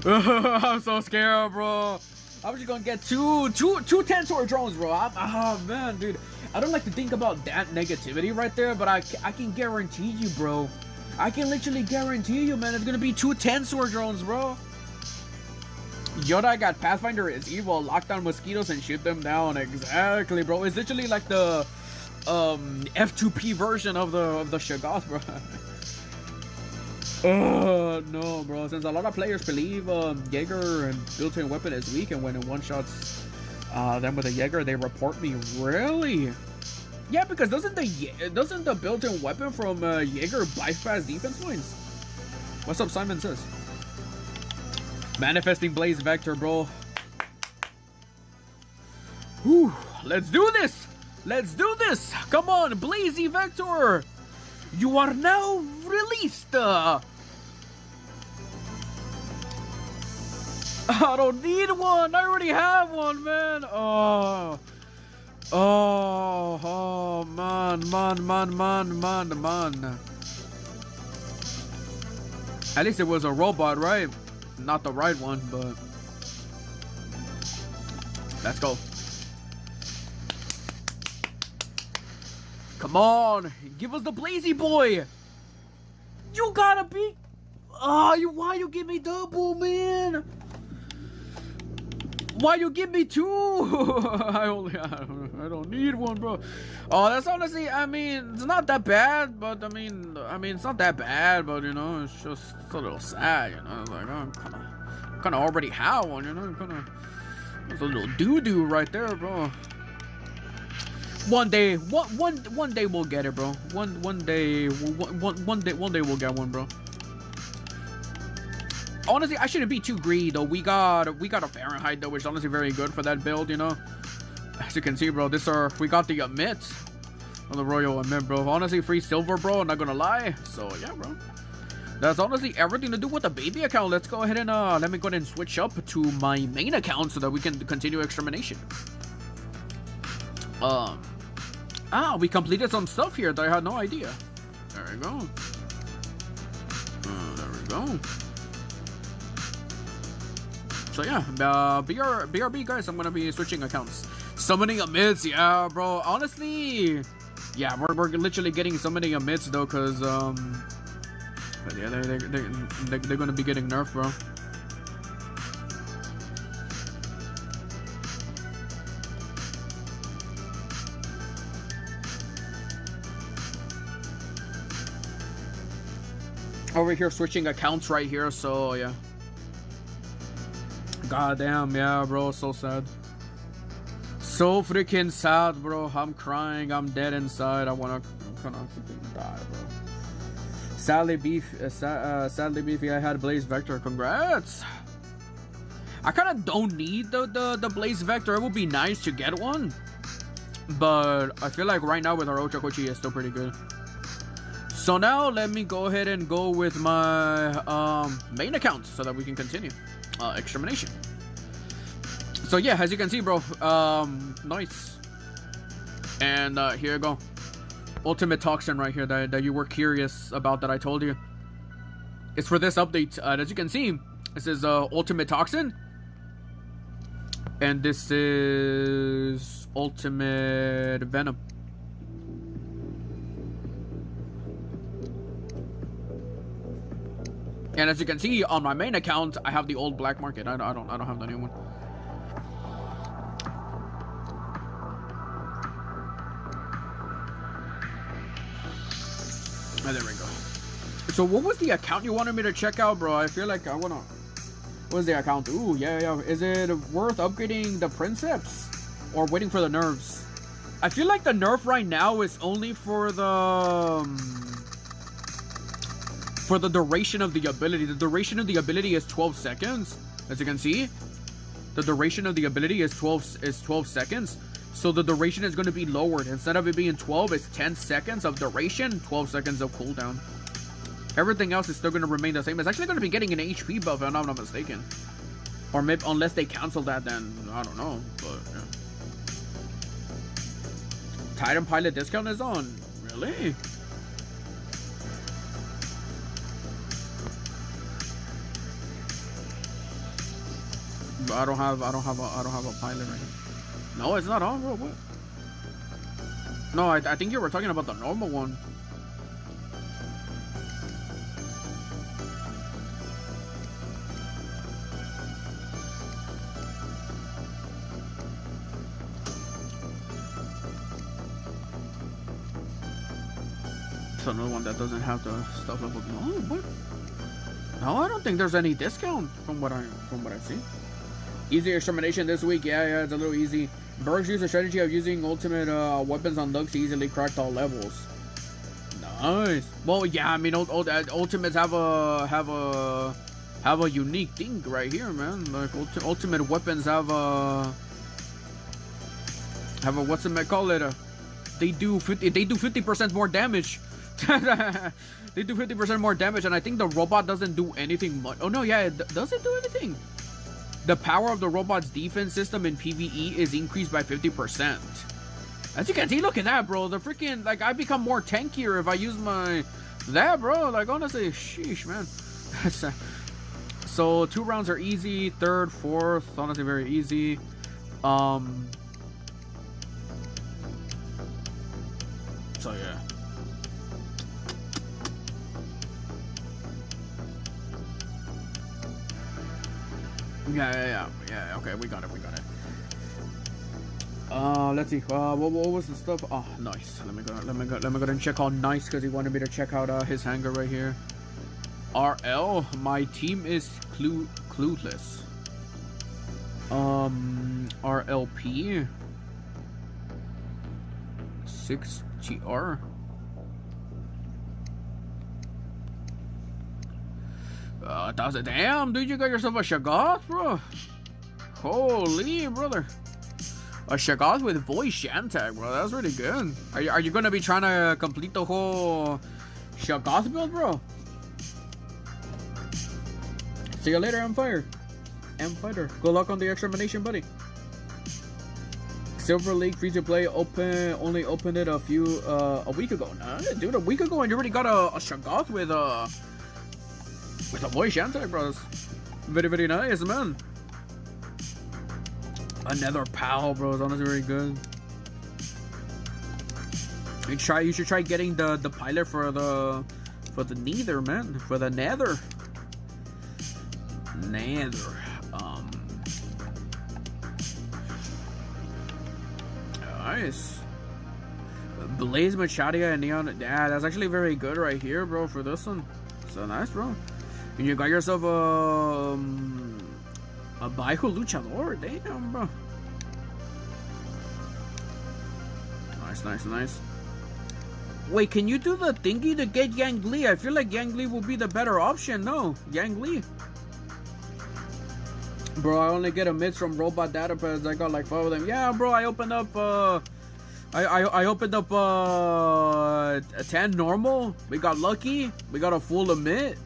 I'm so scared, bro. I'm just gonna get two 10-sword drones, bro. Oh man, dude, I don't like to think about that negativity right there, but I can guarantee you, bro. I can literally guarantee you, man. It's gonna be 2 10-sword drones, bro. Yoda got Pathfinder is evil. Lock down mosquitoes and shoot them down. Exactly, bro. It's literally like the F2P version of the Shoggoth, bro. No, bro. Since a lot of players believe Jaeger and built-in weapon is weak, and when it one-shots them with a Jaeger, they report me. Really? Yeah, because doesn't the built-in weapon from Jaeger bypass defense points? What's up, Simon says? Manifesting Blaze Vector, bro. Whew. Let's do this. Let's do this. Come on, Blazy Vector. You are now released. I don't need one. I already have one, man. Oh, man. At least it was a robot, right? Not the right one, but let's go. Come on, give us the Blazy boy. You gotta be. Why you give me double, man? Why you give me 2? I don't need one, bro. Oh, that's honestly, I mean, it's not that bad, but I mean, it's not that bad, but you know, it's just a little sad, you know. It's like, I kind of already have one, you know. It's a little doo-doo right there, bro. One day we'll get it, bro. One day we'll get one, bro. honestly, I shouldn't be too greedy though. We got a Fahrenheit though, which is honestly very good for that build, you know. As you can see, bro, we got the emit on the Royal Emit, bro. Honestly, free silver, bro. I'm not gonna lie. So yeah, bro. That's honestly everything to do with the baby account. Let's go ahead and let me go ahead and switch up to my main account so that we can continue extermination. We completed some stuff here that I had no idea. There we go. There we go. So yeah, BRB guys, I'm gonna be switching accounts. Summoning emits, yeah, bro. Honestly, yeah, we're literally getting summoning emits though, cause yeah, they're gonna be getting nerfed, bro. Over here switching accounts right here, so yeah. God damn, yeah, bro, so sad. So freaking sad, bro. I'm crying, I'm dead inside. I'm gonna freaking die, bro. Sadly Beefy, I had Blaze Vector. Congrats. I kind of don't need the Blaze Vector. It would be nice to get one, but I feel like right now with our Ochakochi is still pretty good. So now let me go ahead and go with my main account so that we can continue extermination. So yeah, as you can see, bro, nice. And here you go. Ultimate Toxin right here that you were curious about, that I told you. It's for this update. As you can see, this is Ultimate Toxin. And this is Ultimate Venom. And as you can see on my main account, I have the old black market. I don't have the new one. Oh, there we go. So what was the account you wanted me to check out, bro? I feel like I wanna... What was the account? Ooh, yeah. Is it worth upgrading the Princeps or waiting for the nerfs? I feel like the nerf right now is only for the duration of the ability. The duration of the ability is 12 seconds. As you can see, the duration of the ability is 12 seconds. So the duration is going to be lowered. Instead of it being 12, it's 10 seconds of duration, 12 seconds of cooldown. Everything else is still going to remain the same. It's actually going to be getting an HP buff, if I'm not mistaken. Or maybe, unless they cancel that, then I don't know. But yeah. Titan Pilot discount is on. Really? I don't have a pilot right now. No, it's not on, bro. What? No, I think you were talking about the normal one. It's another one that doesn't have the stuff level. No, what? No, I don't think there's any discount from what I've seen. Easy extermination this week. Yeah, it's a little easy. Bergs use a strategy of using ultimate weapons on Lux to easily crack all levels. Nice. Well, yeah, I mean, ultimates have a unique thing right here, man. Like ultimate weapons have a what's it call it? They do 50% more damage. They do 50% more damage, and I think the robot doesn't do anything much. Oh no, yeah, does it do anything? The power of the robot's defense system in PvE is increased by 50%. As you can see, look at that, bro. The freaking, like, I become more tankier if I use that, bro. Like, honestly, sheesh, man. So 2 rounds are easy. 3rd, 4th, honestly, very easy. So yeah. Yeah. Okay, we got it. Let's see. What was the stuff? Oh, nice. Let me go and check out nice, because he wanted me to check out his hangar right here. RL, my team is clueless. RLP 6GR. 1,000. Damn, dude, you got yourself a Shoggoth, bro. Holy, brother. A Shoggoth with voice sham tag, bro. That's really good. Are you gonna be trying to complete the whole Shoggoth build, bro? See you later, M-Fire. M-Fighter. Good luck on the extermination, buddy. Silver League free to play only opened it a week ago. Nah, dude, a week ago and you already got a Shoggoth with a voice sham tag, bro. Very, very nice, man. Another pal, bro. It's honestly very good. You should try getting the pilot for the Nether, man. For the Nether. Nice. Blaze Machado and Neon. Yeah, that's actually very good right here, bro, for this one. So nice, bro. And you got yourself a Bajo Luchador. Damn, bro. Nice. Wait, can you do the thingy to get Yang Li? I feel like Yang Li will be the better option. No, Yang Li. Bro, I only get emits from robot datapads. I got like 5 of them. Yeah, bro, I opened up I opened up 10 normal. We got lucky. We got a full emit.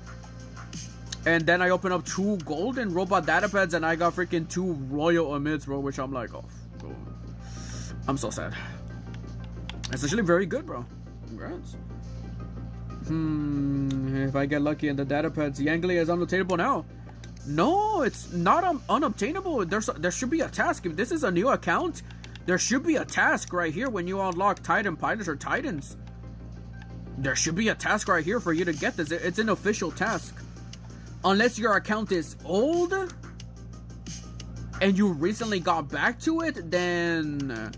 And then I opened up 2 golden robot datapads and I got freaking 2 royal emits, bro, which I'm like, oh, bro. I'm so sad. It's actually very good, bro. Congrats. If I get lucky in the datapads, Yang Li is on the table now. No, it's not unobtainable. There should be a task. If this is a new account, there should be a task right here when you unlock Titan Pilots or Titans. There should be a task right here for you to get this. It's an official task. Unless your account is old and you recently got back to it, then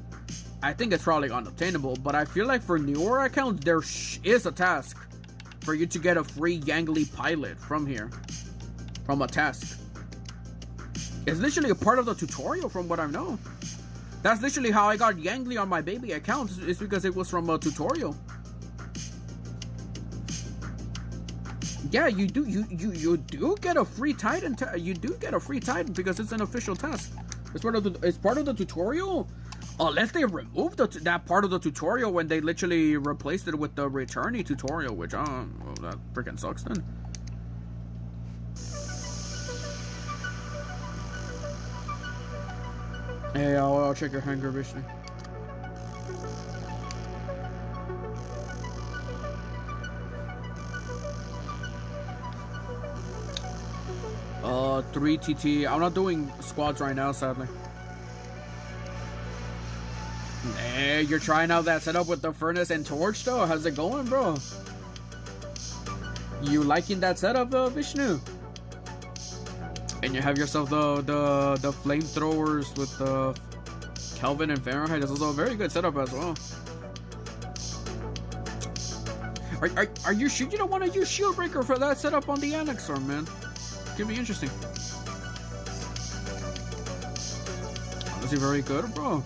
I think it's probably unobtainable. But I feel like for newer accounts, there is a task for you to get a free Yang Li pilot from here. From a task. It's literally a part of the tutorial from what I know. That's literally how I got Yang Li on my baby account. It's because it was from a tutorial. Yeah, you do get a free Titan. You do get a free Titan because it's an official task. It's part of the tutorial. Unless they removed that part of the tutorial when they literally replaced it with the returnee tutorial, which well, that freaking sucks then. Hey, I'll check your hangar, Vishnu. Three TT. I'm not doing squads right now, sadly. Hey, you're trying out that setup with the furnace and torch, though? How's it going, bro? You liking that setup, Vishnu? And you have yourself the flamethrowers with the Kelvin and Fahrenheit. That's also a very good setup as well. Are you sure you don't want to use Shieldbreaker for that setup on the Annexor, man? Could be interesting. Honestly, very good, bro.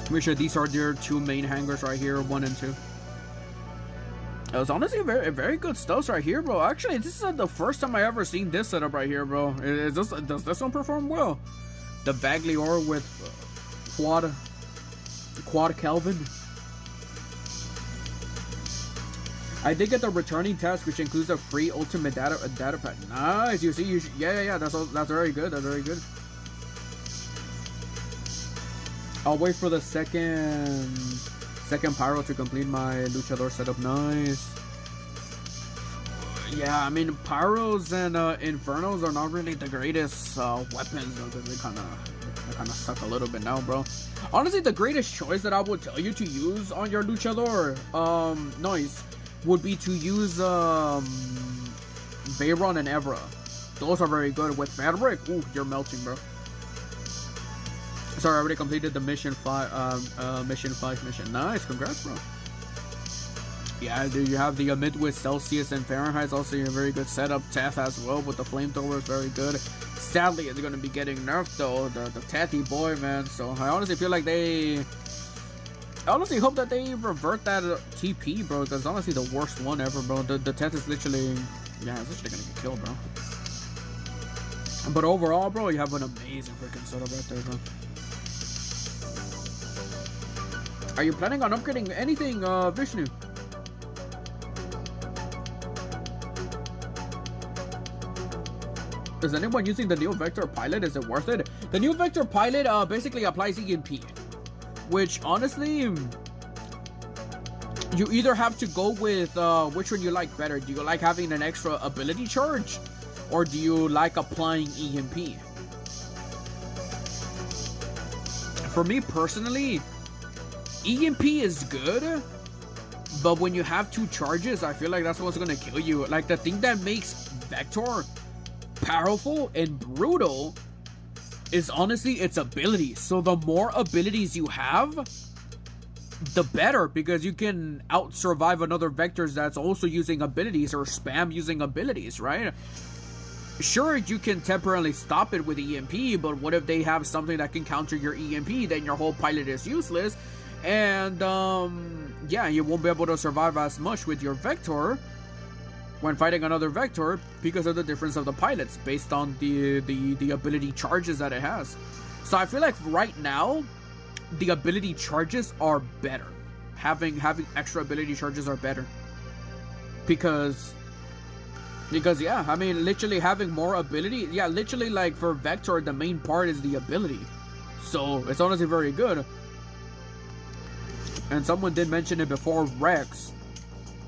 Make sure these are their 2 main hangars right here, 1 and 2. It was honestly very good stuff right here, bro. Actually, this is the first time I ever seen this setup right here, bro. Does this one perform well? The Bagley ore with quad Kelvin. I did get the returning task, which includes a free ultimate data pack. Nice. You see, yeah. That's very good. That's very good. I'll wait for the second pyro to complete my luchador setup. Nice. Yeah, I mean, pyros and infernos are not really the greatest weapons, though, because they kind of suck a little bit now, bro. Honestly, the greatest choice that I would tell you to use on your luchador noise would be to use Veyron and Evra. Those are very good. With Fabric, ooh, you're melting, bro. Sorry, I already completed the mission 5 mission. Nice, congrats, bro. Yeah, dude, you have the emit with Celsius and Fahrenheit. Also, a very good setup. Teth as well with the flamethrower is very good. Sadly, it's going to be getting nerfed though, the Tethy boy, man. So I honestly feel like they I honestly hope that they revert that TP, bro, because honestly the worst one ever, bro. The 10th is literally, yeah, it's literally gonna get killed, bro. But overall, bro, you have an amazing freaking setup right there, bro. Are you planning on upgrading anything, Vishnu? Is anyone using the new Vector Pilot? Is it worth it? The new Vector Pilot basically applies EMP, which honestly, you either have to go with which one you like better. Do you like having an extra ability charge, or do you like applying EMP? For me personally, EMP is good, but when you have 2 charges, I feel like that's what's gonna kill you. Like, the thing that makes Vector powerful and brutal is honestly its abilities. So the more abilities you have, the better, because you can out survive another Vectors that's also using abilities or spam using abilities, right? Sure, you can temporarily stop it with EMP, but what if they have something that can counter your EMP? Then your whole pilot is useless, and yeah, you won't be able to survive as much with your Vector when fighting another Vector because of the difference of the pilots based on the ability charges that it has. So I feel like right now the ability charges are better. Having extra ability charges are better because yeah, I mean, literally having more ability, yeah, literally, like, for Vector the main part is the ability, so it's honestly very good. And someone did mention it before, Rex.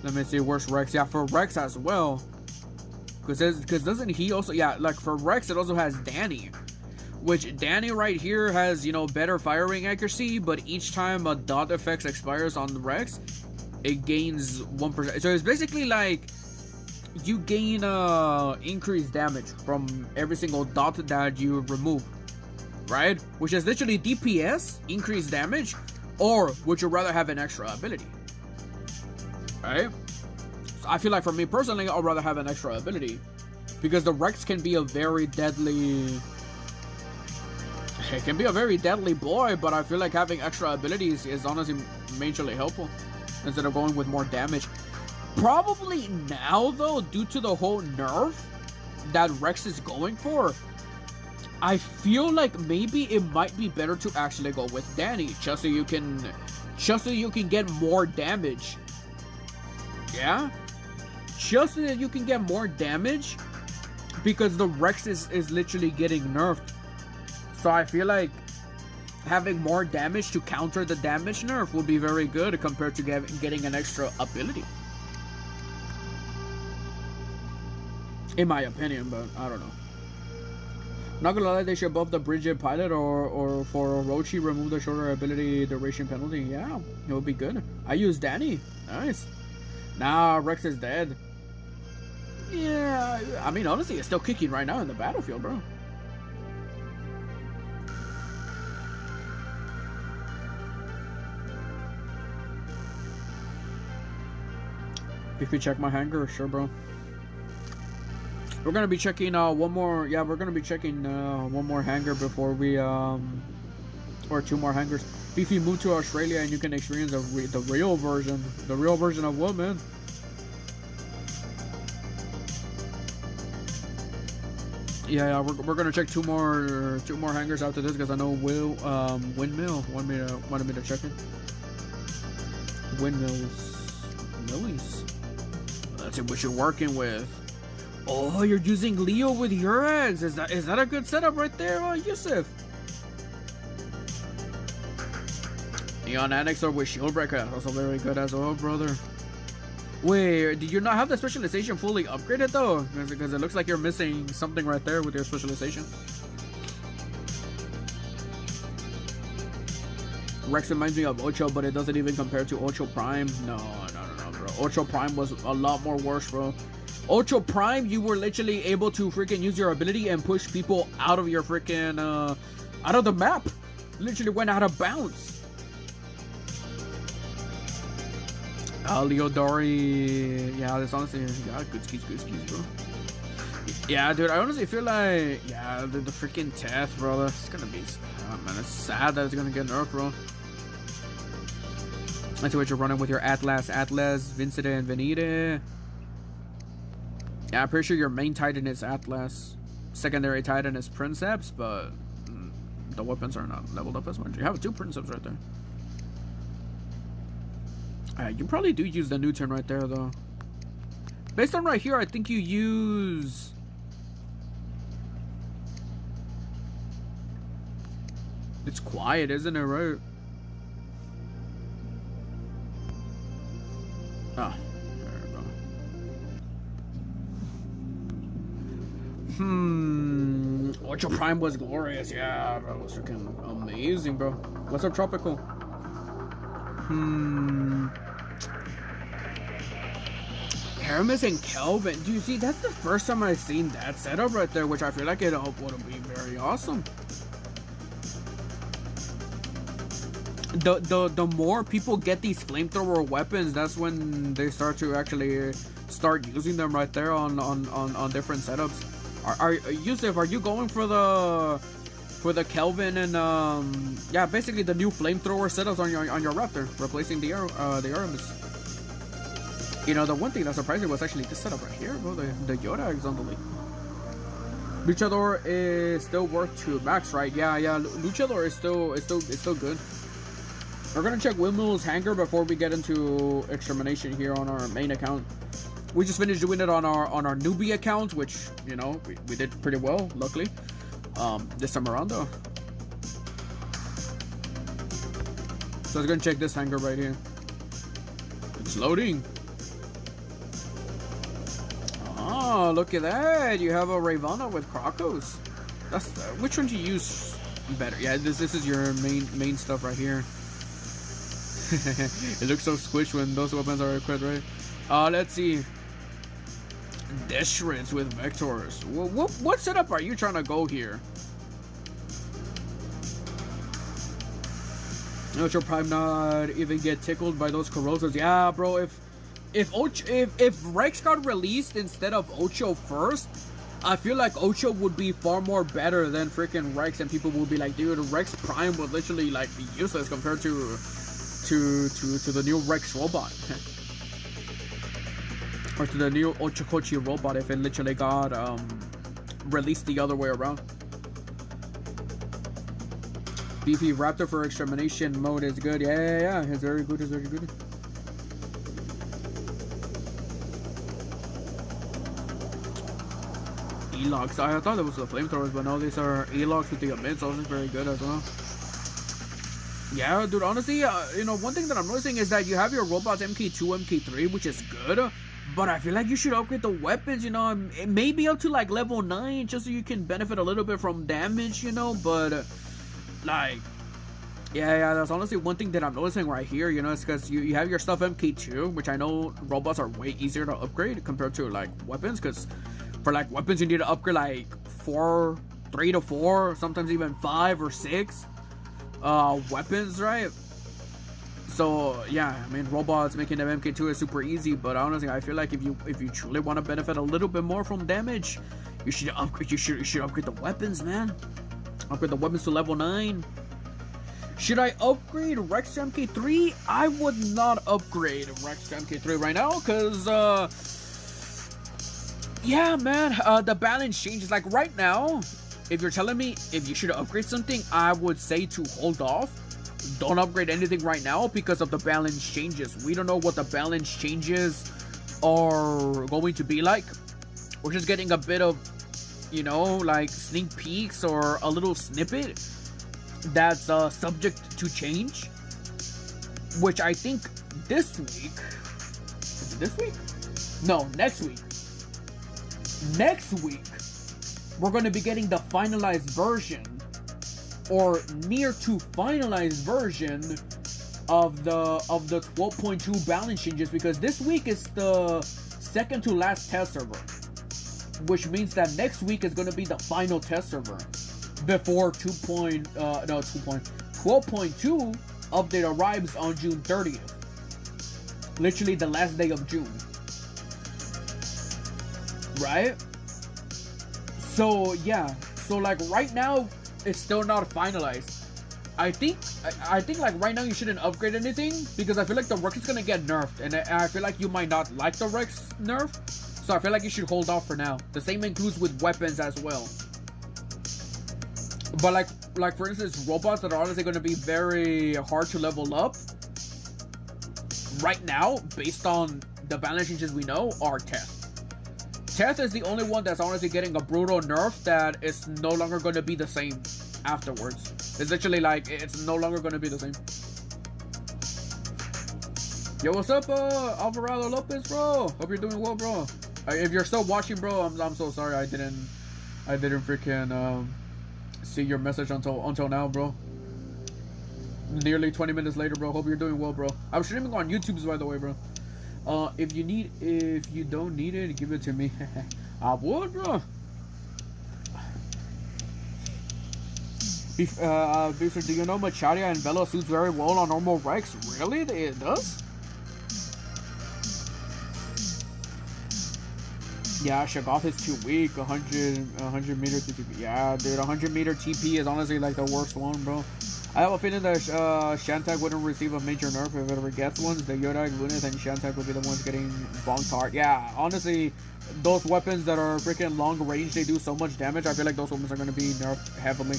Let me see, where's Rex? Yeah, for Rex as well. Because doesn't he also... Yeah, like for Rex, it also has Danny. Which Danny right here has, you know, better firing accuracy. But each time a dot effect expires on Rex, it gains 1%. So it's basically like you gain increased damage from every single dot that you remove. Right? Which is literally DPS, increased damage. Or would you rather have an extra ability? Right? So I feel like for me personally, I'd rather have an extra ability, because the Rex can be a very deadly... It can be a very deadly boy, but I feel like having extra abilities is honestly majorly helpful instead of going with more damage. Probably now, though, due to the whole nerf that Rex is going for, I feel like maybe it might be better to actually go with Danny, just so you can get more damage. Yeah, just so that you can get more damage, because the Rex is literally getting nerfed. So I feel like having more damage to counter the damage nerf will be very good compared to getting an extra ability, in my opinion. But I don't know. Not gonna lie, they should buff the Bridget pilot, or for Orochi remove the shorter ability duration penalty. Yeah, it would be good. I use Danny. Nice. Nah, Rex is dead. Yeah, I mean, honestly, it's still kicking right now in the battlefield, bro. If you check my hangar, sure, bro. We're gonna be checking one more. Yeah, we're gonna be checking one more hangar before we or 2 more hangars. Beefy, move to Australia and you can experience the real version. The real version of what, man? Yeah, we're gonna check 2 more hangars after this, because I know Windmill wanted me to check it. Millies. Let's see what you're working with. Oh, you're using Leo with your eggs. Is that a good setup right there, Yusuf? Neon Annexer with Shieldbreaker, also very good as well, brother. Wait, did you not have the specialization fully upgraded though? Because it looks like you're missing something right there with your specialization. Rex reminds me of Ocho, but it doesn't even compare to Ocho Prime. No, bro. Ocho Prime was a lot more worse, bro. Ocho Prime, you were literally able to freaking use your ability and push people out of your freaking out of the map. Literally went out of bounds. Leodori, yeah, that's honestly, yeah, good skis, bro. Yeah, dude, I honestly feel like, yeah, the freaking Teth, bro, it's gonna be, oh, man, it's sad that it's gonna get nerfed, bro. Let's see what you're running with your Atlas, Vincere, and Venire. Yeah, I'm pretty sure your main Titan is Atlas. Secondary Titan is Princeps, but the weapons are not leveled up as much. You have 2 Princeps right there. You probably do use the Newton right there, though. Based on right here, I think you use... It's quiet, isn't it, right? Ah, there we go. Ultra Prime was glorious. Yeah, bro, it was freaking amazing, bro. What's up, Tropical? Hermes and Kelvin. Do you see? That's the first time I've seen that setup right there, which I feel like it would be very awesome. The more people get these flamethrower weapons, that's when they start to actually start using them right there on different setups. Yusuf, are you going for the Kelvin and yeah, basically the new flamethrower setups on your Raptor, replacing the Aramis? You know, the one thing that surprised me was actually this setup right here, bro. The Yoda eggs on the lead. Luchador is still worth to max, right? Yeah, Luchador is still good. We're gonna check Windmill's hangar before we get into extermination here on our main account. We just finished doing it on our newbie account, which, you know, we did pretty well, luckily. This time around though. So let's go and check this hangar right here. It's loading. Oh, look at that! You have a Ravana with Krokos. That's which one do you use better? Yeah, this is your main stuff right here. It looks so squished when those weapons are equipped, right? Let's see. Deshrits with Vectors. What setup are you trying to go here? Ultra Prime not even get tickled by those corrosives. Yeah, bro. If Rex got released instead of Ocho first, I feel like Ocho would be far more better than freaking Rex, and people would be like, dude, Rex Prime would literally like be useless compared to the new Rex robot. Or to the new Ochokochi robot if it literally got released the other way around. Beefy Raptor for extermination mode is good. Yeah. It's very good. E-locks. I thought that was the flamethrowers, but no, these are E-locks with the emits. Also very good as well. Yeah, dude, honestly, you know, one thing that I'm noticing is that you have your robots MK2, MK3, which is good, but I feel like you should upgrade the weapons, you know, maybe up to like level 9, just so you can benefit a little bit from damage, you know, but like, yeah, that's honestly one thing that I'm noticing right here, you know, it's because you have your stuff MK2, which I know robots are way easier to upgrade compared to like weapons, because for like weapons you need to upgrade like 3 to 4, sometimes even 5 or 6 weapons, right? So yeah, I mean, robots making them MK2 is super easy, but honestly, I feel like if you truly want to benefit a little bit more from damage, you should upgrade. You should upgrade the weapons, man. Upgrade the weapons to level 9. Should I upgrade Rex to MK3? I would not upgrade Rex to MK3 right now, cause yeah, man, the balance changes. Like right now, if you're telling me if you should upgrade something, I would say to hold off. Don't upgrade anything right now because of the balance changes. We don't know what the balance changes are going to be like. We're just getting a bit of, you know, like sneak peeks or a little snippet that's subject to change. Which I think this week... Is it this week? No, next week. Next week, we're going to be getting the finalized version, or near to finalized version of the 12.2 balance changes, because this week is the second to last test server, which means that next week is going to be the final test server before 12.2 update arrives on June 30th, literally the last day of June, right? So yeah, so like right now it's still not finalized. I think like right now you shouldn't upgrade anything because I feel like the Rex is gonna get nerfed, and I feel like you might not like the Rex nerf, so I feel like you should hold off for now. The same includes with weapons as well. But like for instance, robots that are honestly gonna be very hard to level up right now, based on the balance changes we know, are Teth. Teth is the only one that's honestly getting a brutal nerf that is no longer gonna be the same afterwards. It's literally like, it's no longer going to be the same. Yo, what's up, Alvarado Lopez, bro? Hope you're doing well, bro. If you're still watching, bro, I'm so sorry I didn't freaking see your message until now, bro. Nearly 20 minutes later, bro. Hope you're doing well, bro. I'm streaming on YouTube, by the way, bro. If you don't need it, give it to me. I would, bro. Beefy, do you know Macharia and Velo suits very well on normal Rex? Really? It does? Yeah, Shoggoth is too weak. 100 meter TP. Yeah, dude, 100 meter TP is honestly like the worst one, bro. I have a feeling that Shantak wouldn't receive a major nerf if it ever gets one. The Yoda, Lunas, and Shantak would be the ones getting bonked hard. Yeah, honestly, those weapons that are freaking long range, they do so much damage. I feel like those weapons are going to be nerfed heavily.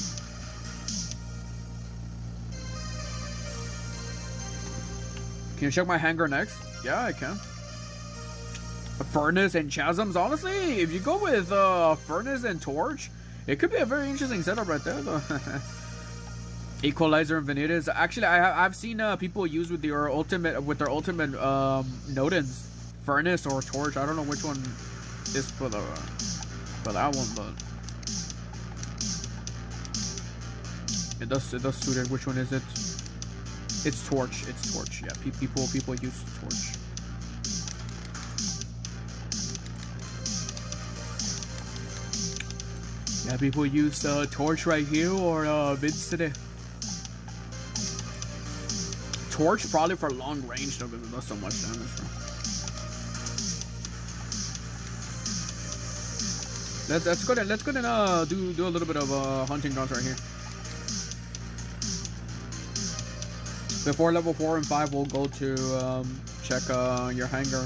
Can you check my hangar next? Yeah, I can. Furnace and Chasms. Honestly, if you go with Furnace and Torch, it could be a very interesting setup right there, though. Equalizer and Vanitas. Actually, I've seen people use with their ultimate Nodens, Furnace or Torch. I don't know which one is for that one, but it does suit it. Which one is it? It's Torch. It's Torch. Yeah, people use Torch. Yeah, people use Torch right here or Vince today. Torch probably for long range though, because it does so much damage. Bro. Let's go and do a little bit of hunting grounds right here. Before level 4 and 5, we'll go to check your hangar,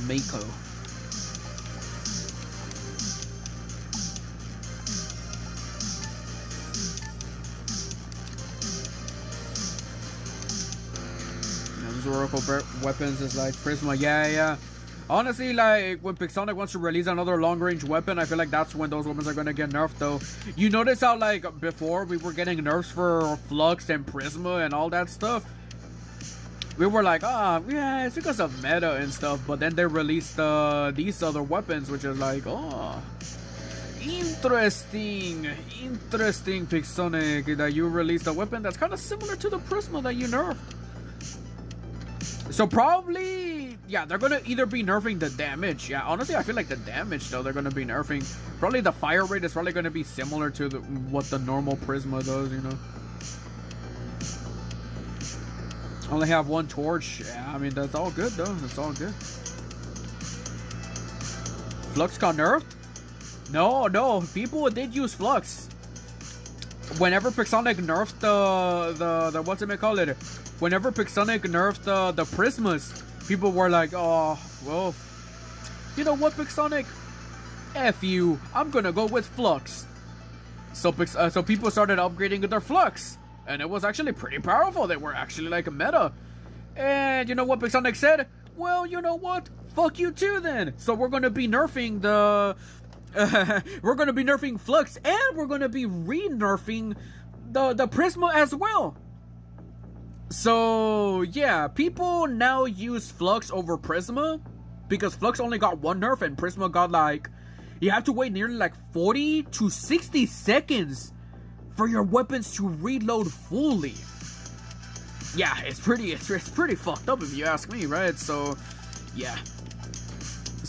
Mako. Oracle weapons is like Prisma. Yeah. Honestly, like when PIXONIC wants to release another long-range weapon, I feel like that's when those weapons are gonna get nerfed. Though, you notice how like before we were getting nerfs for Flux and Prisma and all that stuff. We were like, yeah, it's because of meta and stuff. But then they released these other weapons, which is like, interesting, PIXONIC, that you released a weapon that's kind of similar to the Prisma that you nerfed. So probably, yeah, they're gonna either be nerfing the damage. Yeah, honestly, I feel like the damage though they're gonna be nerfing. Probably the fire rate is probably gonna be similar to what the normal Prisma does, you know. Only have one torch. Yeah, I mean that's all good though. That's all good. Flux got nerfed? No, people did use Flux. Whenever PIXONIC nerfed the what's it call it? Whenever PIXONIC nerfed the Prismas, people were like, oh, well, you know what, PIXONIC? F you, I'm gonna go with Flux. So people started upgrading their Flux, and it was actually pretty powerful. They were actually like a meta. And you know what PIXONIC said? Well, you know what? Fuck you too then. So we're gonna be nerfing we're gonna be nerfing Flux, and we're gonna be re-nerfing the Prisma as well. So yeah, people now use Flux over Prisma because Flux only got one nerf and Prisma got like, you have to wait nearly like 40 to 60 seconds for your weapons to reload fully. Yeah, it's pretty fucked up if you ask me, right? So yeah.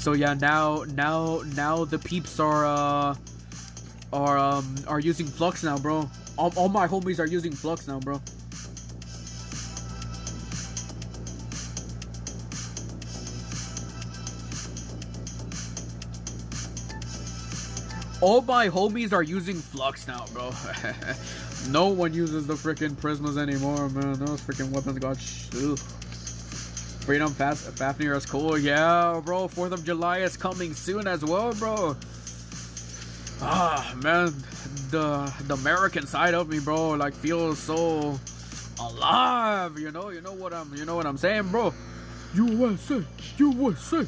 Now the peeps are using Flux now, bro. All my homies are using Flux now, bro. All my homies are using Flux now, bro. No one uses the freaking prismas anymore, man. Those freaking weapons got Freedom Fafnir is cool. Yeah, bro. 4th of July is coming soon as well, bro. Ah, man. The American side of me, bro, like feels so alive. You know what I'm saying, bro. USA, USA.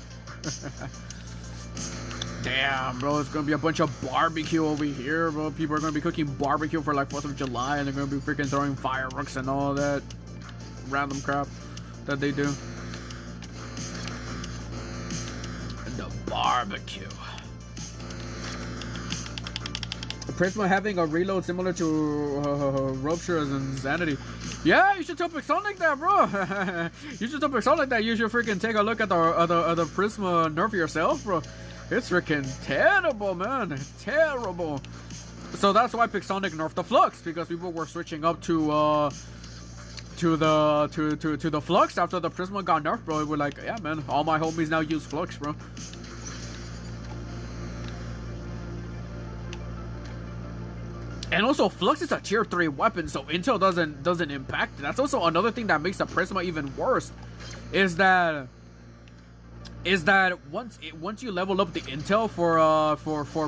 Damn, bro, it's gonna be a bunch of barbecue over here, bro. People are gonna be cooking barbecue for like 4th of July, and they're gonna be freaking throwing fireworks and all that random crap that they do. The barbecue. Prisma having a reload similar to Rupture's Insanity. Yeah, you should tell PIXONIC that, bro. You should tell PIXONIC that. You should freaking take a look at the Prisma nerf yourself, bro. It's freaking terrible, man. Terrible. So that's why PIXONIC nerfed the Flux, because people were switching up to the Flux after the Prisma got nerfed, bro. We're like, yeah, man, all my homies now use Flux, bro. And also, Flux is a tier 3 weapon, so intel doesn't impact it. That's also another thing that makes the Prisma even worse. Is that once you level up the intel for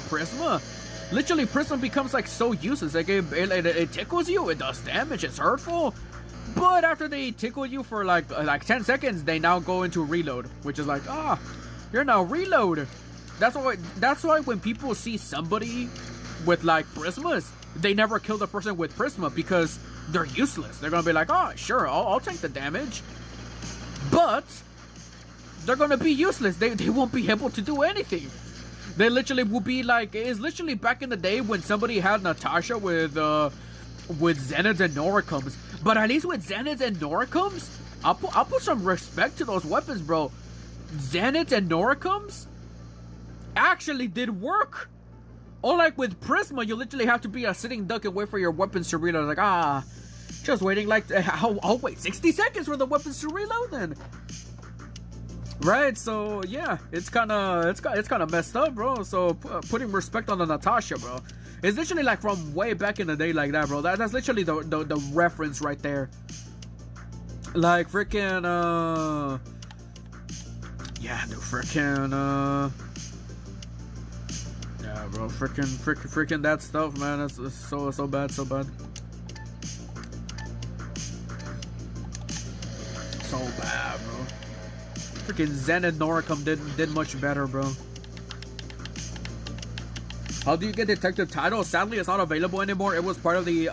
Prisma, literally Prisma becomes like so useless. Like it tickles you, it does damage, it's hurtful. But after they tickle you for like 10 seconds, they now go into reload, which is like, you're now reload. That's why when people see somebody with like Prismas, they never kill the person with Prisma because they're useless. They're gonna be like, oh, sure, I'll take the damage, but they're gonna be useless. They won't be able to do anything. They literally will be like, it's literally back in the day when somebody had Natasha with Zenids and Noricums. But at least with Zenids and Noricums, I'll put some respect to those weapons, bro. Zenids and Noricums actually did work. Or like with Prisma, you literally have to be a sitting duck and wait for your weapons to reload. Like, just waiting like, I'll wait 60 seconds for the weapons to reload then. Right, so yeah, it's kind of messed up, bro. So putting respect on the Natasha, bro. It's literally like from way back in the day like that, bro. That's literally the reference right there. Like freaking, yeah, the freaking, yeah, bro, freaking that stuff, man. It's so bad, so bad. So bad, bro. Freaking Zen and Noricum did much better, bro. How do you get detective title? Sadly, it's not available anymore. It was part of the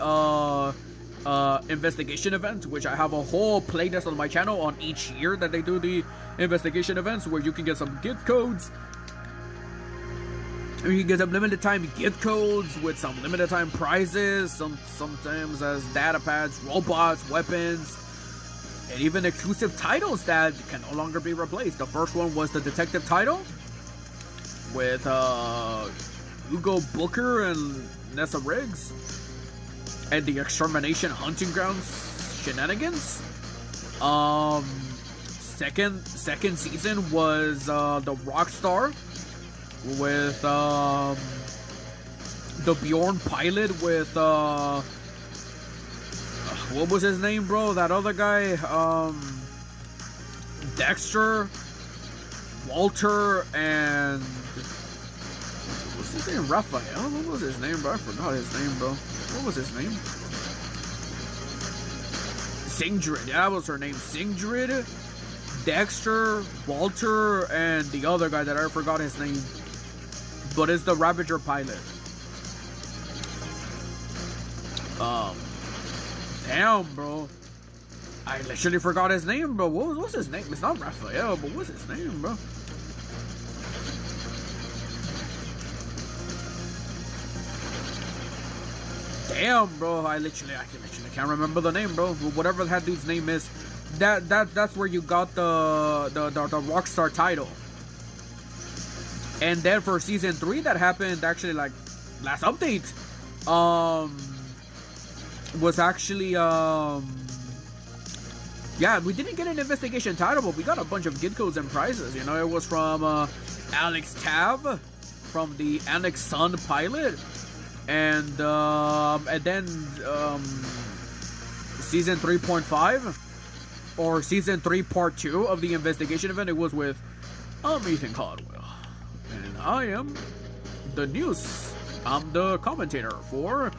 investigation event, which I have a whole playlist on my channel on each year that they do the investigation events, where you can get some gift codes. You can get some limited time gift codes with some limited time prizes, sometimes as data pads, robots, weapons, and even exclusive titles that can no longer be replaced. The first one was the detective title with Hugo Booker and Nessa Riggs, and the Extermination Hunting Grounds shenanigans. Second season was the Rockstar with the Bjorn pilot with what was his name, bro? That other guy, Dexter, Walter, and what's his name? Raphael? What was his name, bro? I forgot his name, bro. What was his name? Singrid. Yeah, that was her name. Singrid, Dexter, Walter, and the other guy that I forgot his name. But it's the Ravager pilot. Damn, bro. I literally forgot his name, bro. What's his name? It's not Raphael, but what's his name, bro? Damn, bro. I literally can't remember the name, bro. Whatever that dude's name is, that's where you got the Rockstar title. And then for season 3, that happened actually like last update. Was actually yeah, we didn't get an investigation title, but we got a bunch of gift codes and prizes. You know, it was from Alex Tav from the Annex Sun pilot. and then season 3.5 or season 3 part 2 of the investigation event, it was with Ethan Caldwell, and I am the news. I'm the commentator for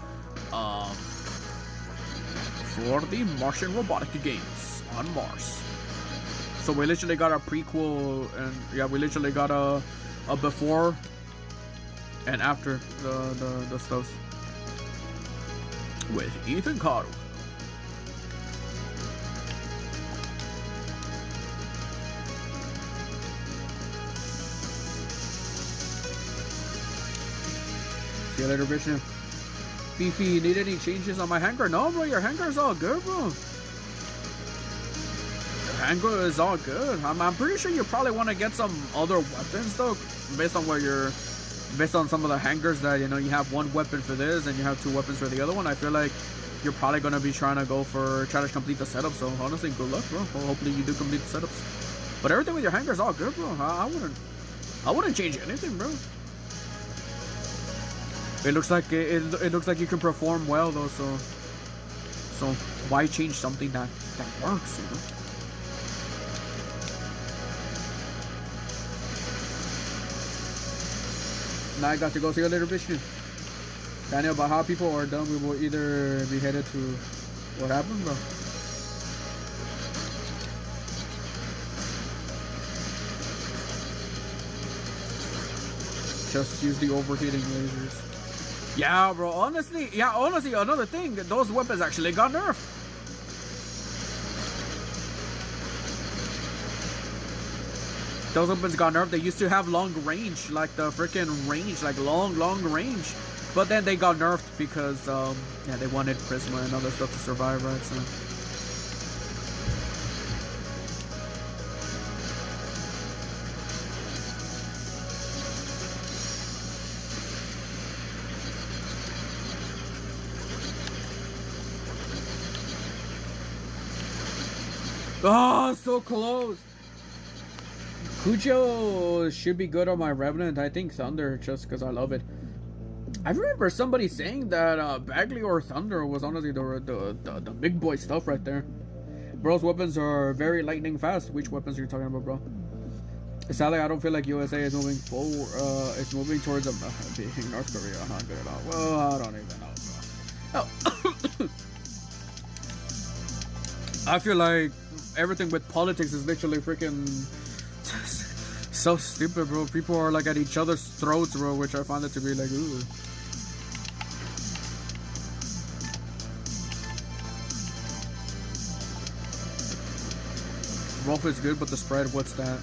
the Martian robotic games on Mars. So we literally got a prequel, and yeah, we literally got a before and after the stuff with Ethan Caldwell. See you later, Vishnu. Beefy, you need any changes on my hangar? No, bro, your hangar is all good, bro. Your hangar is all good. I'm pretty sure you probably want to get some other weapons, though, based on some of the hangars that, you know, you have one weapon for this and you have 2 weapons for the other one. I feel like you're probably going to be trying to complete the setup. So, honestly, good luck, bro. Well, hopefully you do complete the setups. But everything with your hangar is all good, bro. I wouldn't change anything, bro. It looks like it looks like you can perform well, though, so why change something that works, you know? Now I got to go. See you later, Vishnu. Daniel, about how people are done, we will either be headed to what happened, bro. Just use the overheating lasers. Yeah, bro, honestly, another thing, those weapons actually got nerfed. Those weapons got nerfed. They used to have long range, like the freaking range, like long range. But then they got nerfed because, yeah, they wanted Prisma and other stuff to survive, right? So. Oh, so close. Cujo should be good on my Revenant. I think Thunder, just because I love it. I remember somebody saying that Bagley or Thunder was honestly the big boy stuff right there. Bro's weapons are very lightning fast. Which weapons are you talking about, bro? Sadly, I don't feel like USA is moving forward. It's moving towards being North Korea. Not good at all. Well, I don't even know, bro. Oh. I feel like everything with politics is literally freaking so stupid, bro. People are like at each other's throats, bro, which I find it to be like, ooh. Rolf is good, but the spread, what's that?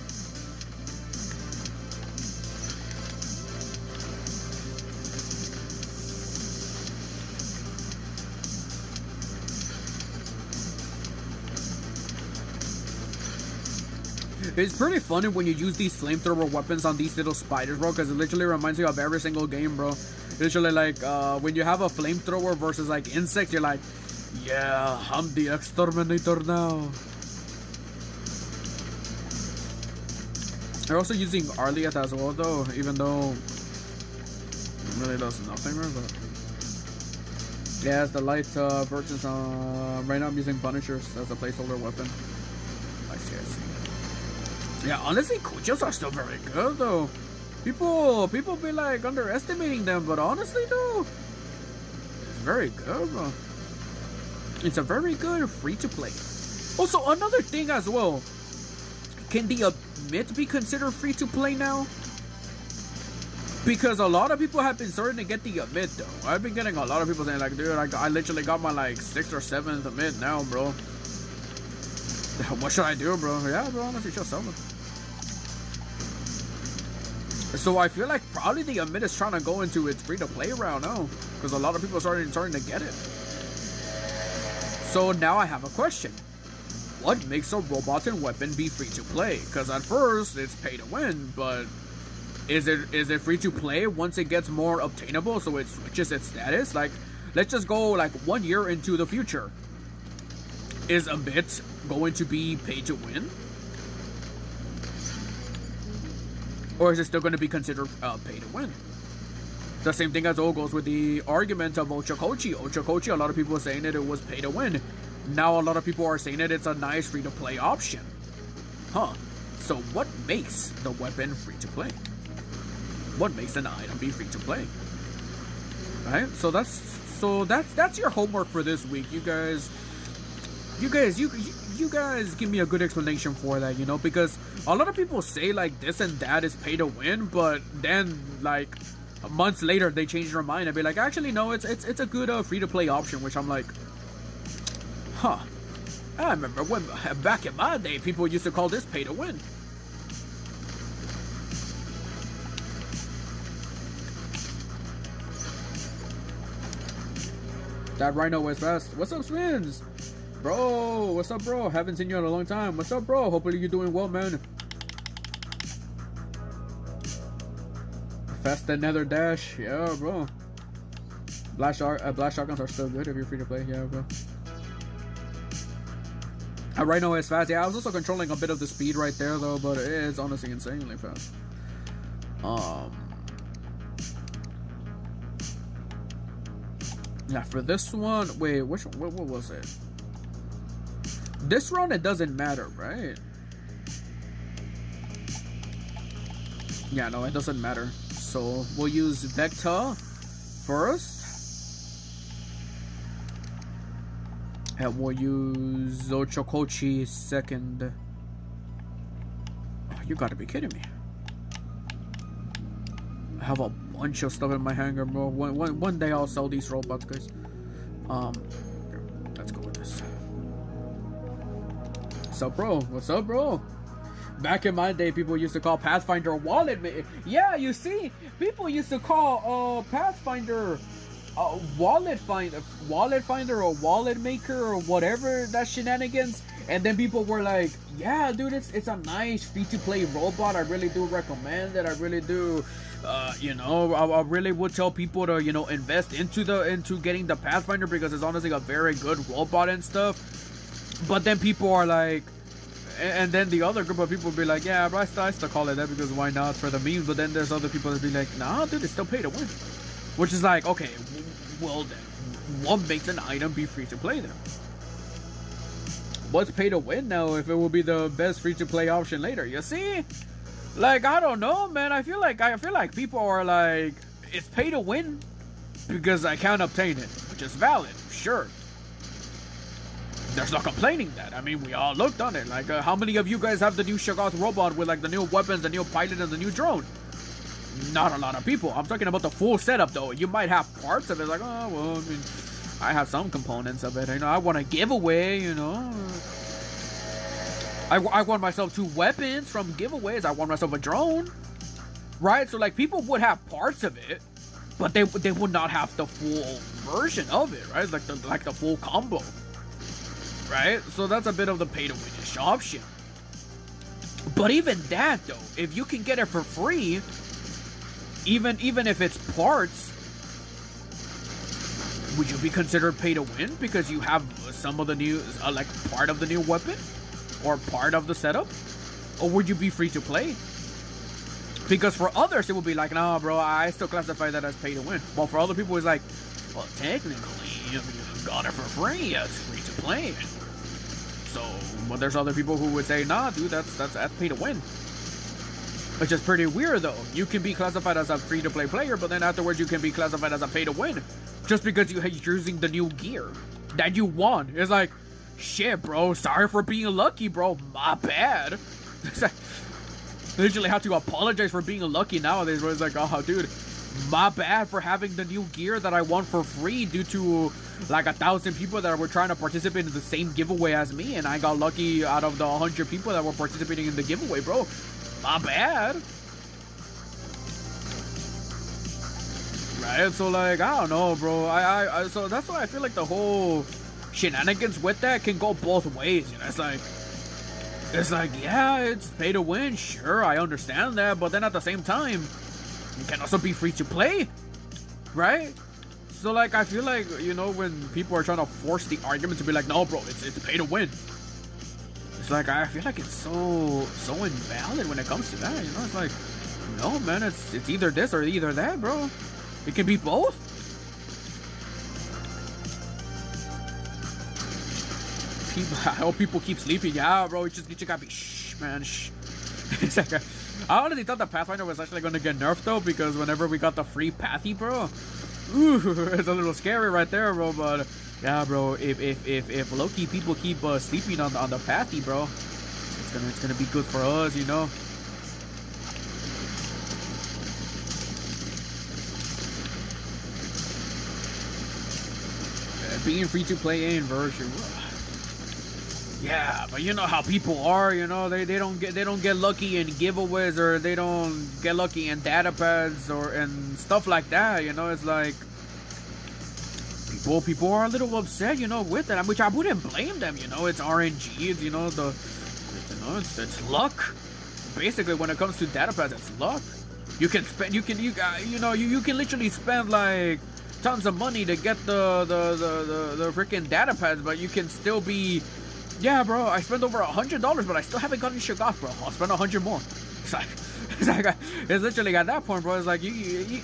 It's pretty funny when you use these flamethrower weapons on these little spiders, bro, because it literally reminds you of every single game, bro. Literally, like, when you have a flamethrower versus, like, insects, you're like, yeah, I'm the exterminator now. They're also using Arlieth as well, though, even though it really does nothing, right? But yeah, it's the light versions. Right now I'm using Punishers as a placeholder weapon. I see. Yeah, honestly, Kuchos are still very good, though. People be like underestimating them, but honestly, though, it's very good, bro. It's a very good free-to-play. Also, another thing as well. Can the Amit be considered free-to-play now? Because a lot of people have been starting to get the Amit, though. I've been getting a lot of people saying, like, dude, I literally got my, like, 6th or 7th Amit now, bro. What should I do, bro? Yeah, bro, honestly, just sell them. So I feel like probably the Amit is trying to go into its free-to-play round now. Because a lot of people are starting to get it. So now I have a question. What makes a robot and weapon be free-to-play? Because at first, it's pay-to-win, but is it free-to-play once it gets more obtainable, so it switches its status? Like, let's just go, like, 1 year into the future. Is Amit going to be pay-to-win? Or is it still going to be considered pay-to-win? The same thing as all goes with the argument of Ochakochi. Ochakochi, a lot of people are saying that it was pay to win. Now a lot of people are saying that it's a nice free to play option. Huh. So what makes the weapon free to play? What makes an item be free to play? Right? So that's your homework for this week. You guys give me a good explanation for that, you know, because a lot of people say like this and that is pay to win, but then like months later they change their mind and be like, actually no, it's a good free to play option, which I'm like, huh. I remember when back in my day people used to call this pay to win. That rhino is fast. What's up, Spins? Bro, what's up, bro? Haven't seen you in a long time. What's up, bro? Hopefully you're doing well, man. Fast another dash. Yeah, bro. Blast shotguns are still good if you're free to play. Yeah, bro. Rhino is fast. Yeah, I was also controlling a bit of the speed right there, though, but it is honestly insanely fast. Yeah, for this one, wait, what was it? This run, it doesn't matter, right? Yeah, no, it doesn't matter. So we'll use Vecta first, and we'll use Ochakochi second. Oh, you gotta be kidding me! I have a bunch of stuff in my hangar, bro. One day I'll sell these robots, guys. Let's go with this. What's up, bro? What's up, bro? Back in my day, people used to call Pathfinder wallet. Yeah, you see, people used to call Pathfinder wallet finder or wallet maker or whatever that shenanigans. And then people were like, yeah, dude, it's a nice free to play robot. I really do recommend it. I really do. You know, I really would tell people to, you know, invest into getting the Pathfinder because it's honestly a very good robot and stuff. But then people are like, and then the other group of people would be like, yeah, but I still call it that because why not, for the memes. But then there's other people that be like, nah, dude, it's still pay to win. Which is like, okay, well then, what makes an item be free to play then? What's pay to win now if it will be the best free to play option later? You see? Like, I don't know, man. I feel like people are like, it's pay to win because I can't obtain it, which is valid, sure. There's no complaining that. I mean, we all looked on it. Like, how many of you guys have the new Shoggoth robot with like the new weapons, the new pilot, and the new drone? Not a lot of people. I'm talking about the full setup though. You might have parts of it, like, oh well, I mean, I have some components of it. You know, I want a giveaway. You know, I want myself 2 weapons from giveaways. I want myself a drone, right? So like, people would have parts of it, but they would not have the full version of it, right? Like the full combo, right? So that's a bit of the pay to win-ish option. But even that though, if you can get it for free, even if it's parts, would you be considered pay to win because you have some of the new, like part of the new weapon or part of the setup? Or would you be free to play? Because for others it would be like, nah bro, I still classify that as pay to win. Well, for other people it's like, well, technically you got it for free, it's free to play. So, but there's other people who would say, nah dude, that's pay to win. Which is pretty weird though. You can be classified as a free to play player, but then afterwards you can be classified as a pay to win just because you're using the new gear that you won. It's like, shit bro, sorry for being lucky bro, my bad. They usually have to apologize for being lucky nowadays, where it's like, oh dude, my bad for having the new gear that I won for free due to like 1,000 people that were trying to participate in the same giveaway as me, and I got lucky out of the 100 people that were participating in the giveaway, bro. My bad. Right? So like, I don't know, bro. I so that's why I feel like the whole shenanigans with that can go both ways, you know. It's like, yeah, it's pay to win, sure, I understand that, but then at the same time, you can also be free to play, right? So like, I feel like, you know, when people are trying to force the argument to be like, no bro, it's pay to win, it's like, I feel like it's so invalid when it comes to that, you know. It's like, no man, it's either this or either that, bro. It can be both. I hope people keep sleeping. Yeah, bro, you just gotta be shh, man. Shh. It's like I honestly thought the Pathfinder was actually gonna get nerfed though, because whenever we got the free Pathy, bro, ooh, it's a little scary right there, bro. But yeah, bro, if low-key people keep sleeping on the Pathy, bro, it's gonna be good for us, you know. Being free to play version. Yeah, but you know how people are, you know, they don't get lucky in giveaways, or they don't get lucky in data pads and stuff like that, you know. It's like people are a little upset, you know, with it, which I wouldn't blame them, you know. It's RNG, it's, you know, it's luck. Basically, when it comes to data pads, it's luck. You can spend, you can literally spend like tons of money to get the freaking data pads, but you can still be, yeah, bro, I spent over $100, but I still haven't gotten Shoggoth, bro. I'll spend 100 more. It's literally at that point, bro. It's like you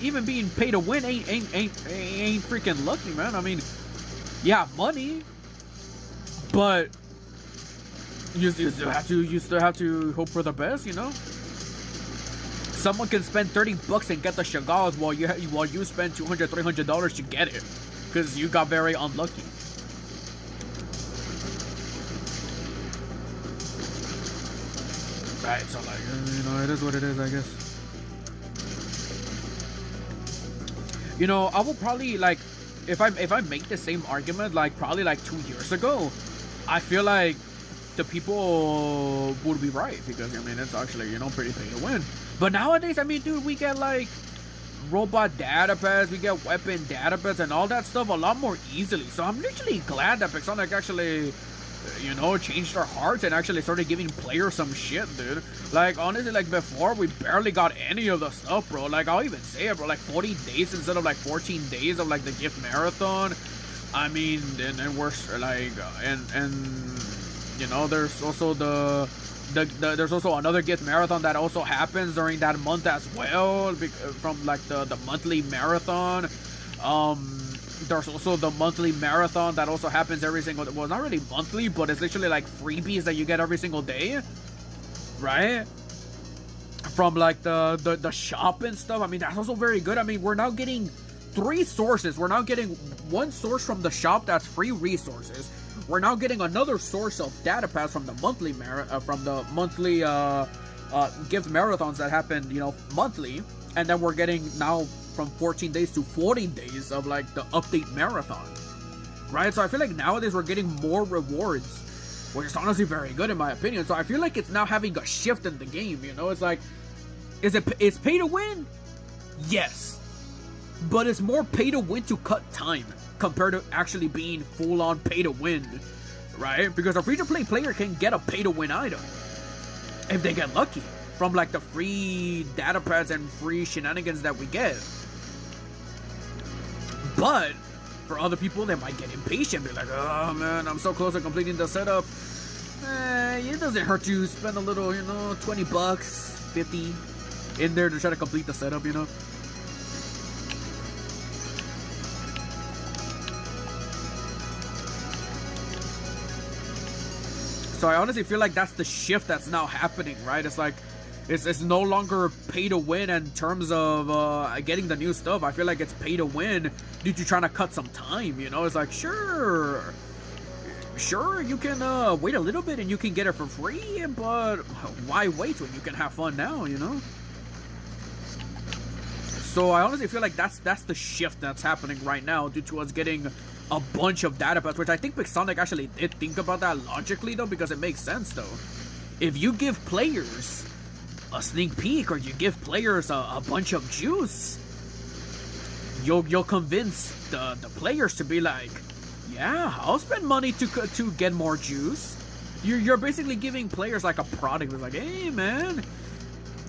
even being paid to win ain't freaking lucky, man. I mean, yeah, money, but you still have to hope for the best, you know. Someone can spend $30 and get the Shoggoth while you spend $200, $300 to get it, because you got very unlucky. Right, so like, you know, it is what it is, I guess. You know, I will probably, like, if I make the same argument, like, probably like 2 years ago, I feel like the people would be right, because, I mean, it's actually, you know, pretty pay to win. But nowadays, I mean, dude, we get, like, robot data pads, we get weapon data pads and all that stuff a lot more easily. So I'm literally glad that PIXONIC actually, you know, changed their hearts and actually started giving players some shit, dude. Like, honestly, like, before, we barely got any of the stuff, bro. Like, I'll even say it, bro, like, 40 days instead of, like, 14 days of, like, the gift marathon. I mean, and we're, like, and you know, there's also there's also another gift marathon that also happens during that month as well, from, like, the monthly marathon. There's also the monthly marathon that also happens every single day. Well, not really monthly, but it's literally like freebies that you get every single day, right? From, like, the shop and stuff. I mean, that's also very good. I mean, we're now getting 3 sources. We're now getting 1 source from the shop that's free resources. We're now getting another source of data pads from the monthly gift marathons that happen, you know, monthly, and then we're getting now from 14 days to 40 days of, like, the update marathon, right? So I feel like nowadays we're getting more rewards, which is honestly very good in my opinion. So I feel like it's now having a shift in the game, you know. It's like, it's pay to win? Yes, but it's more pay to win to cut time compared to actually being full-on pay to win, right? Because a free-to-play player can get a pay to win item if they get lucky from, like, the free data pads and free shenanigans that we get. But for other people, they might get impatient, be like, oh man, I'm so close to completing the setup. It doesn't hurt to spend a little, you know, $20, $50 in there to try to complete the setup, you know. So I honestly feel like that's the shift that's now happening, right? It's like, it's no longer pay to win in terms of getting the new stuff. I feel like it's pay to win due to trying to cut some time, you know? It's like, sure, you can wait a little bit and you can get it for free, but why wait when you can have fun now, you know? So I honestly feel like that's the shift that's happening right now due to us getting a bunch of data pads, which I think PIXONIC actually did think about that logically, though, because it makes sense, though. If you give players a sneak peek, or you give players a bunch of juice, you'll convince the players to be like, yeah, I'll spend money to get more juice. You're basically giving players like a product. It's like, hey man,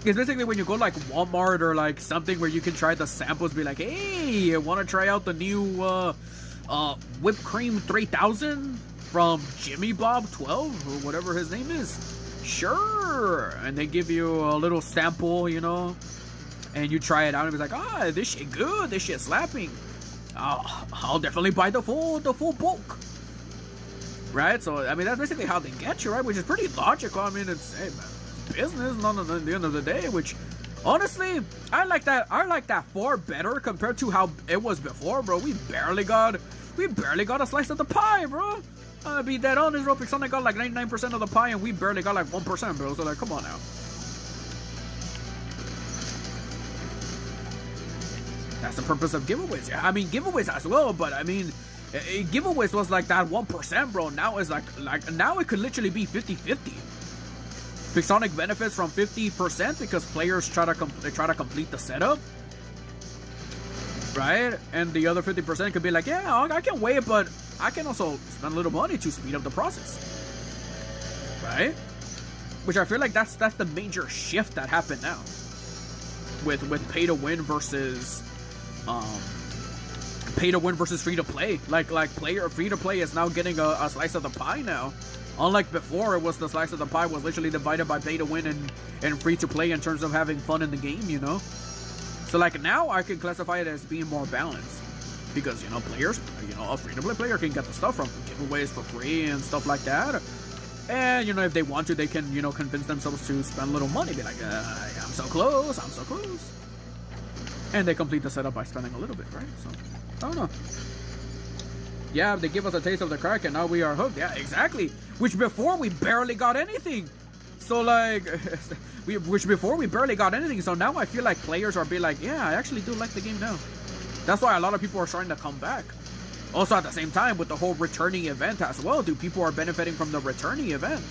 it's basically when you go like Walmart or like something where you can try the samples, be like, hey, want to try out the new whipped cream 3000 from Jimmy Bob 12 or whatever his name is? Sure. And they give you a little sample, you know, and you try it out and it's like, ah, this shit good, this shit slapping. I'll definitely buy the full bulk. Right? So I mean that's basically how they get you, right? Which is pretty logical. I mean it's, hey man, it's business none of the end of the day, which honestly I like that 4 better compared to how it was before, bro. We barely got a slice of the pie, bro. I'll be dead honest, bro. PIXONIC got like 99% of the pie and we barely got like 1%, bro. So like, come on now. That's the purpose of giveaways. Yeah, I mean giveaways as well, but I mean giveaways was like that 1%, bro. Now it's like now it could literally be 50-50. PIXONIC benefits from 50% because players try to complete the setup, right? And the other 50% could be like, yeah, I can wait, but I can also spend a little money to speed up the process, right? Which I feel like that's the major shift that happened now with pay to win versus free to play. Like free to play is now getting a slice of the pie now. Unlike before, it was the slice of the pie was literally divided by pay to win and free to play in terms of having fun in the game, you know. So like now I can classify it as being more balanced because, you know, players, you know, a free to play player can get the stuff from giveaways for free and stuff like that. And, you know, if they want to, they can, you know, convince themselves to spend a little money. Be like, I'm so close. And they complete the setup by spending a little bit, right? So, I don't know. Yeah, they give us a taste of the crack and now we are hooked. Yeah, exactly. Which before we barely got anything. So, like, before we barely got anything. So now I feel like players are being like, yeah, I actually do like the game now. That's why a lot of people are starting to come back. Also, at the same time, with the whole returning event as well, people are benefiting from the returning event.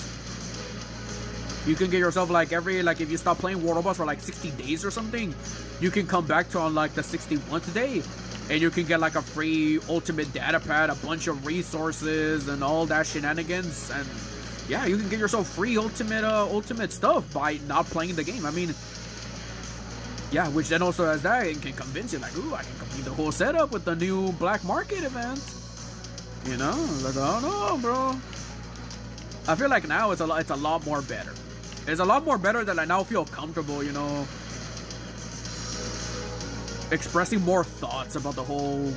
You can get yourself like if you stop playing World of Boss for like 60 days or something, you can come back to on like the 61st day, and you can get like a free ultimate data pad, a bunch of resources, and all that shenanigans. And yeah, you can get yourself free ultimate stuff by not playing the game. I mean, yeah, which then also has that and can convince you like, ooh, I can complete the whole setup with the new black market event. You know, like, I don't know, bro. I feel like now it's a lot more better. It's a lot more better that I now feel comfortable, you know, expressing more thoughts about the whole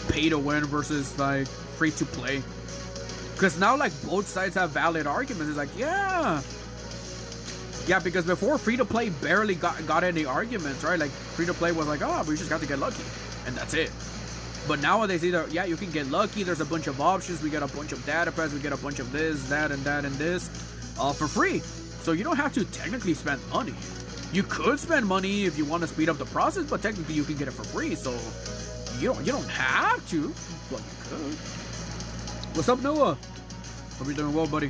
pay to win versus like free to play. Because now like both sides have valid arguments. It's like, yeah, because before free to play barely got any arguments, right? Like free to play was like, oh, we just got to get lucky, and that's it. But nowadays, either, yeah, you can get lucky. There's a bunch of options. We get a bunch of data pads. We get a bunch of this, that, and this, for free. So you don't have to technically spend money. You could spend money if you want to speed up the process, but technically you can get it for free. So you don't have to, but you could. What's up, Noah? Hope you're doing well, buddy.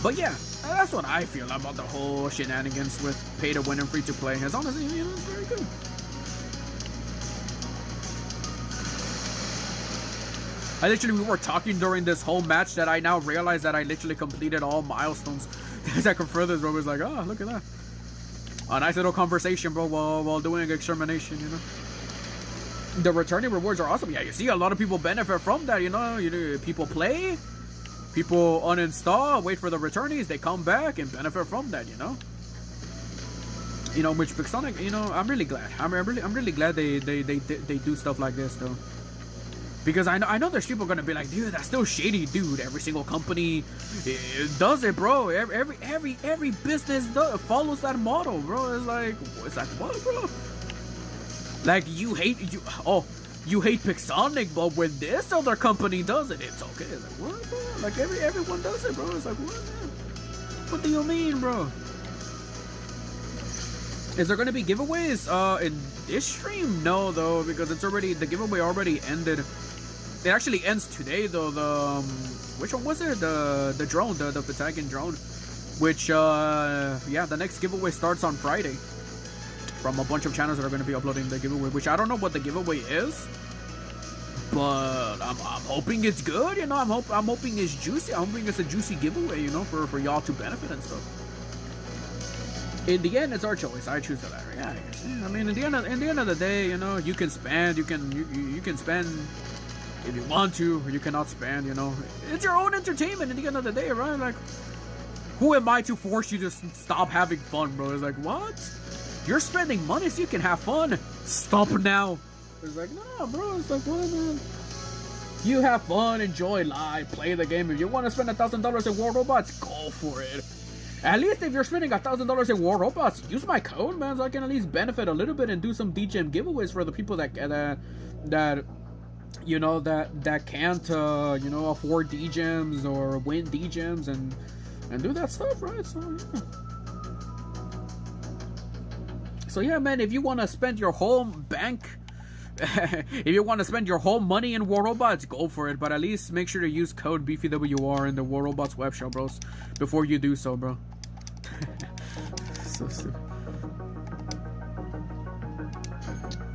But yeah, that's what I feel about the whole shenanigans with pay to win and free to play. It's honestly, you know, it's very good. We were talking during this whole match that I now realize that I literally completed all milestones. As I confirm this, bro, was like, oh, look at that. A nice little conversation, bro, while doing extermination, you know. The returning rewards are awesome. Yeah, you see a lot of people benefit from that, you know. People play, people uninstall, wait for the returnees, they come back and benefit from that, you know. You know, which PIXONIC, you know, I'm really glad. I'm really glad they do stuff like this, though. Because I know there's people gonna be like, dude, that's still shady, dude. Every single company does it, bro. Every business follows that model, bro. It's like what, bro? Like you hate PIXONIC, but when this other company does it, it's okay. It's like what, bro? Like everyone does it, bro. It's like what? What do you mean, bro? Is there gonna be giveaways in this stream? No, though, because the giveaway already ended. It actually ends today, though. Which one was it? The drone, the Patagon drone. Which yeah, the next giveaway starts on Friday. From a bunch of channels that are going to be uploading the giveaway. Which I don't know what the giveaway is, but I'm hoping it's good. You know, I'm hoping it's juicy. I'm hoping it's a juicy giveaway. You know, for y'all to benefit and stuff. In the end, it's our choice. I choose the latter. Yeah, I guess. Yeah, I mean, in the end of the day, you know, you can spend. You can spend if you want to, or you cannot spend. You know, it's your own entertainment. At the end of the day, right? Like, Who am I to force you to stop having fun, bro? It's like, what? You're spending money so you can have fun. Stop now. It's like, nah, bro. It's like, what, man? You have fun, enjoy life, play the game. If you want to spend $1,000 in War Robots, go for it. At least if you're spending $1,000 in War Robots, use my code, man, so I can at least benefit a little bit and do some DGem giveaways for the people that you know, that can't you know, afford DGems or win DGems and do that stuff, right? So yeah, man, if you want to spend your whole bank, if you want to spend your whole money in War Robots, go for it. But at least make sure to use code BeefyWR in the War Robots web shop, bros, before you do so, bro. So stupid.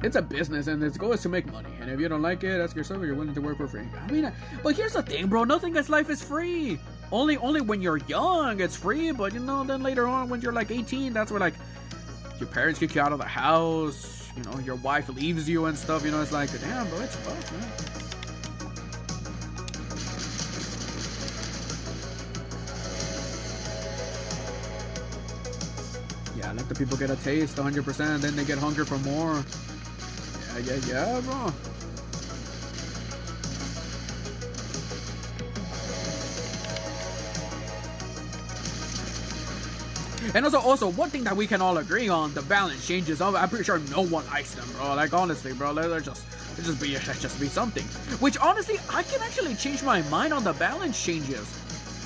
It's a business, and its goal is to make money. And if you don't like it, ask yourself if you're willing to work for free. I mean, but here's the thing, bro. Nothing in life is free. Only when you're young, it's free. But you know, then later on, when you're like 18, that's where like your parents kick you out of the house. You know, your wife leaves you and stuff. You know, it's like, damn, bro, it's rough, man. Yeah, let the people get a taste 100%, then they get hungry for more. Yeah, bro. And also, one thing that we can all agree on, the balance changes. I'm pretty sure no one likes them, bro. Like, honestly, bro, let's just be something. Which, honestly, I can actually change my mind on the balance changes.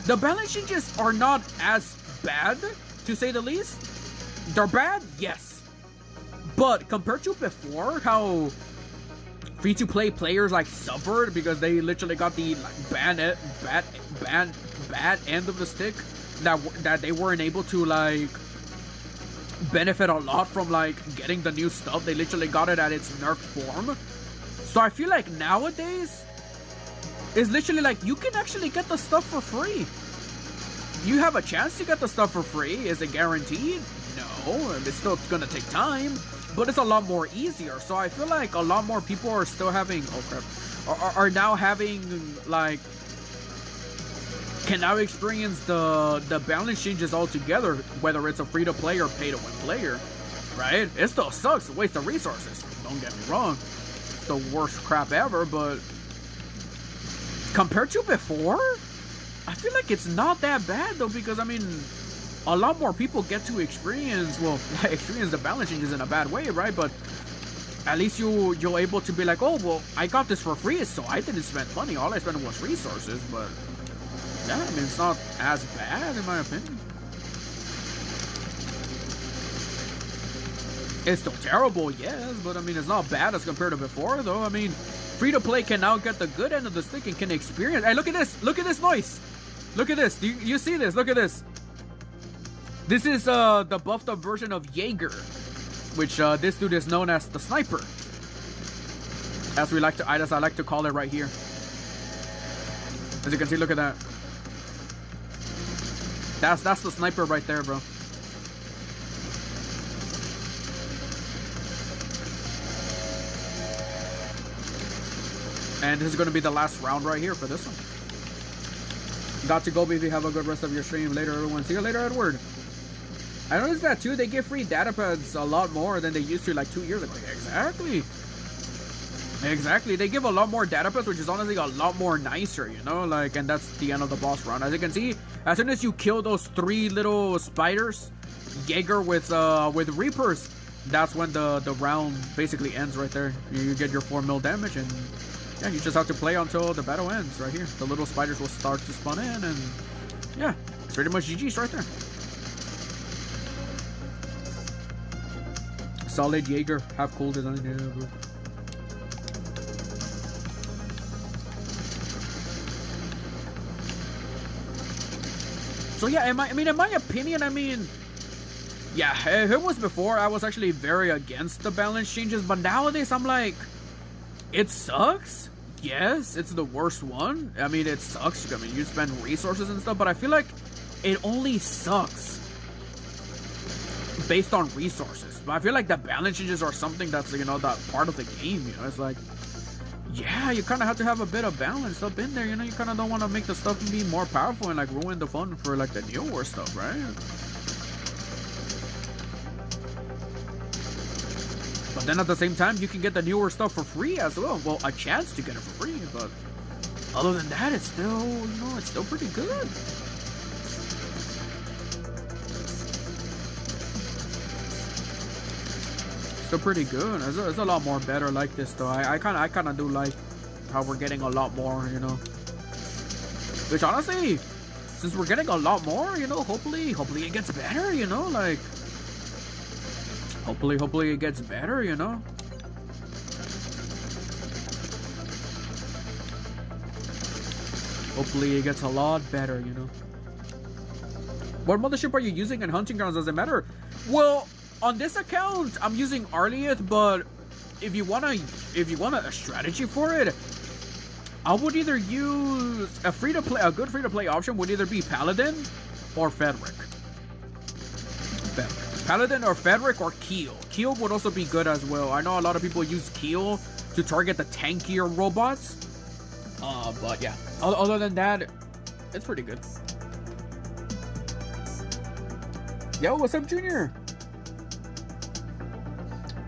The balance changes are not as bad, to say the least. They're bad, yes. But compared to before, how free-to-play players like suffered because they literally got the like, bad end of the stick. That they weren't able to like benefit a lot from like getting the new stuff. They literally got it at its nerfed form. So I feel like nowadays is literally like you can actually get the stuff for free. You have a chance to get the stuff for free. Is it guaranteed? No, it's still gonna take time, but it's a lot more easier. So I feel like a lot more people are still having are now having like can now experience the balance changes altogether, whether it's a free-to-play or pay-to-win player, right? It still sucks, waste of resources, don't get me wrong. It's the worst crap ever, but compared to before, I feel like it's not that bad, though, because, I mean, a lot more people get to experience, well, experience the balance changes in a bad way, right? But at least you're able to be like, oh, well, I got this for free, so I didn't spend money. All I spent was resources, but yeah, I mean, it's not as bad, in my opinion. It's still terrible, yes, but I mean, it's not bad as compared to before, though. I mean, free-to-play can now get the good end of the stick and can experience. Hey, look at this! Look at this noise! Look at this! Do you see this? Look at this! This is the buffed up version of Jaeger, which this dude is known as the Sniper, as I like to call it right here. As you can see, look at that. That's the Sniper right there, bro. And this is going to be the last round right here for this one. Got to go, Beefy. Have a good rest of your stream. Later, everyone. See you later, Edward. I noticed that, too. They give free data pads a lot more than they used to, like, 2 years ago. Exactly. Exactly. They give a lot more data pads, which is honestly a lot more nicer, you know? Like, and that's the end of the boss round. As you can see, as soon as you kill those 3 little spiders, Jaeger with Reapers, that's when the round basically ends right there. You get your 4 mil damage, and yeah, you just have to play until the battle ends right here. The little spiders will start to spawn in, and yeah, it's pretty much GG's right there. Solid Jaeger, half cool design. Yeah, bro. So yeah, in my opinion, yeah, if it was before, I was actually very against the balance changes, but nowadays I'm like, it sucks. Yes, it's the worst one. I mean, it sucks. I mean, you spend resources and stuff, but I feel like it only sucks based on resources. But I feel like the balance changes are something that's, you know, that part of the game, you know. It's like, yeah, you kind of have to have a bit of balance up in there, you know. You kind of don't want to make the stuff be more powerful and like ruin the fun for like the newer stuff, right? But then at the same time, you can get the newer stuff for free as well. Well, a chance to get it for free, but other than that, it's still, you know, it's still pretty good. Still pretty good. It's a lot more better like this though. I kind of do like how we're getting a lot more, you know. Which honestly, since we're getting a lot more, you know, hopefully it gets better, you know, like hopefully it gets better, you know. Hopefully it gets a lot better, you know. What mothership are you using in Hunting Grounds? Does it matter? Well, on this account, I'm using Arlieth, but if you want a strategy for it, I would either use a good free-to-play option would either be Paladin or Fedric. Paladin or Fedric or Keel. Keel would also be good as well. I know a lot of people use Keel to target the tankier robots. But yeah, other than that, it's pretty good. Yo, what's up, Junior?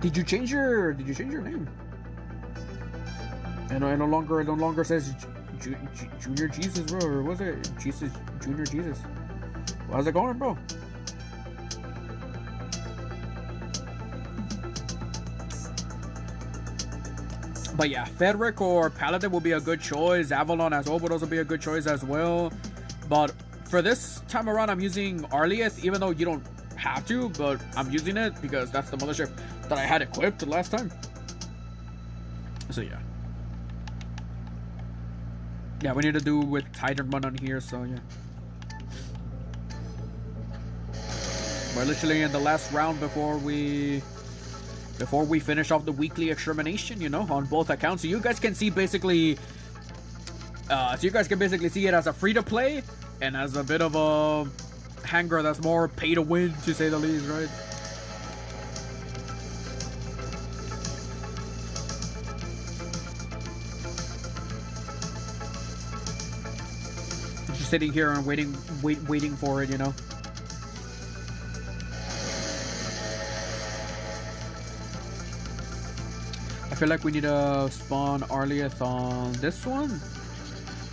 Did you change your name? And it no longer says Junior Jesus, bro, or was it Jesus Junior Jesus? How's it going, bro? But yeah, Fedric or Paladin will be a good choice. Avalon as well would also be a good choice as well. But for this time around, I'm using Arlieth, even though you don't have to, but I'm using it because that's the mothership that I had equipped last time. So yeah. Yeah, we need to do with Titan run on here, so yeah. We're literally in the last round before we finish off the weekly extermination, you know, on both accounts. So you guys can see basically see it as a free-to-play and as a bit of a hangar that's more pay-to-win, to say the least, right? Just sitting here and waiting for it, you know. I feel like we need to spawn Arlieth on this one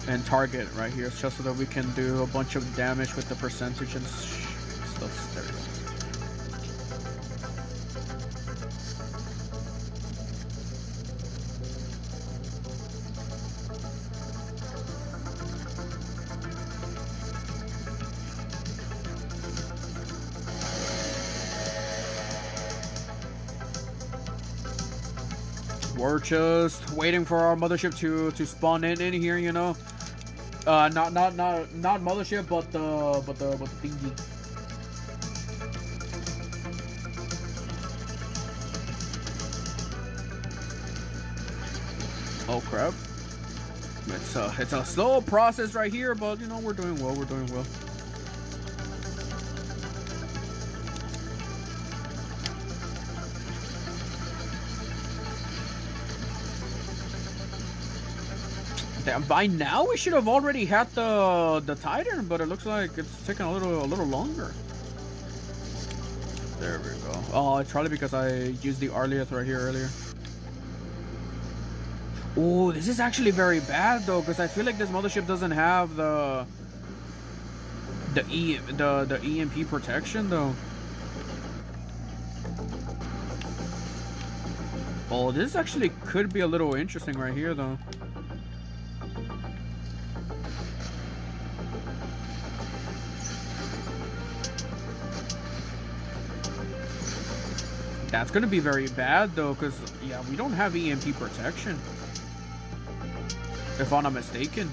and target right here, just so that we can do a bunch of damage with the percentage and stuff there. We're just waiting for our mothership to spawn in here, you know. Not mothership, but the thingy. Oh crap! It's a slow process right here, but you know, we're doing well. We're doing well. By now we should have already had the Titan, but it looks like it's taking a little longer. There we go. Oh, it's probably because I used the Arlieth right here earlier. Oh, this is actually very bad though, because I feel like this mothership doesn't have the EMP protection though. Oh, this actually could be a little interesting right here though. That's gonna be very bad though, because yeah, we don't have EMP protection, if I'm not mistaken.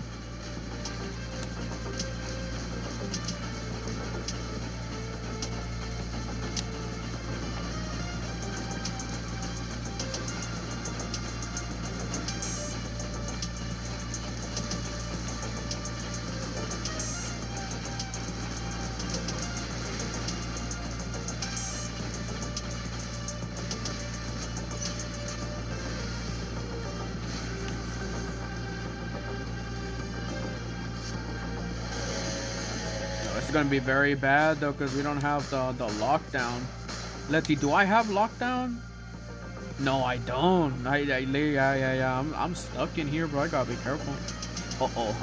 gonna be very bad though, because we don't have the lockdown. Let's see, do I have lockdown? No, I don't. Yeah. I'm stuck in here, bro. I gotta be careful.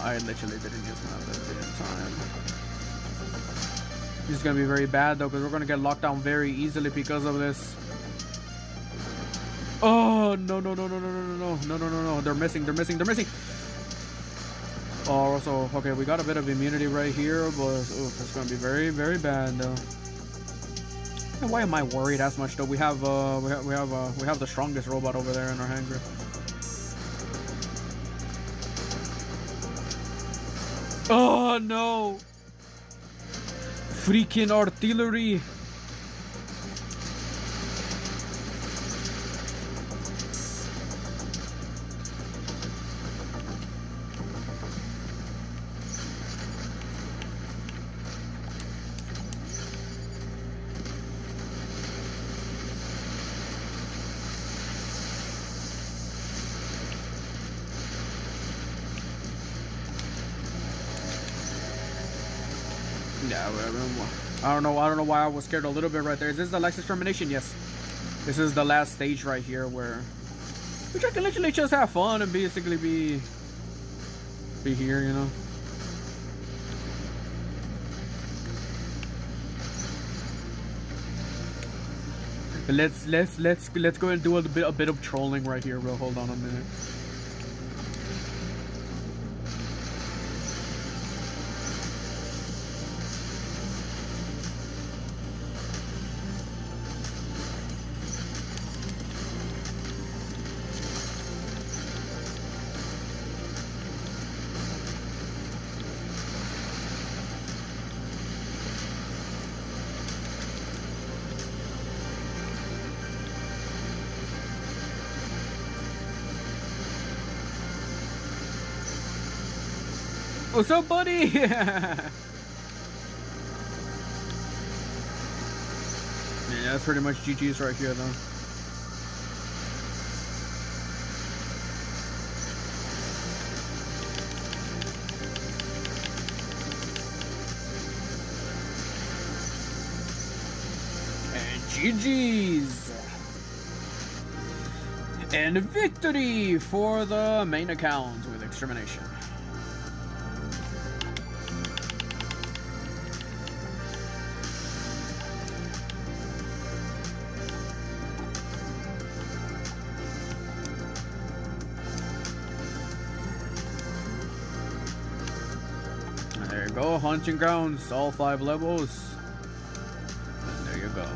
I literally didn't use my ability in time. This is gonna be very bad though, because we're gonna get locked down very easily because of this. Oh no! They're missing. Oh, also, okay, we got a bit of immunity right here, but it's gonna be very, very bad though. And why am I worried as much though? We have the strongest robot over there in our hangar. Oh no! Freaking artillery! Yeah, I don't know why I was scared a little bit right there. Is this the last extermination? Yes. This is the last stage right here which I can literally just have fun and basically be here, you know. But let's go and do a bit of trolling right here, bro. Hold on a minute. What's up, buddy? Yeah, that's pretty much GG's right here, though. And GG's. And victory for the main account with Extermination. There you go, hunting grounds, all 5 levels. And there you go.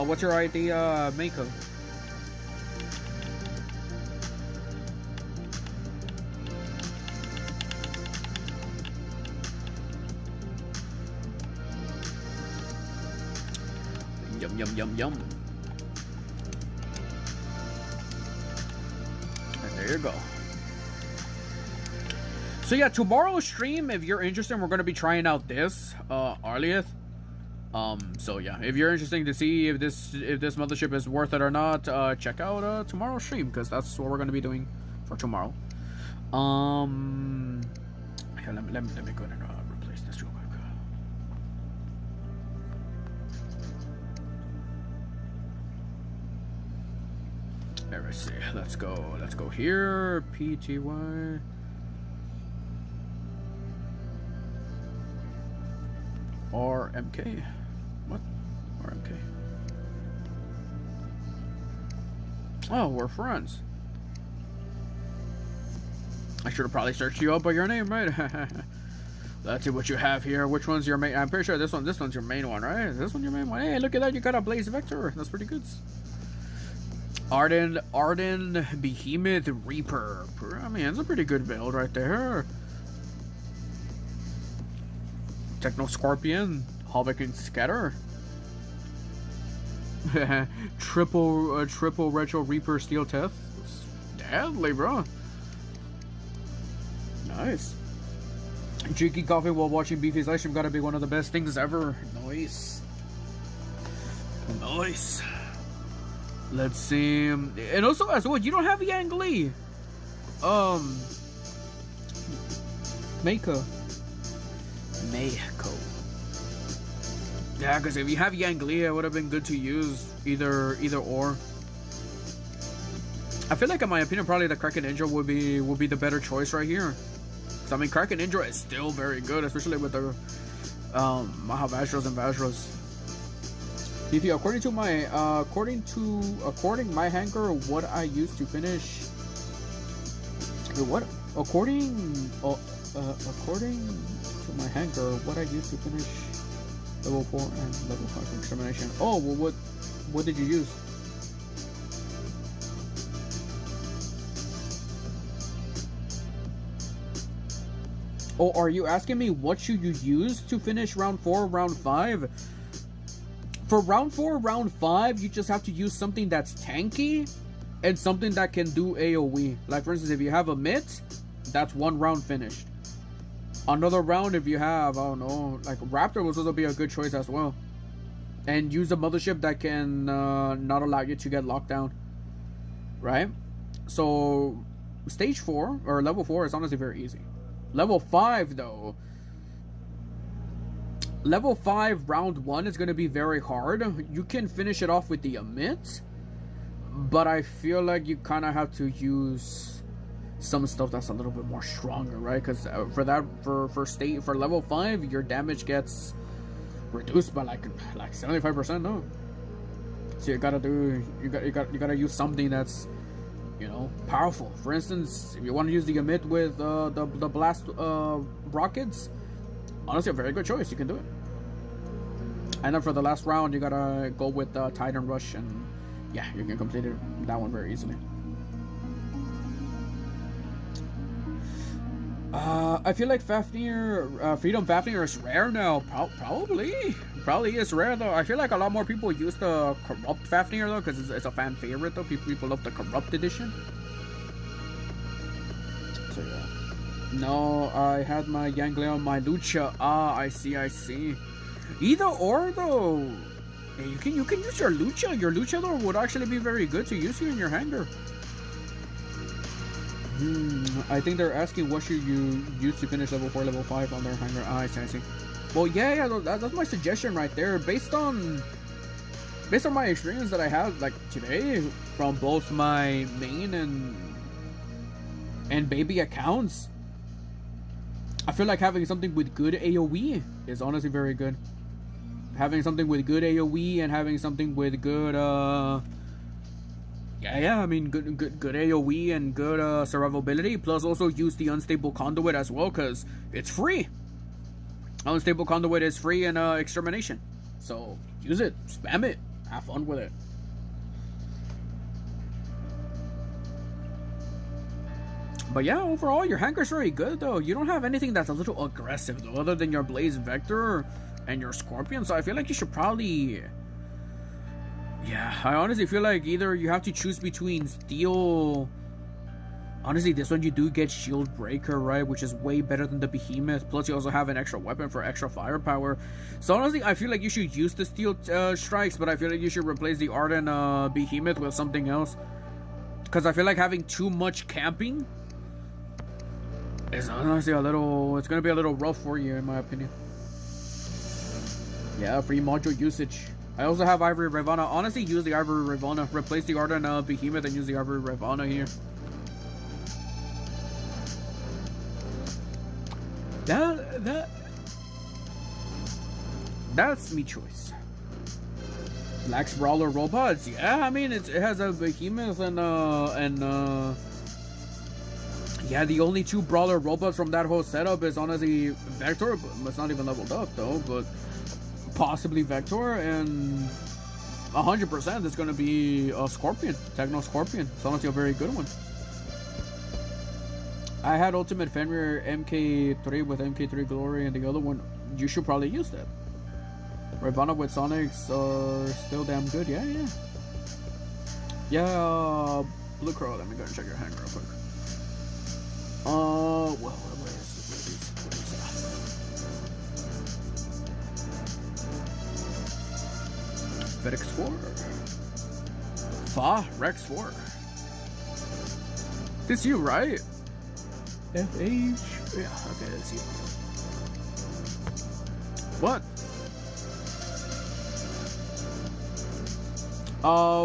What's your ID, Mako? Yum. And there you go. So yeah, tomorrow's stream, if you're interested, we're going to be trying out this Arlieth. So yeah, if you're interested to see if this mothership is worth it or not, check out tomorrow's stream, because that's what we're going to be doing for tomorrow. Here, let me go ahead and replace this real quick. There we see. Let's go here. PTY. RMK. What? RMK. Oh, we're friends. I should have probably searched you up by your name, right? Let's see what you have here. Which one's your main? I'm pretty sure this one's your main one, right? Is this one your main one? Hey, look at that. You got a Blaze Vector. That's pretty good. Arden Behemoth Reaper. I mean, it's a pretty good build right there. Techno Scorpion, Havoc and Scatter. triple Retro Reaper Steel Teth. Deadly, bro. Nice. Drinking coffee while watching Beefy's live stream gotta be one of the best things ever. Nice. Let's see. And also, as well, you don't have Yang Li. Mako. Mexico. Yeah, because if you have Yanglia, it would have been good to use either or. I feel like, in my opinion, probably the Kraken Ninja would be the better choice right here. Because I mean, Kraken Ninja is still very good, especially with the Mahavajras and Vajras. Beefy, according my hangar, what I used to finish. What? According to my hangar, what I used to finish level 4 and level 5 extermination. Oh, well, what did you use? Oh, are you asking me what should you use to finish round 4, round 5? For round 4, round 5, you just have to use something that's tanky and something that can do AoE. Like, for instance, if you have a mitt, that's 1 round finished. Another round, if you have, I don't know, like Raptor will also be a good choice as well. And use a mothership that can not allow you to get locked down. Right? So, stage 4, or level 4 is honestly very easy. Level 5, though. Level 5, round 1 is going to be very hard. You can finish it off with the emit. But I feel like you kind of have to use some stuff that's a little bit more stronger, right? Because for level 5, your damage gets reduced by like 75%. No, so you gotta use something that's, you know, powerful. For instance, if you want to use the emit with the blast rockets, honestly, a very good choice. You can do it. And then for the last round, you gotta go with Titan Rush, and yeah, you can complete that one very easily. I feel like Freedom Fafnir is rare now. Probably is rare though. I feel like a lot more people use the Corrupt Fafnir though, because it's a fan favorite though. People love the Corrupt edition. So yeah. No, I had my Yanglia on my Lucha. Ah, I see. Either or though. Hey, you can use your Lucha. Your Lucha though would actually be very good to use here in your hangar. I think they're asking what should you use to finish level 4, level 5 on their hangar. Ah, I see. Well, yeah, that's my suggestion right there. Based on my experience that I had like today from both my main and baby accounts, I feel like having something with good AoE is honestly very good. Having something with good AoE and having something with good I mean, good AoE and good survivability. Plus, also use the Unstable Conduit as well, because it's free. Unstable Conduit is free in Extermination. So, use it. Spam it. Have fun with it. But yeah, overall, your hangar's very good, though. You don't have anything that's a little aggressive, though, other than your Blaze Vector and your Scorpion. So, I feel like you should probably... Yeah, I honestly feel like either you have to choose between Steel... Honestly, this one you do get Shield Breaker, right? Which is way better than the Behemoth. Plus, you also have an extra weapon for extra firepower. So, honestly, I feel like you should use the Steel Strikes, but I feel like you should replace the Ardent Behemoth with something else. Because I feel like having too much camping is honestly it's going to be a little rough for you, in my opinion. Yeah, free module usage. I also have Ivory Ravana. Honestly, use the Ivory Ravana. Replace the Ardent Behemoth and use the Ivory Ravana here. That's me choice. Lax Brawler robots. Yeah, I mean it has a Behemoth and yeah, the only 2 Brawler robots from that whole setup is honestly Vector, but it's not even leveled up though, but possibly Vector, and 100% it's going to be a Scorpion, Techno Scorpion. It's honestly a very good one. I had Ultimate Fenrir MK3 with MK3 Glory, and the other one, you should probably use that. Ravana with Sonics are still damn good. Yeah. Blue Crow, let me go and check your hangar real quick. Well, where is Vedex 4. Rex 4. This you, right? FH. Yeah, okay, that's you. What?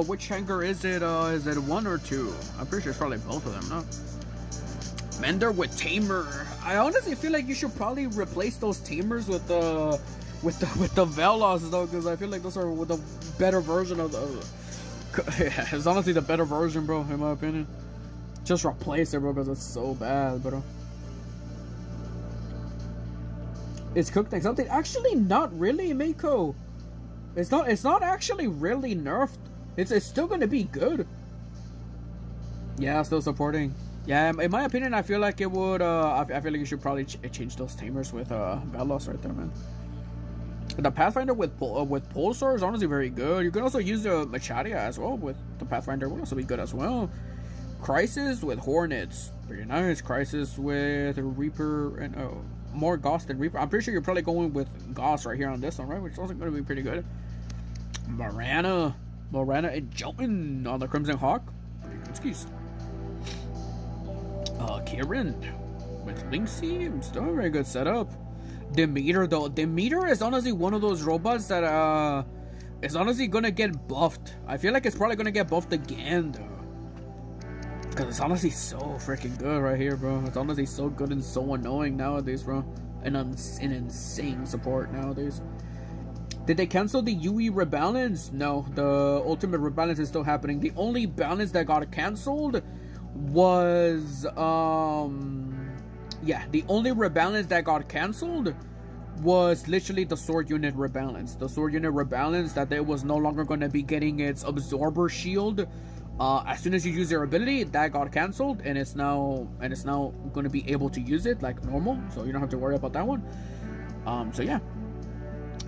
Which hangar is it? Is it 1 or 2? I'm pretty sure it's probably both of them, no? Mender with Tamer. I honestly feel like you should probably replace those Tamers with the Velos though, because I feel like those are with a better version of the. Yeah, it's honestly the better version, bro, in my opinion. Just replace it, bro, because it's so bad, bro. It's cooked like something. Actually, not really, Mako. It's not actually really nerfed. It's still gonna be good. Yeah, still supporting. Yeah, in my opinion, I feel like it would. I feel like you should probably change those Tamers with Velos right there, man. The Pathfinder with Pulsar is honestly very good. You can also use the Macharia as well with the Pathfinder. Would also be good as well. Crisis with Hornets, pretty nice. Crisis with Reaper and more Gauss than Reaper. I'm pretty sure you're probably going with Gauss right here on this one, right? Which is also going to be pretty good. Morana and Jotun on the Crimson Hawk. Pretty good skis. Kieran with Lynxie, still a very good setup. Demeter though, Demeter is honestly one of those robots that is honestly gonna get buffed. I feel like it's probably gonna get buffed again though, because it's honestly so freaking good right here, bro. It's honestly so good and so annoying nowadays, bro. And an insane support nowadays. Did they cancel the UE rebalance? No, the ultimate rebalance is still happening. The only balance that got canceled was the only rebalance that got canceled was literally the sword unit rebalance. The sword unit rebalance that it was no longer going to be getting its absorber shield as soon as you use your ability. That got canceled, and it's now going to be able to use it like normal, so you don't have to worry about that one. So yeah,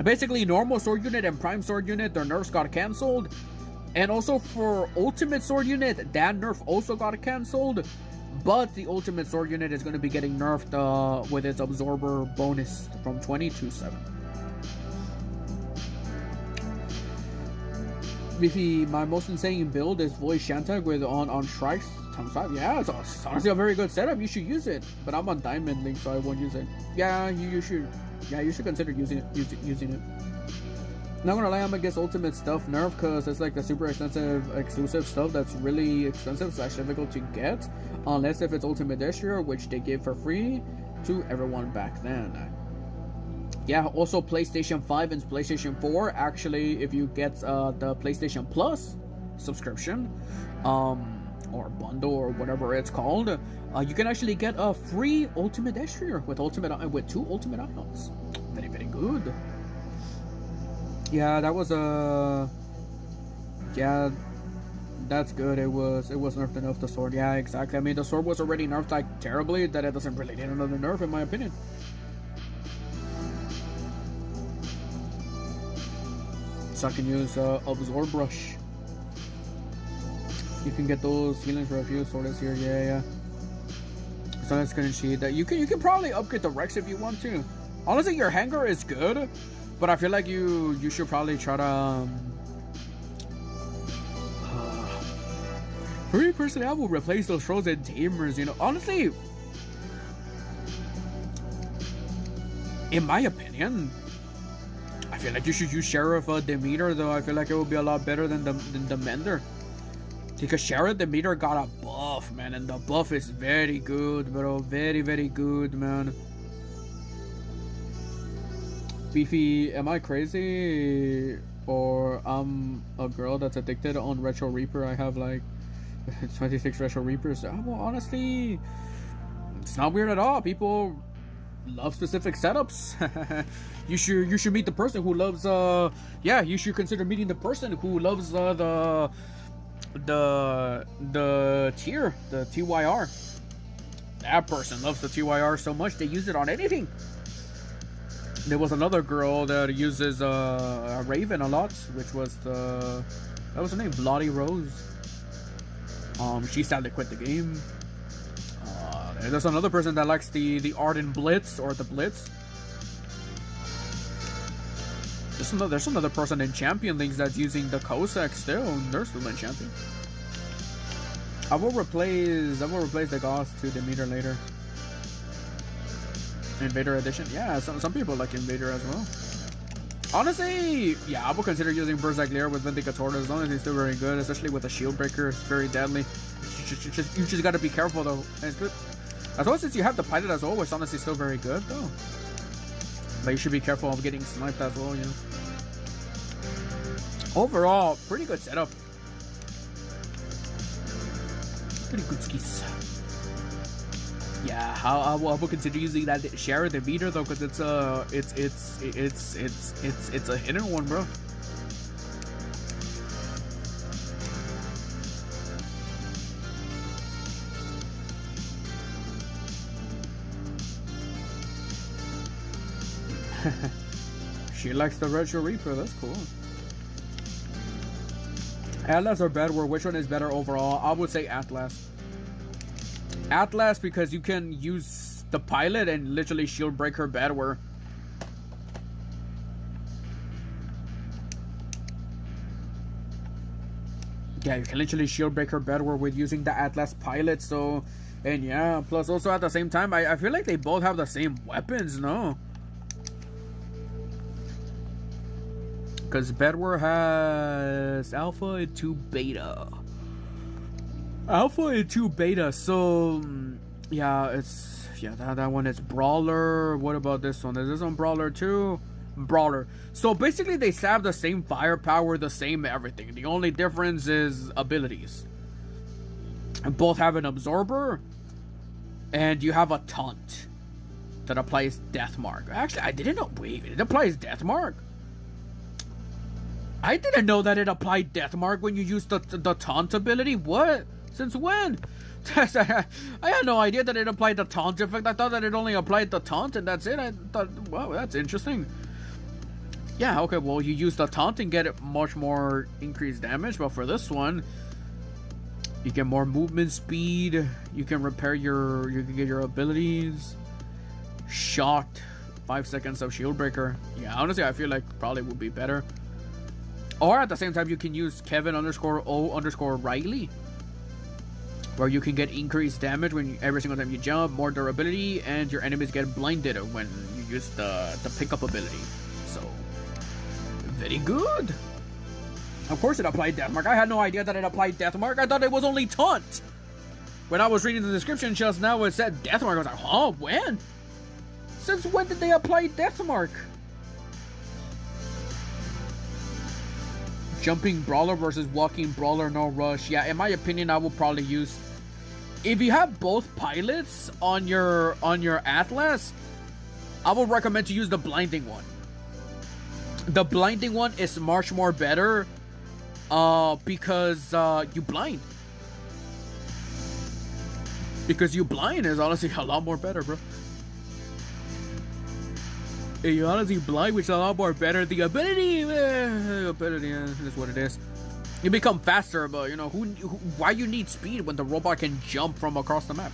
basically normal sword unit and prime sword unit, their nerfs got canceled. And also for ultimate sword unit, that nerf also got cancelled, but the ultimate sword unit is going to be getting nerfed with its absorber bonus from 20 to 7. Beefy, my most insane build is voice Shantag with on strikes times 5. Yeah, it's honestly a very good setup. You should use it, but I'm on Diamond Link, so I won't use it. Yeah, you should. Yeah, you should consider using it. Not gonna lie, I'm gonna guess ultimate stuff nerf because it's like the super expensive exclusive stuff that's really expensive / difficult to get, unless if it's ultimate this year, which they gave for free to everyone back then. Yeah, also PlayStation 5 and PlayStation 4, actually, if you get the PlayStation Plus subscription, or bundle or whatever it's called, you can actually get a free ultimate this year with 2 ultimate icons. Very, very good. Yeah, that was yeah, that's good. It was nerfed enough, the sword. Yeah, exactly. I mean, the sword was already nerfed like terribly that it doesn't really need another nerf, in my opinion. So I can use Absorb Brush. You can get those healings for a few swords here. Yeah. So that's gonna cheat. That you can probably upgrade the Rex if you want to. Honestly, your hangar is good, but I feel like you should probably try to for me personally, I will replace those frozen tamers, you know. Honestly, in my opinion, I feel like you should use Sheriff Demeter, though. I feel like it would be a lot better than the Mender. Because Sheriff Demeter got a buff, man, and the buff is very good, bro. Very, very good, man. Beefy, am I crazy? Or I'm a girl that's addicted on Retro Reaper? I have like 26 Retro Reapers. Well, honestly, it's not weird at all. People love specific setups. you should meet the person who loves yeah, you should consider meeting the person who loves the tier, the TYR. That person loves the TYR so much they use it on anything. There was another girl that uses a Raven a lot, which was that was her name, Bloody Rose. She sadly quit the game. There's another person that likes the Arden Blitz or the Blitz. There's another person in Champion Leagues that's using the Cossack still. They're still in Champion. I will replace the Gauss to Demeter later. Invader Edition. Yeah, some people like Invader as well. Honestly, yeah, I would consider using Berserk Lair with Vindicator as long as it's still very good, especially with the Shield Breaker. It's very deadly. You just gotta be careful though. And it's good. As well, since you have the pilot as well, which honestly is still very good though. But you should be careful of getting sniped as well, you know. Overall, pretty good setup. Pretty good skis. Yeah, I will consider using that share the meter though, because it's a hidden one, bro. She likes the Retro Reaper. That's cool. Atlas or Bedwar, which one is better overall? I would say Atlas. Atlas because you can use the pilot and literally shield break her Bedwar. Yeah, you can literally shield break her Bedwar with using the Atlas pilot. So, and yeah, plus also at the same time, I feel like they both have the same weapons, no? Because Bedwar has Alpha and 2 Beta. Alpha and 2 Beta, so yeah, it's that one is Brawler. What about this one? Is this one Brawler too? Brawler. So basically they have the same firepower, the same everything. The only difference is abilities. And both have an absorber, and you have a taunt that applies Death Mark. Actually, I didn't know. Wait, it applies Death Mark? I didn't know that it applied Death Mark when you used the taunt ability. What? Since when? I had no idea that it applied the taunt effect. I thought that it only applied the taunt and that's it. I thought, wow, that's interesting. Yeah, okay, well, you use the taunt and get it much more increased damage. But for this one, you get more movement speed. You can repair you can get your abilities. Shock. 5 seconds of shield breaker. Yeah, honestly, I feel like probably would be better. Or at the same time, you can use Kevin_O_Riley, where you can get increased damage every single time you jump, more durability, and your enemies get blinded when you use the pickup ability. So, very good. Of course it applied Death Mark. I had no idea that it applied Death Mark. I thought it was only taunt. When I was reading the description just now, it said Death Mark. I was like, huh, when? Since when did they apply Death Mark? Jumping Brawler versus walking Brawler, no rush. Yeah, in my opinion, I will probably use... If you have both pilots on your Atlas, I would recommend to use the blinding one. The blinding one is much more better because you blind. Because you blind is honestly a lot more better, bro. You honestly blind, which is a lot more better. The ability is what it is. You become faster, but you know why you need speed when the robot can jump from across the map.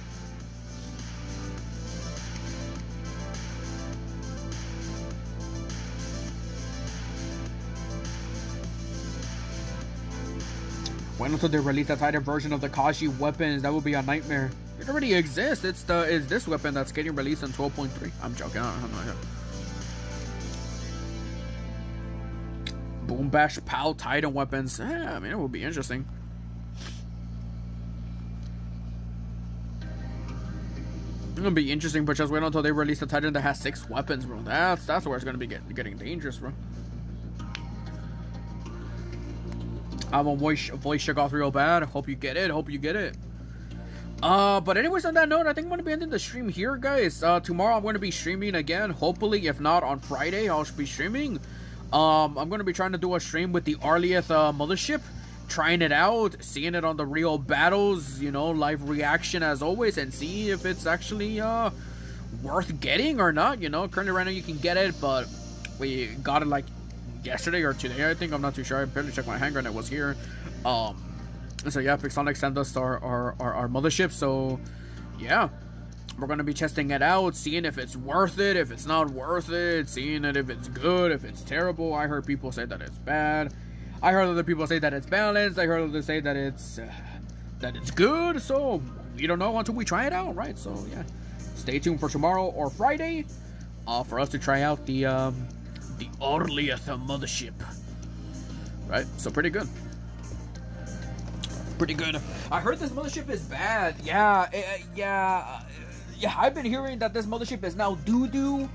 Wait until they release the Titan version of the Kashi weapons. That would be a nightmare. It already exists. It's this weapon that's getting released in 12.3. I'm joking. I don't know. Boom Bash POW Titan weapons. I mean, it would be interesting. It's gonna be interesting, but just wait until they release the Titan that has 6 weapons, bro. That's where it's gonna be getting dangerous, bro. I want voice check off real bad. Hope you get it. But anyways, on that note, I think I'm gonna be ending the stream here, guys. Tomorrow I'm gonna be streaming again. Hopefully, if not on Friday, I'll be streaming. I'm going to be trying to do a stream with the Arlieth mothership, trying it out, seeing it on the real battles, you know, live reaction as always, and see if it's actually worth getting or not, you know. Currently right now you can get it, but we got it like yesterday or today, I think. I'm not too sure. I barely checked my hangar and it was here. So yeah, PIXONIC sent us our mothership, so yeah. We're going to be testing it out, seeing if it's worth it, if it's not worth it, seeing it if it's good, if it's terrible. I heard people say that it's bad. I heard other people say that it's balanced. I heard others say that it's good. So we don't know until we try it out, right? So yeah, stay tuned for tomorrow or Friday for us to try out the The earliest mothership. Right? So pretty good. Pretty good. I heard this mothership is bad. Yeah, I've been hearing that this mothership is now doo-doo.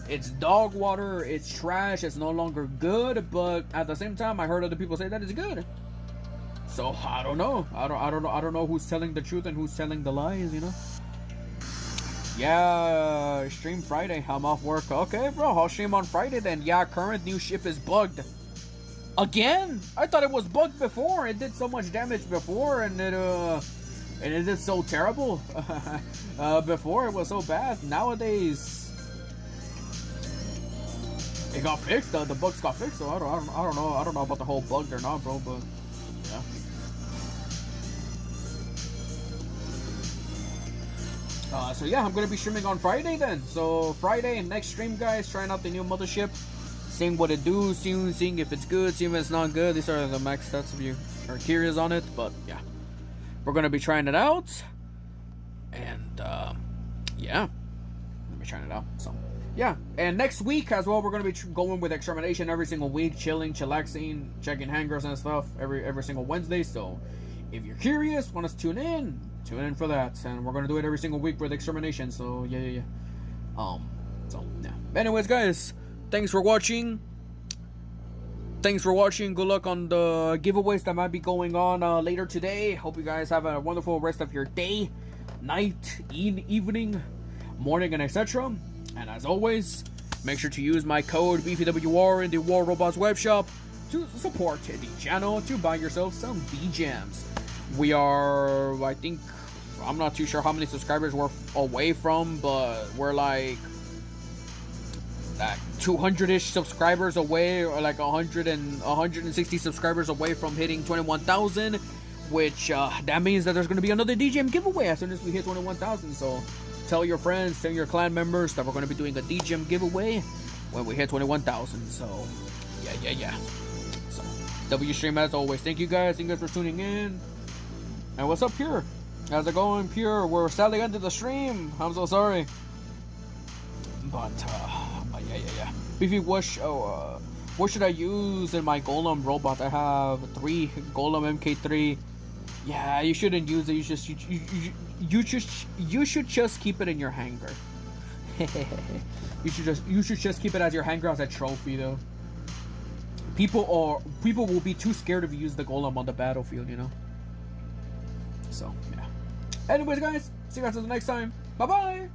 It's dog water. It's trash. It's no longer good. But at the same time, I heard other people say that it's good. So I don't know. I don't know who's telling the truth and who's telling the lies. You know. Yeah, stream Friday. I'm off work. Okay, bro. I'll stream on Friday then. Yeah, current new ship is bugged. Again? I thought it was bugged before. It did so much damage before, and it did so terrible. Before it was so bad. Nowadays, it got fixed. The bugs got fixed. So I don't know about the whole bug or not, bro. But yeah. So yeah, I'm gonna be streaming on Friday then. So Friday, next stream, guys. Trying out the new mothership. Seeing what it do, seeing if it's good, seeing if it's not good. These are the max stats if you are curious on it. But yeah, we're gonna be trying it out, and yeah, we'll be trying it out. So yeah, and next week as well, we're gonna be going with Extermination every single week, chilling, chillaxing, checking hangars and stuff every single Wednesday. So if you're curious, want us to tune in for that, and we're gonna do it every single week with Extermination. So yeah. So yeah. Anyways, guys. Thanks for watching. Good luck on the giveaways that might be going on later today. Hope you guys have a wonderful rest of your day, night, evening, morning, and etc. And as always, make sure to use my code BeefyWR in the War Robots web shop to support the channel to buy yourself some B-Jams. We are, I think, I'm not too sure how many subscribers we're away from, but we're like 200-ish subscribers away, or like 160 subscribers away from hitting 21,000, which that means that there's going to be another DJM giveaway as soon as we hit 21,000. So tell your friends, tell your clan members that we're going to be doing a DJM giveaway when we hit 21,000. So yeah. So W stream as always. Thank you guys for tuning in. And what's up, Pure? How's it going, Pure? We're sadly ended the stream. I'm so sorry. But yeah. Beefy, what should I use in my Golem robot? I have 3 Golem MK3. Yeah, you shouldn't use it. You should just keep it in your hangar. you should just keep it as your hangar as a trophy, though. People will be too scared if you use the Golem on the battlefield, you know. So yeah. Anyways, guys, see you guys until the next time. Bye bye.